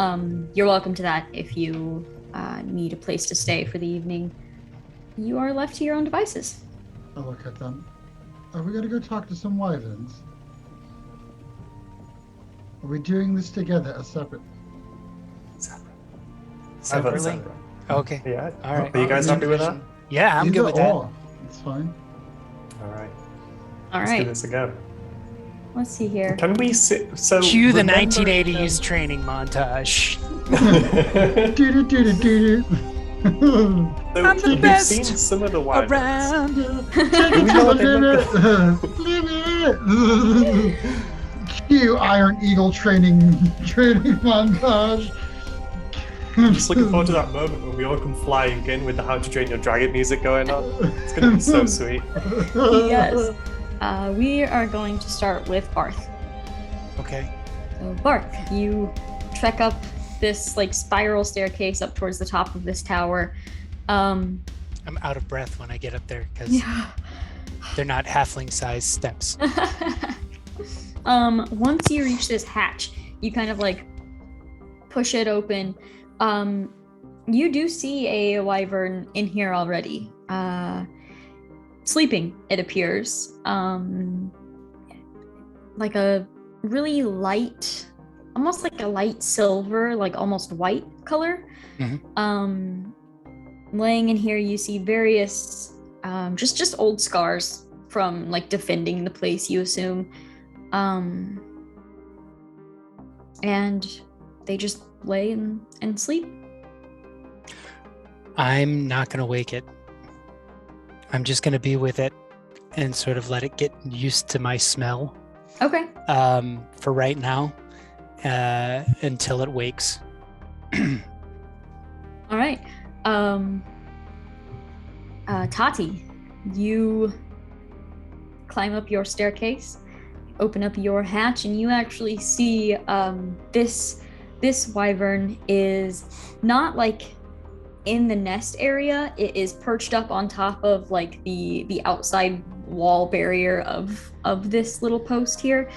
you're welcome to that if you need a place to stay for the evening. You are left to your own devices.
I look at them. Are we going to go talk to some wyverns? Are we doing this together or separate?
Separately? Okay.
Yeah.
All right.
Are you guys happy with that?
Yeah, I'm good with that.
Either or. It's fine.
All right.
All
Let's do
right.
this again.
Let's see here.
Can we sit? So
Cue the
remembering
1980s training montage.
Do-do-do-do-do-do.
So
I'm the
you've
best
seen some of the wyverns.
Around.
Take
we
it
know
to
what they
the limit. Cue Iron Eagle training montage.
I'm just looking forward to that moment when we all come flying in with the How to Train Your Dragon music going on. It's going to be so sweet.
Yes. We are going to start with Barth.
Okay.
So Barth, you trek up this like spiral staircase up towards the top of this tower.
I'm out of breath when I get up there because
Yeah.
they're not halfling-sized steps.
Once you reach this hatch, you kind of like push it open. You do see a wyvern in here already. Sleeping, it appears. Like a really light, almost like a light silver, like almost white color.
Mhm.
Laying in here, you see various, just old scars from like defending the place, you assume. And they just lay and sleep.
I'm not going to wake it. I'm just going to be with it and sort of let it get used to my smell
Okay.
for right now until it wakes.
All right. Tahti, you climb up your staircase, open up your hatch, and you actually see this wyvern is not like in the nest area. It is perched up on top of like the outside wall barrier of this little post here.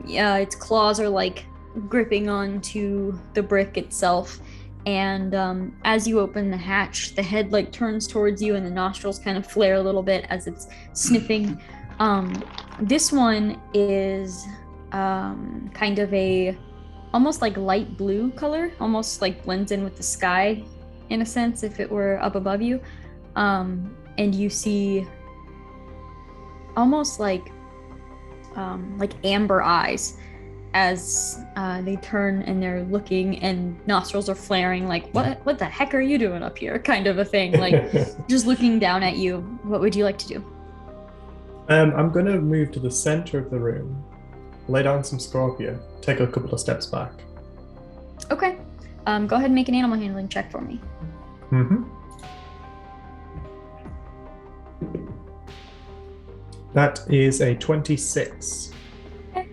Its claws are like gripping onto the brick itself, and as you open the hatch, the head like turns towards you and the nostrils kind of flare a little bit as it's sniffing. This one is kind of a almost like light blue color, almost like blends in with the sky in a sense if it were up above you. And you see almost like amber eyes as they turn and they're looking, and nostrils are flaring like, what the heck are you doing up here, kind of a thing, like just looking down at you. What would you like to do?
I'm going to move to the center of the room, lay down some scorpion, take a couple of steps back.
Okay. Go ahead and make an animal handling check for me.
Mm-hmm. That is a 26.
Okay.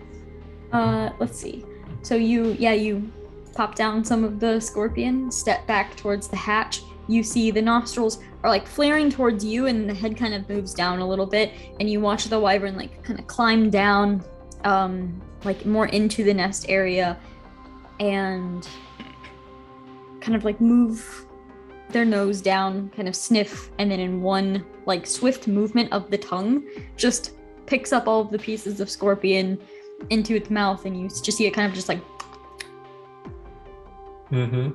Let's see. So you pop down some of the scorpion, step back towards the hatch. You see the nostrils are like flaring towards you, and the head kind of moves down a little bit, and you watch the wyvern like kind of climb down like more into the nest area and kind of like move their nose down, kind of sniff, and then in one like swift movement of the tongue just picks up all of the pieces of scorpion into its mouth, and you just see it kind of just like
Mm-hmm.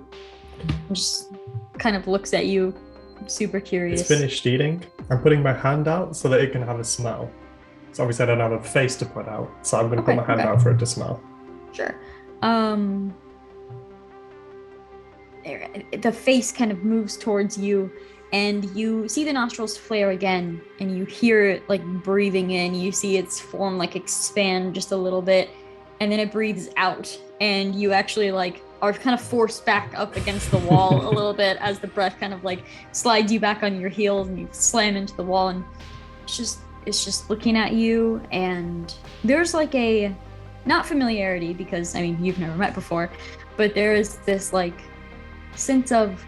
just kind of looks at you, super curious.
It's finished eating. I'm putting my hand out so that it can have a smell. So obviously I don't have a face to put out, so I'm going to put my hand
Okay.
out for it to smell.
Sure. The face kind of moves towards you, and you see the nostrils flare again, and you hear it like breathing in. You see its form like expand just a little bit, and then it breathes out, and you actually like are kind of forced back up against the wall a little bit as the breath kind of like slides you back on your heels, and you slam into the wall, and it's just looking at you. And there's like a not familiarity, because I mean you've never met before, but there is this like sense of,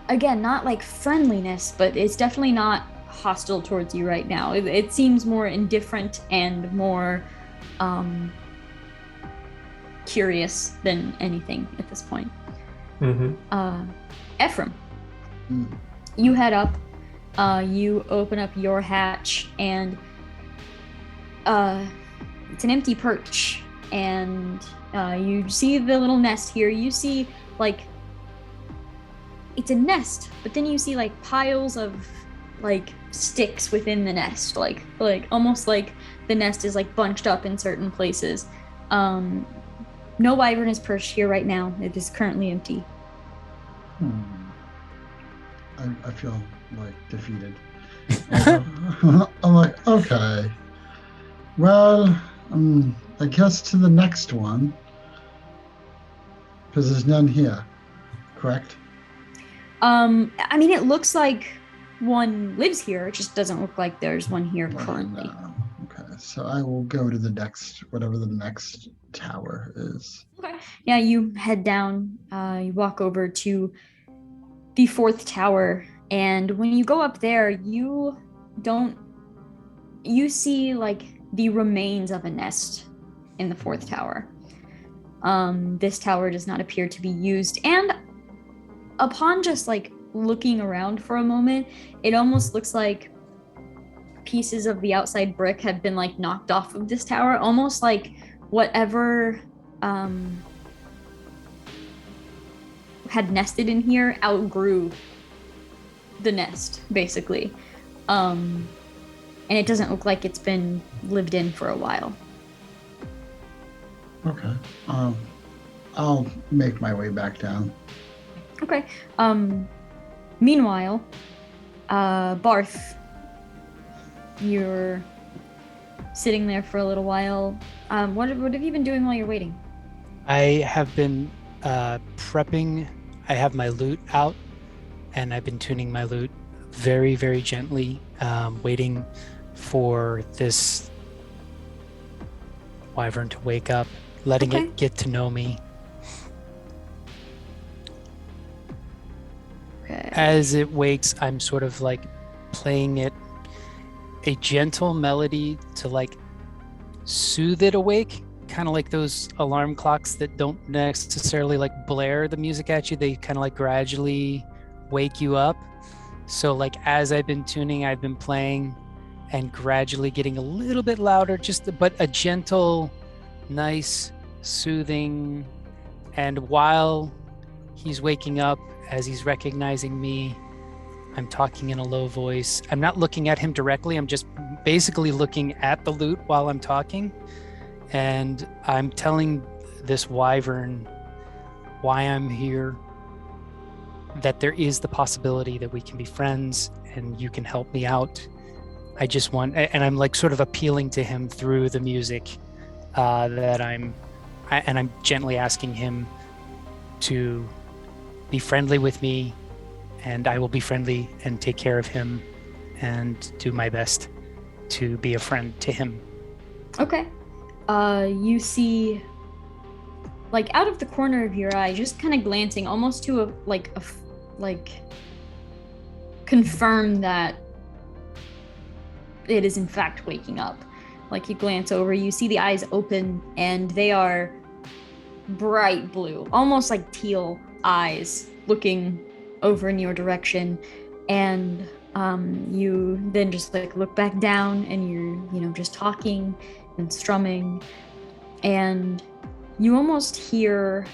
again, not like friendliness, but it's definitely not hostile towards you right now. It seems more indifferent and more curious than anything at this point. Ephraim, you head up, you open up your hatch, and it's an empty perch, and you see the little nest here. You see like it's a nest, but then you see like piles of like sticks within the nest, like almost like the nest is like bunched up in certain places. No wyvern is perched here right now. It is currently empty.
I feel like defeated. I'm like, okay, well, I guess to the next one, because there's none here, correct?
I mean, it looks like one lives here. It just doesn't look like there's one here currently.
No. Okay, so I will go to the next, whatever the next tower is.
Okay. Yeah, you head down. You walk over to the fourth tower, and when you go up there, you see like the remains of a nest in the fourth tower. This tower does not appear to be used, and upon just like looking around for a moment, it almost looks like pieces of the outside brick have been like knocked off of this tower, almost like whatever had nested in here outgrew the nest, basically. And it doesn't look like it's been lived in for a while.
Okay. I'll make my way back down.
Okay. Meanwhile, Barth, you're sitting there for a little while. What have you been doing while you're waiting?
I have been prepping. I have my lute out, and I've been tuning my lute very, very gently, waiting for this wyvern to wake up, letting it get to know me.
Okay.
As it wakes, I'm sort of like playing it a gentle melody to like soothe it awake, kind of like those alarm clocks that don't necessarily like blare the music at you. They kind of like gradually wake you up. So like as I've been tuning, I've been playing and gradually getting a little bit louder, but a gentle, nice, soothing. And while he's waking up, as he's recognizing me, I'm talking in a low voice. I'm not looking at him directly. I'm just basically looking at the lute while I'm talking. And I'm telling this wyvern why I'm here, that there is the possibility that we can be friends and you can help me out. I just want, and I'm like sort of appealing to him through the music, I'm gently asking him to be friendly with me, and I will be friendly and take care of him and do my best to be a friend to him. Okay.
You see, like out of the corner of your eye, just kind of glancing, almost to confirm that it is in fact waking up. Like you glance over, you see the eyes open, and they are bright blue, almost like teal eyes looking over in your direction. And you then just like look back down, and you're just talking and strumming, and you almost hear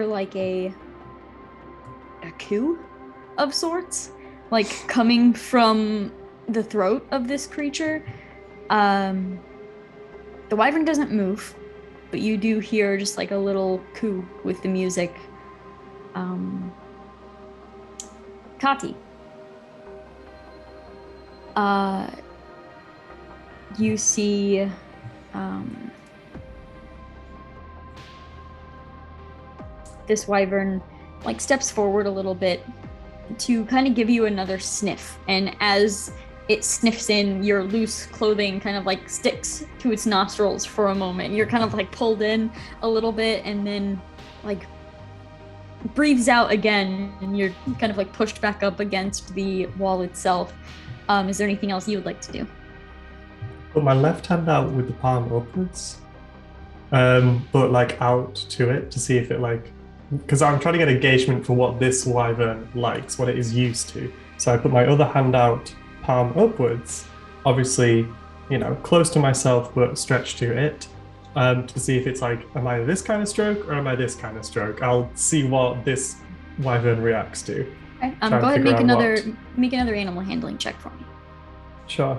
like a coo of sorts, like coming from the throat of this creature. The wyvern doesn't move. but you do hear just like a little coo with the music. Tahti. You see this wyvern like steps forward a little bit to kind of give you another sniff, and as it sniffs in, your loose clothing kind of like sticks to its nostrils for a moment. You're kind of like pulled in a little bit and then like breathes out again, and you're kind of like pushed back up against the wall itself. Is there anything else you would like to do?
Put my left hand out with the palm upwards, but like out to it to see if it like, because I'm trying to get engagement for what this wyvern likes, what it is used to. So I put my other hand out, palm upwards, obviously, you know, close to myself but stretched to it, to see if it's like, am I this kind of stroke or am I this kind of stroke? I'll see what this wyvern reacts to.
Okay. Go ahead and make another animal handling check for me.
Sure.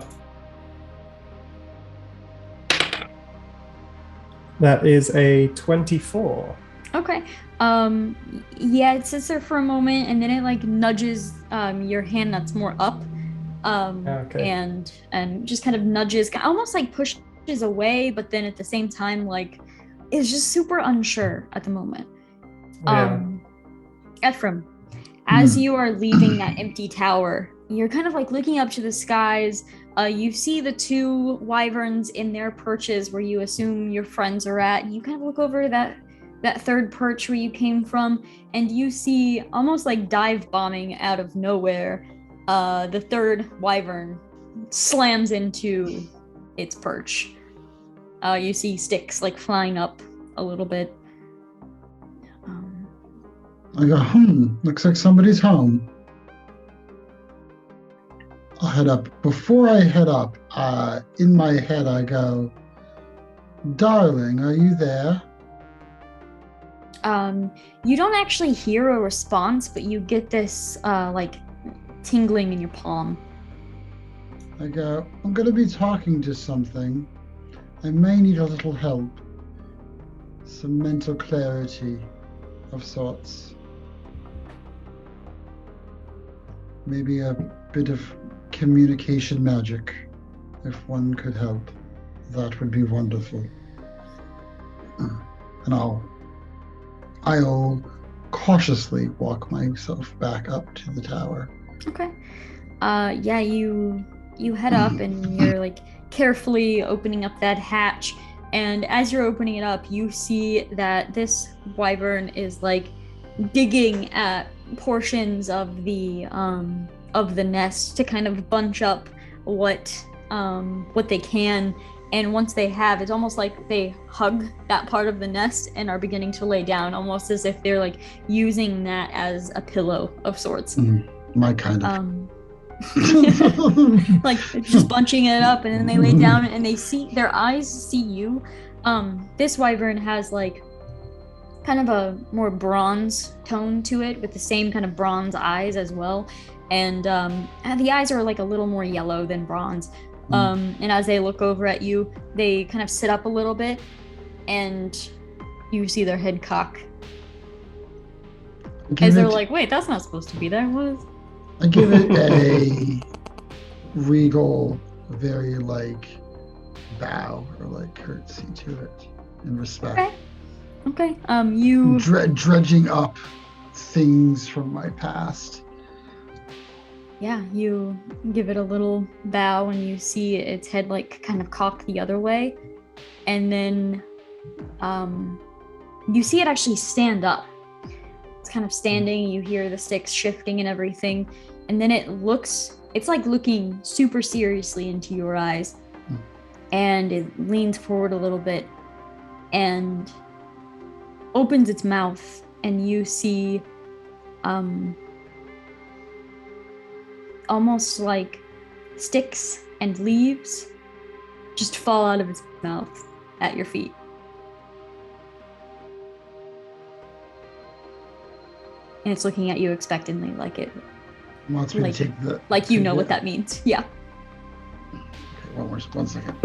That is a 24.
Okay. Yeah, it sits there for a moment and then it like nudges your hand that's more up.
Okay.
And just kind of nudges, almost like pushes away, but then at the same time like is just super unsure at the moment.
Yeah.
Ephraim, as you are leaving that empty tower, you're kind of like looking up to the skies. You see the two wyverns in their perches where you assume your friends are at. You kind of look over that third perch where you came from, and you see almost like dive bombing out of nowhere. The third wyvern slams into its perch. You see sticks like flying up a little bit.
I go, looks like somebody's home. I'll head up. Before I head up, in my head I go, darling, are you there?
You don't actually hear a response, but you get this like tingling in your palm.
I go, I'm going to be talking to something. I may need a little help. Some mental clarity of sorts. Maybe a bit of communication magic. If one could help, that would be wonderful. And I'll cautiously walk myself back up to the tower.
Okay. Yeah, you head up and you're like carefully opening up that hatch, and as you're opening it up, you see that this wyvern is like digging at portions of the nest to kind of bunch up what they can. And once they have, it's almost like they hug that part of the nest and are beginning to lay down, almost as if they're like using that as a pillow of sorts.
My kind of.
Like just bunching it up, and then they lay down and they see, their eyes see you. This wyvern has like kind of a more bronze tone to it, with the same kind of bronze eyes as well. And the eyes are like a little more yellow than bronze. And as they look over at you, they kind of sit up a little bit, and you see their head cock. As they're like, wait, that's not supposed to be there. What?
I give it a regal, very like bow or like curtsy to it in respect.
Okay. You
dredging up things from my past.
Yeah, you give it a little bow and you see its head like kind of cock the other way. And then you see it actually stand up. It's kind of standing, you hear the sticks shifting and everything. And then it's like looking super seriously into your eyes. And it leans forward a little bit and opens its mouth, and you see almost like sticks and leaves just fall out of its mouth at your feet. And it's looking at you expectantly, like it
Wants me to take the,
like you know what that means. Yeah.
Okay, one second.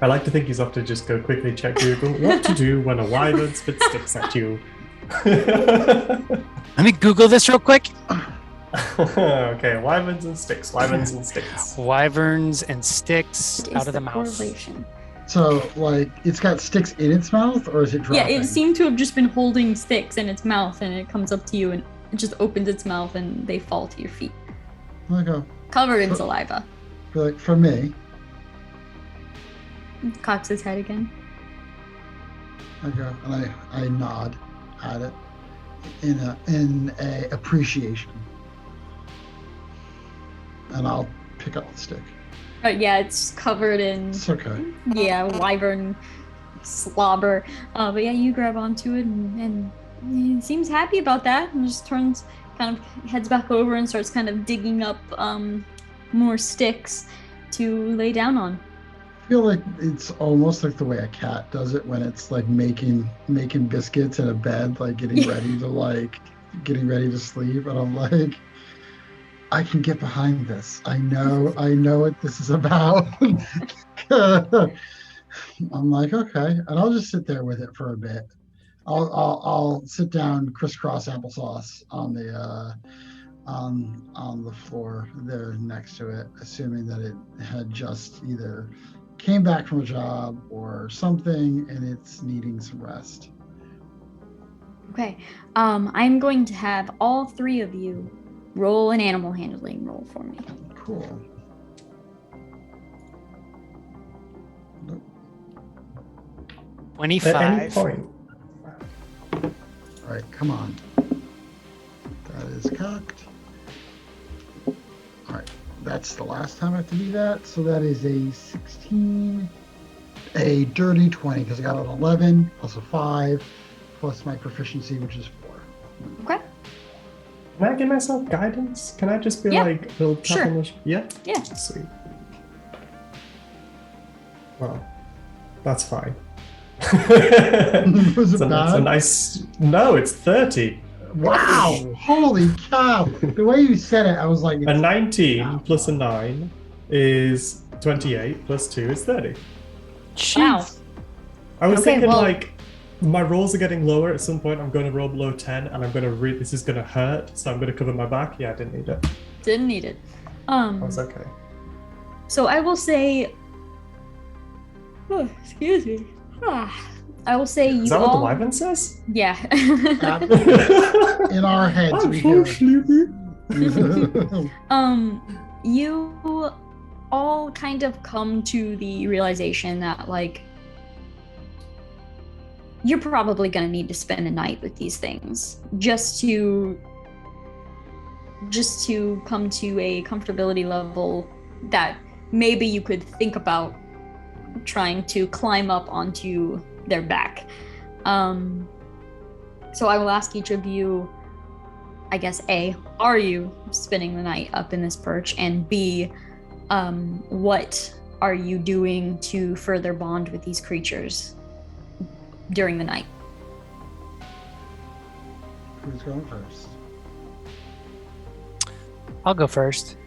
I like to think he's off to just go quickly check Google what to do when a wyvern spits sticks at you.
Let me Google this real quick.
Okay, wyverns and sticks. Wyverns and sticks.
Wyverns and sticks
What is
out of the mouth.
correlation?
So, like, it's got sticks in its mouth, or is it dropping?
Yeah, it seemed to have just been holding sticks in its mouth, and it comes up to you, and it just opens its mouth, and they fall to your feet,
Okay.
covered in saliva.
Like, for me,
Cocks his head again.
okay, and I nod at it in a appreciation, and I'll pick up the stick.
Yeah, it's covered in
It's okay.
wyvern slobber. But yeah, you grab onto it, and he seems happy about that, and just kind of heads back over and starts kind of digging up more sticks to lay down on.
I feel like it's almost like the way a cat does it when it's like making biscuits in a bed, like getting ready to sleep, and I'm like, I can get behind this. I know what this is about. I'm like, okay, and I'll just sit there with it for a bit. I'll sit down crisscross applesauce on the floor there next to it, assuming that it had just either came back from a job or something and it's needing some rest.
Okay, I'm going to have all three of you roll an animal handling roll for me.
Cool. Nope.
25.
At any point.
All right, come on. That is cocked. All right, that's the last time I have to do that. So that is a 16, a dirty 20, because I got an 11 plus a 5 plus my proficiency, which is 4.
Okay.
Can I give myself guidance? Can I just be
Yeah.
like, little tap
Sure.
on the yeah?
Yeah.
Sweet. Well, that's fine.
Was it
It's a
bad?
nice. No, it's 30.
Wow! Holy cow! The way you said it, I was like,
A 19 plus a 9 is 28 plus 2 is 30.
Wow.
I was
Okay,
thinking
well-
like my rolls are getting lower at some point. I'm going to roll below 10 and I'm going to this is going to hurt, so I'm going to cover my back. Yeah, I didn't need it.
Didn't need it.
I was okay.
So I will say. Oh, excuse me. I will say you
Is that
all.
what the wyvern says?
Yeah.
in our heads,
I'm
we
so
hear
sleepy.
You all kind of come to the realization that, like, you're probably going to need to spend a night with these things just to come to a comfortability level that maybe you could think about trying to climb up onto their back. So I will ask each of you, I guess, A, are you spending the night up in this perch? And B, what are you doing to further bond with these creatures during the night?
Who's going first?
I'll go first.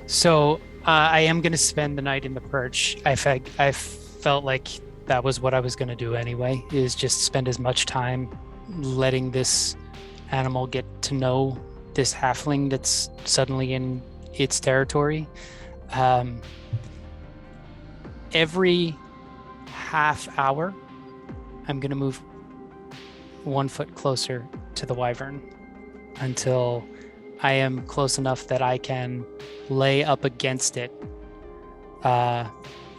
So I am going to spend the night in the perch. I felt like that was what I was going to do anyway, is just spend as much time letting this animal get to know this halfling that's suddenly in its territory. Every half hour, I'm going to move 1 foot closer to the wyvern until I am close enough that I can lay up against it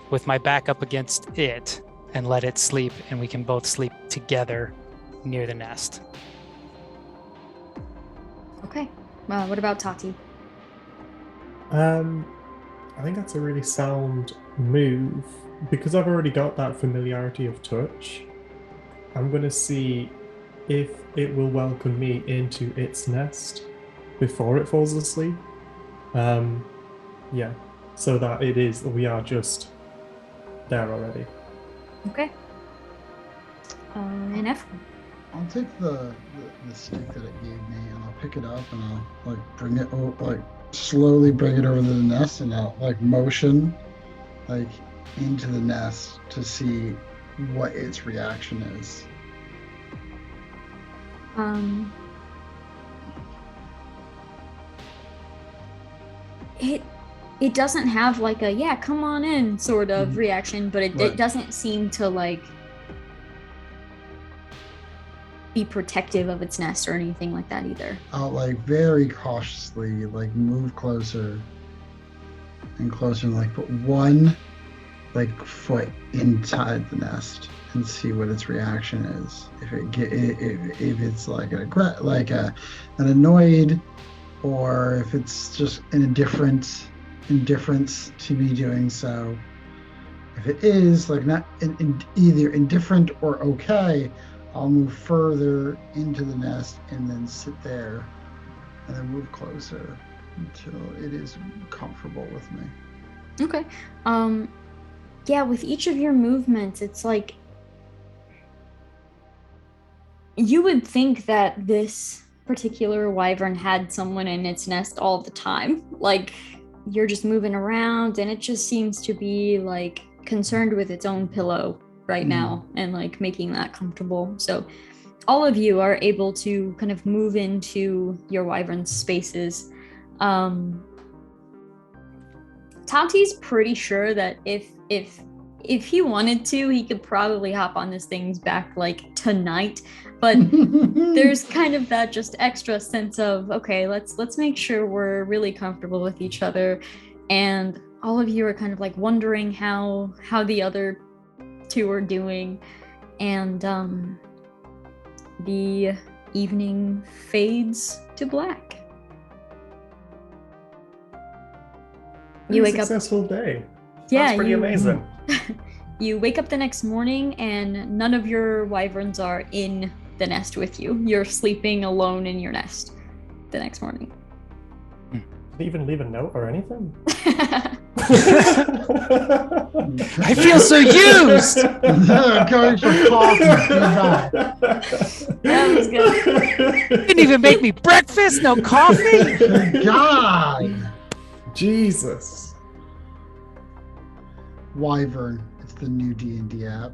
with my back up against it and let it sleep, and we can both sleep together near the nest.
Okay. What about Tahti?
I think that's a really sound move because I've already got that familiarity of touch. I'm going to see if it will welcome me into its nest before it falls asleep. Yeah, so that we are just there already.
Okay. And F.
I'll take the stick that it gave me and I'll pick it up and I'll like bring it slowly bring it over to the nest and I'll like motion like into the nest to see what its reaction is.
It doesn't have like a yeah, come on in sort of reaction, but it doesn't seem to like be protective of its nest or anything like that either.
I'll like very cautiously like move closer and closer and like put one like foot inside the nest and see what its reaction is. If it's like an annoyed, or if it's just an indifference to me doing so. If it is like not either indifferent or okay, I'll move further into the nest and then sit there and then move closer until it is comfortable with me.
Okay. Yeah, with each of your movements, it's like you would think that this particular wyvern had someone in its nest all the time. Like you're just moving around and it just seems to be like concerned with its own pillow right now and like making that comfortable. So all of you are able to kind of move into your wyvern's spaces. Tahti's pretty sure that if he wanted to, he could probably hop on this thing's back like tonight. But there's kind of that just extra sense of, okay, let's make sure we're really comfortable with each other. And all of you are kind of like wondering how the other two are doing. And the evening fades to black. You wake up.
Successful day.
Yeah,
That's pretty amazing.
You wake up the next morning and none of your wyverns are in the nest with you. You're sleeping alone in your nest the next morning.
Did he even leave a note or anything?
I feel so used.
Going for coffee.
That was good.
Didn't even make me breakfast. No coffee.
God.
Jesus.
Wyvern. It's the new D&D app.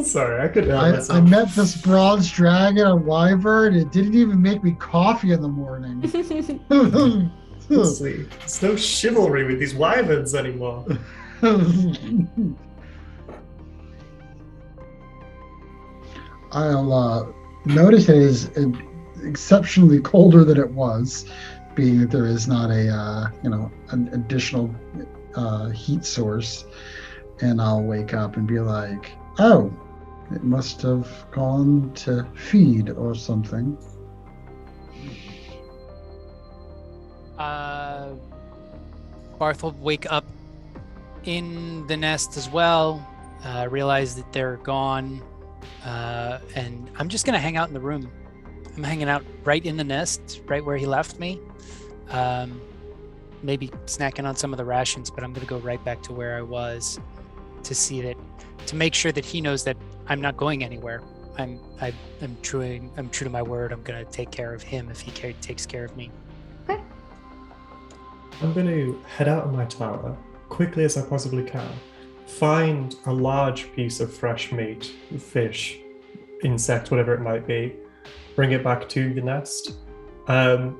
Sorry, I couldn't help
I
myself.
met this bronze dragon on Wyvern. It didn't even make me coffee in the morning.
Honestly, there's no chivalry with these wyverns anymore.
I'll notice it is exceptionally colder than it was, being that there is not an additional heat source, and I'll wake up and be like, oh, it must have gone to feed or something.
Barth will wake up in the nest as well, realize that they're gone, and I'm just gonna hang out in the room. I'm hanging out right in the nest, right where he left me. Maybe snacking on some of the rations, but I'm gonna go right back to where I was to make sure that he knows that I'm not going anywhere. I'm true to my word. I'm gonna take care of him if he takes care of me.
Okay.
I'm going to head out of my tower quickly as I possibly can, find a large piece of fresh meat, fish, insect, whatever it might be, bring it back to the nest. I'm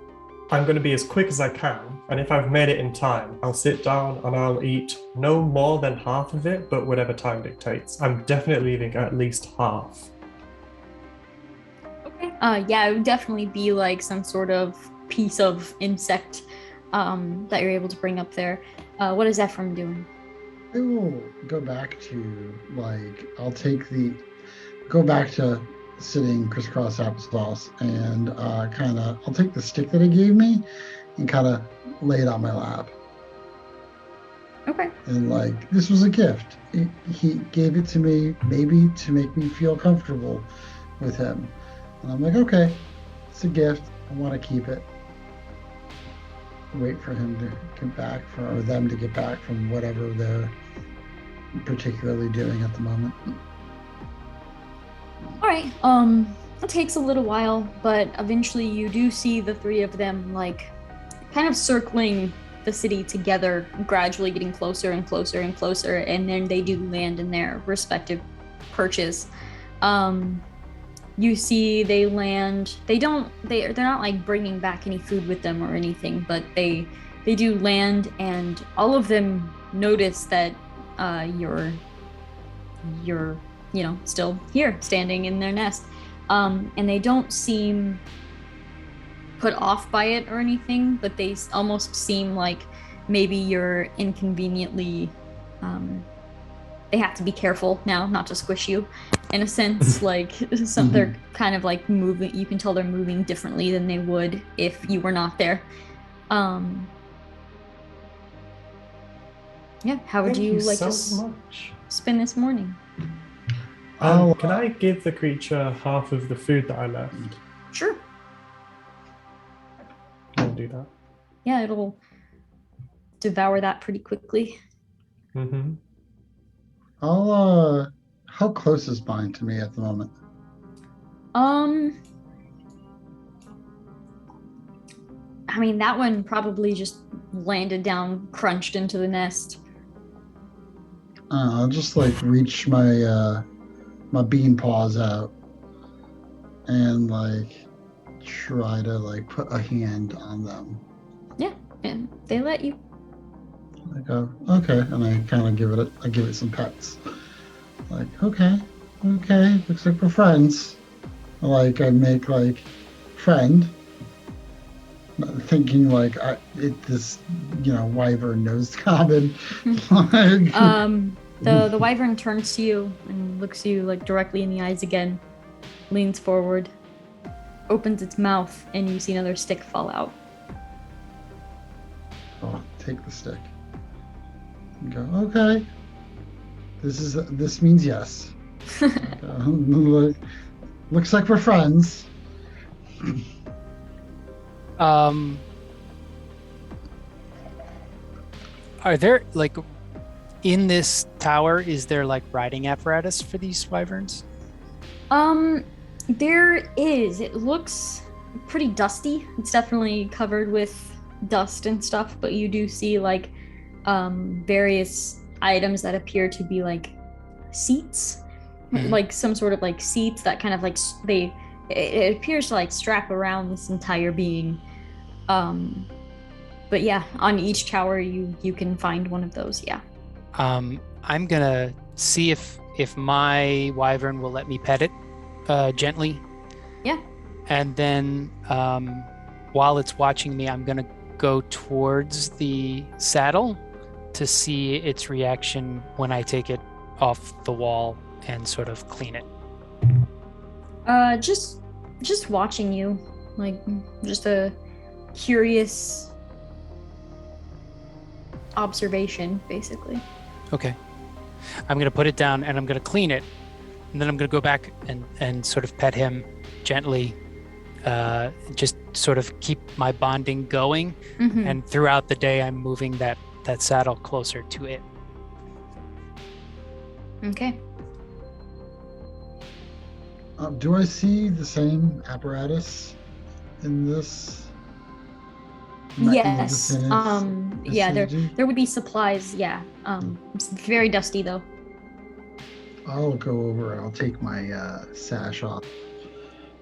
going to be as quick as I can, and if I've made it in time, I'll sit down and I'll eat no more than half of it, but whatever time dictates. I'm definitely leaving at least half.
Okay. Yeah, it would definitely be like some sort of piece of insect that you're able to bring up there. What is Ephraim doing?
I will go back to go back to sitting crisscross applesauce and I'll take the stick that he gave me and kind of lay it on my lap.
Okay.
And like, this was a gift. He gave it to me maybe to make me feel comfortable with him. And I'm like, okay, it's a gift. I want to keep it. Wait for him to get back or them to get back from whatever they're particularly doing at the moment.
All right. It takes a little while, but eventually you do see the three of them like kind of circling the city together, gradually getting closer and closer and closer, and then they do land in their respective perches. You see they land. They're not like bringing back any food with them or anything, but they do land, and all of them notice that you're still here, standing in their nest, and they don't seem put off by it or anything, but they almost seem like maybe you're inconveniently. They have to be careful now, not to squish you, in a sense. Like they're kind of like moving. You can tell they're moving differently than they would if you were not there. Yeah. How would
Thank
you
you
like
so
to
much.
spend this morning?
Can I give the creature half of the food that I left?
Sure.
I'll do that.
Yeah, it'll devour that pretty quickly.
Mm-hmm.
How close is mine to me at the moment?
I mean, that one probably just landed down, crunched into the nest.
I'll just like reach my my bean paws out and like try to like put a hand on them.
Yeah, and they let you.
I go, okay, and I kind of give it some pets. Like, okay, looks like we're friends. Like I make like friend, thinking like this wyvern knows common. Like,
The wyvern turns to you and looks you like directly in the eyes again, leans forward, opens its mouth, and you see another stick fall out.
oh, take the stick. And go, okay. This means yes. Looks like we're friends.
Are there like in this tower? Is there like riding apparatus for these wyverns?
There is. It looks pretty dusty. It's definitely covered with dust and stuff, but you do see like various items that appear to be like seats, like some sort of like seats that kind of like it appears to like strap around this entire being. But yeah, on each tower you can find one of those. Yeah.
I'm gonna see if my wyvern will let me pet it gently.
Yeah.
And then while it's watching me, I'm gonna go towards the saddle to see its reaction when I take it off the wall and sort of clean it.
Just watching you, like just a curious observation, basically.
Okay. I'm gonna put it down and I'm gonna clean it, and then I'm gonna go back and sort of pet him gently, just sort of keep my bonding going.
Mm-hmm.
And throughout the day, I'm moving that saddle closer to it.
Okay.
Do I see the same apparatus in this?
Yes. Yeah,
vicinity?
there would be supplies. Yeah. It's very dusty though.
I'll go over and I'll take my sash off.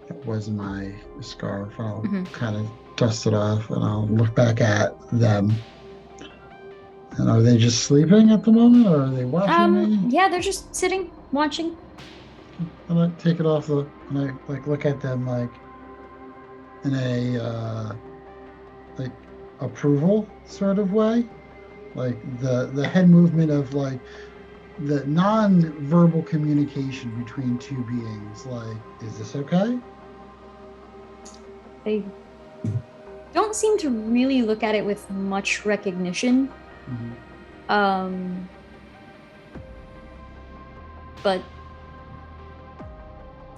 That was my scarf. I'll kind of dust it off and I'll look back at them. And are they just sleeping at the moment, or are they watching me?
Yeah, they're just sitting, watching.
And I take it off and I like look at them like in a like approval sort of way, like the head movement of like the non-verbal communication between two beings. Like, is this okay?
They don't seem to really look at it with much recognition. But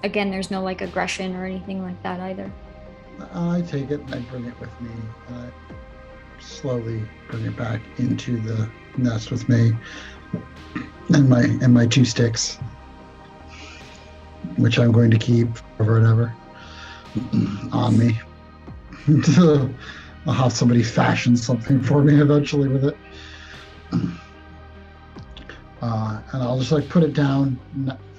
again, there's no like aggression or anything like that either.
I take it and I bring it with me, and I slowly bring it back into the nest with me, and my two sticks, which I'm going to keep forever and ever on me. So I'll have somebody fashion something for me eventually with it. And I'll just like put it down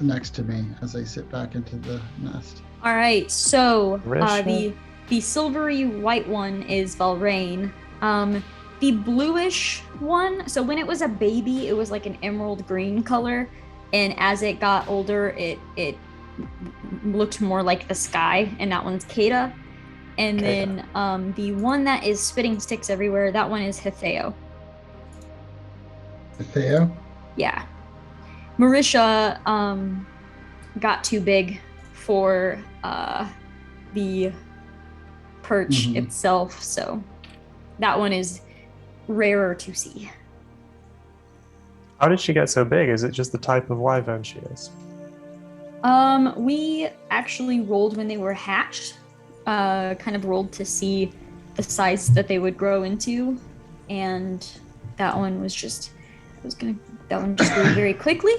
next to me as I sit back into the nest.
All right, so
Risha?
the silvery white one is Valrain. The bluish one, so when it was a baby, it was like an emerald green color, and as it got older, it looked more like the sky, and that one's Kata. And
Kata.
then the one that is spitting sticks everywhere, that one is Hetheo.
Theo?
Yeah. Marisha got too big for the perch itself, so that one is rarer to see.
How did she get so big? Is it just the type of wyvern she is?
We actually rolled when they were hatched, kind of rolled to see the size that they would grow into, and that one just grew very quickly.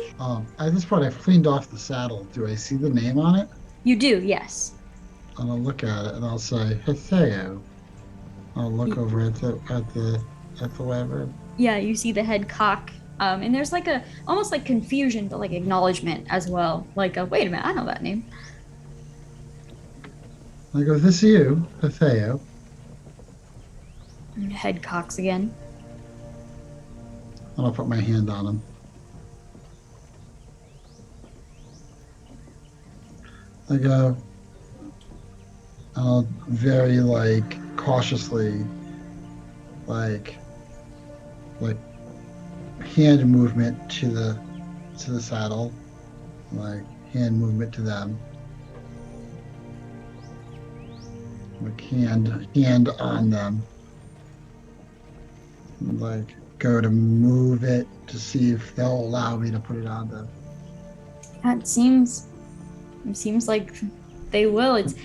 At this point, I've cleaned off the saddle. Do I see the name on it?
You do, yes.
And I'll look at it and I'll say Hetheo. I'll look over at the wyvern.
Yeah, you see the head cock, and there's like a almost like confusion, but like acknowledgement as well. Like, wait a minute, I know that name.
I go, this you, Hetheo.
Head cocks again.
And I'll put my hand on him. I go, and I'll very like cautiously, like hand movement to the saddle, like hand movement to them, like hand on them, and, like go to move it to see if they'll allow me to put it on them.
It seems like they will. It's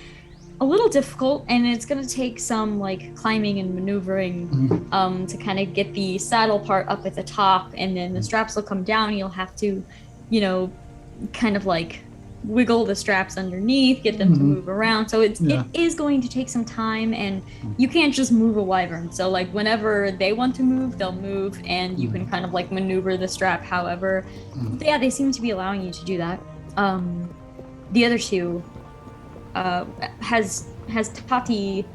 a little difficult, and it's going to take some like climbing and maneuvering to kind of get the saddle part up at the top, and then the straps will come down. You'll have to, kind of like wiggle the straps underneath, get them to move around. So it is going to take some time, and you can't just move a wyvern. So like whenever they want to move, they'll move, and you can kind of like maneuver the strap however. Yeah, they seem to be allowing you to do that. The other two, has Tahti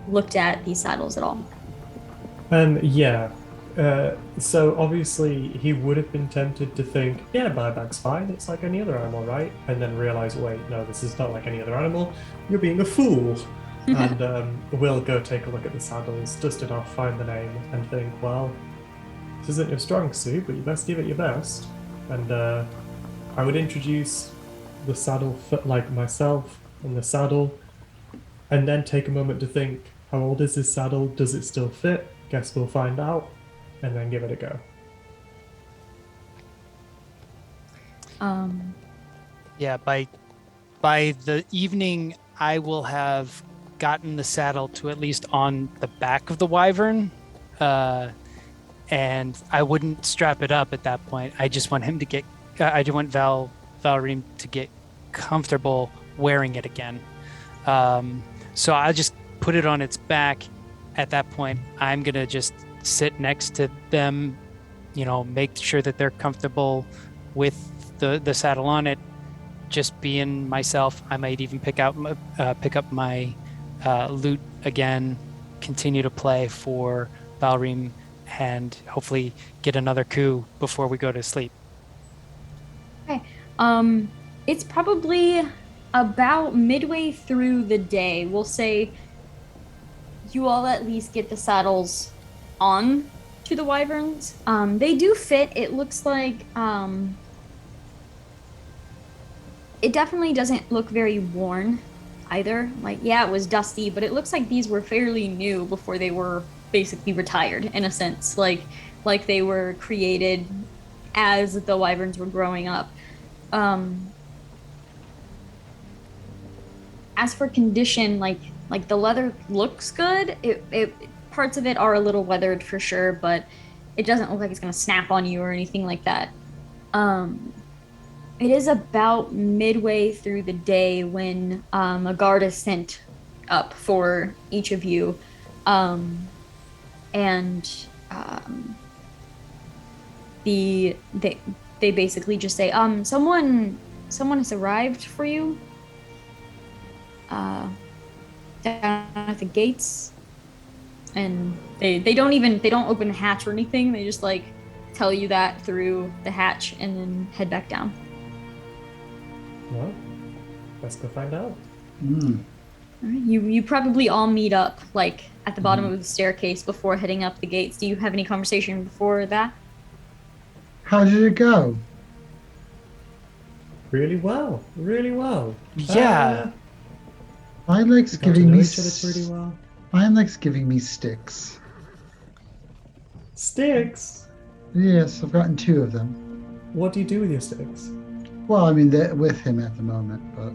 looked at these saddles at all?
Yeah. So obviously he would have been tempted to think, yeah, barebac's fine, it's like any other animal, right? And then realize, wait, no, this is not like any other animal. You're being a fool. And we'll go take a look at the saddles, dust it off, find the name, and think, well, this isn't your strong suit, but you best give it your best. And I would introduce the saddle, like myself and the saddle, and then take a moment to think, how old is this saddle? Does it still fit? Guess we'll find out, and then give it a go.
Yeah, by the evening, I will have gotten the saddle to at least on the back of the wyvern, and I wouldn't strap it up at that point. I just want him to get. I just want Valrine to get comfortable wearing it again. So I'll just put it on its back. At that point, I'm gonna just sit next to them, make sure that they're comfortable with the saddle on it. Just being myself. I might even pick up my lute again, continue to play for Valrine, and hopefully get another coup before we go to sleep.
Okay. It's probably about midway through the day. We'll say you all at least get the saddles on to the wyverns. They do fit. It looks like it definitely doesn't look very worn either. Like, yeah, it was dusty, but it looks like these were fairly new before they were basically retired in a sense. Like they were created as the wyverns were growing up. As for condition, like the leather looks good. It parts of it are a little weathered for sure, but it doesn't look like it's gonna snap on you or anything like that. It is about midway through the day when a guard is sent up for each of you. And they basically just say, someone has arrived for you. Down at the gates. And they don't open the hatch or anything. They just like tell you that through the hatch and then head back down.
Well, let's go find out.
Mm.
All right, you probably all meet up like at the bottom of the staircase before heading up the gates. Do you have any conversation before that?
How did it go?
Really well. Really well.
Yeah.
Mine likes
We got to
giving
know
me
each other pretty well.
Mine likes giving me sticks.
Sticks?
Yes, I've gotten 2 of them.
What do you do with your sticks?
Well, I mean, they're with him at the moment, but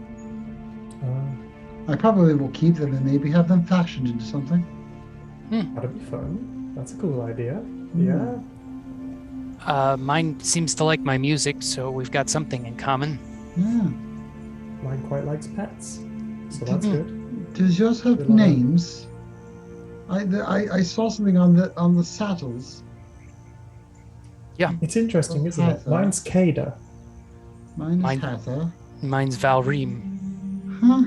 I probably will keep them and maybe have them fashioned into something.
That'd be fun. That's a cool idea.
Mm.
Yeah.
Mine seems to like my music, so we've got something in common.
Yeah.
Mine quite likes pets. So that's good.
Does yours have
Good luck.
names? I saw something on the saddles.
It's interesting, isn't it?
Hatha.
Mine's Kada.
Mine is
Mine-
Hatha.
Mine's Valreem.
Huh.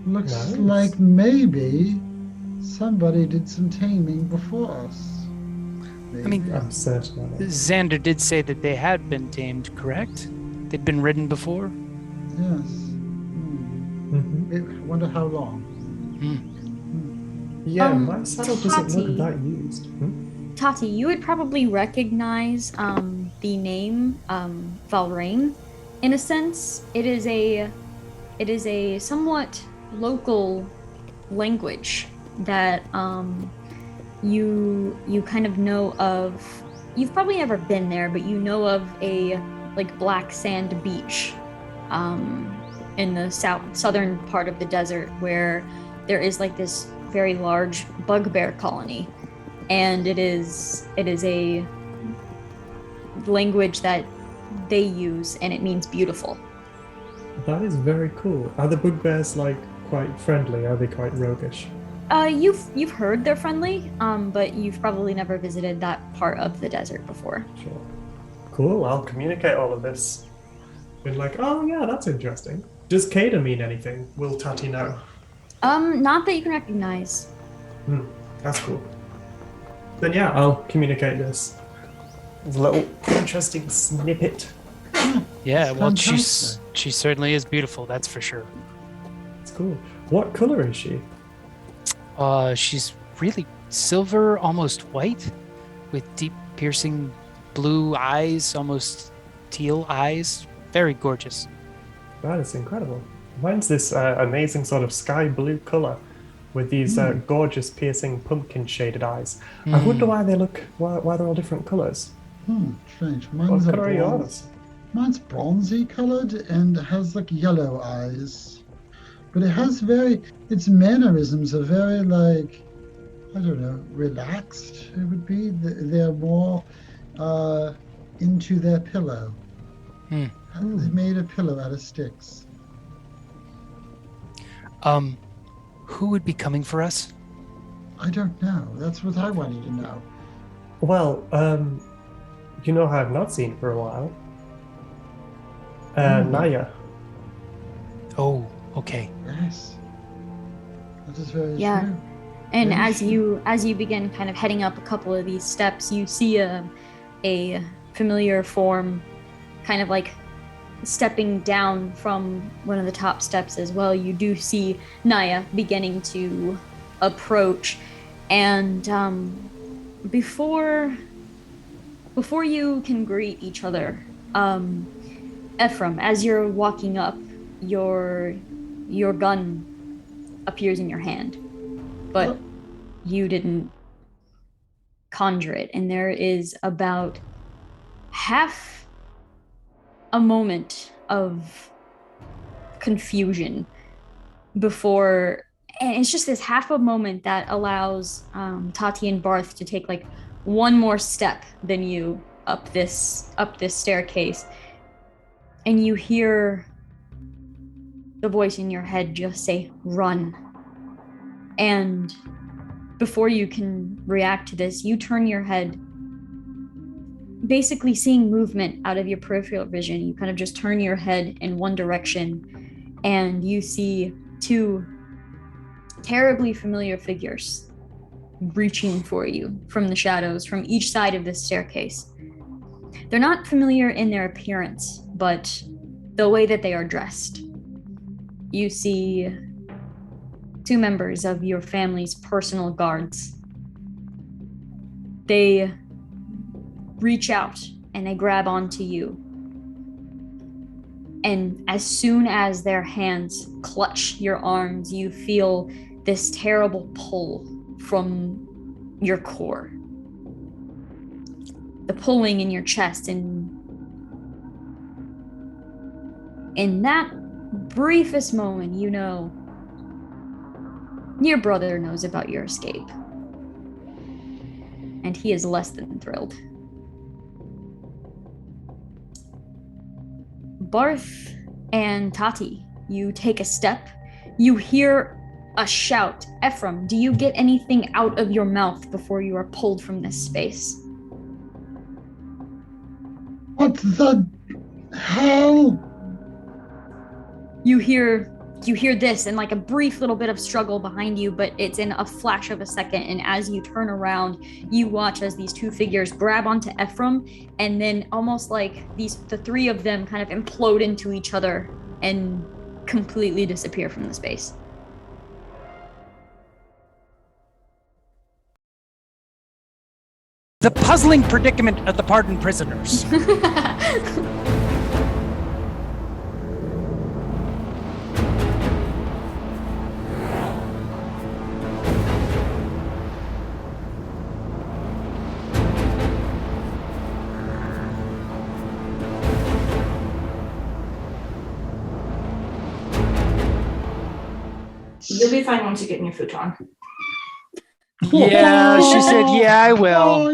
Looks
Nice.
like maybe somebody did some taming before us.
I mean,
I'm certain of it.
Xander did say that they had been tamed, correct? They'd been ridden before?
Yes.
Mhm.
I wonder how long.
Yeah, my saddle doesn't
Tahti.
look that used.
Tahti, you would probably recognize the name Valrain. In a sense, it is a somewhat local language that you kind of know of. You've probably never been there, but you know of a like black sand beach in the southern part of the desert where there is like this very large bugbear colony, and it is a language that they use, and it means beautiful.
That is very cool. Are the bugbears like quite friendly? Are they quite roguish?
You've heard they're friendly, but you've probably never visited that part of the desert before.
Sure. Cool. I'll communicate all of this. Been like, oh yeah, that's interesting. Does Kada mean anything? Will Tahti know?
Not that you can recognize.
That's cool. Then yeah, I'll communicate this. There's a little interesting snippet.
Yeah, well,
Fantastic.
she certainly is beautiful, that's for sure.
It's cool. What color is she?
She's really silver, almost white, with deep piercing blue eyes, almost teal eyes. Very gorgeous.
That is incredible. Mine's this amazing sort of sky blue color with these gorgeous piercing pumpkin shaded eyes. I wonder why they're all different colors.
Strange.
What
Mine's
color are yours?
Mine's bronzy colored and has like yellow eyes. But it has its mannerisms are very like, I don't know, relaxed, it would be. They're more into their pillow. They made a pillow out of sticks.
Who would be coming for us?
I don't know. That's what I wanted to know.
Well, you know who I've not seen for a while? Naya.
Oh, okay.
Yes. That is very
Yeah.
true.
And
Very
as you begin kind of heading up a couple of these steps, you see a familiar form kind of like stepping down from one of the top steps as well. You do see Naya beginning to approach, and before you can greet each other, Ephraim, as you're walking up, your gun appears in your hand, but you didn't conjure it, and there is about half a moment of confusion before, and it's just this half a moment that allows Tahti and Barth to take like one more step than you up this staircase, and you hear the voice in your head just say, "Run," and before you can react to this, you turn your head, basically seeing movement out of your peripheral vision. You kind of just turn your head in one direction, and you see two terribly familiar figures reaching for you from the shadows from each side of this staircase. They're not familiar in their appearance, but the way that they are dressed. You see two members of your family's personal guards. They reach out and they grab onto you. And as soon as their hands clutch your arms, you feel this terrible pull from your core. The pulling in your chest, and in that briefest moment, you know your brother knows about your escape. And he is less than thrilled. Barth and Tahti, you take a step. You hear a shout. Ephraim, do you get anything out of your mouth before you are pulled from this space?
What the hell?
You hear this and like a brief little bit of struggle behind you, but it's in a flash of a second. And as you turn around, you watch as these two figures grab onto Ephraim, and then almost like the three of them kind of implode into each other and completely disappear from the space.
The puzzling predicament of the pardoned prisoners.
You'll be fine once you get in your futon.
Yeah, she said, yeah, I will.
Oh,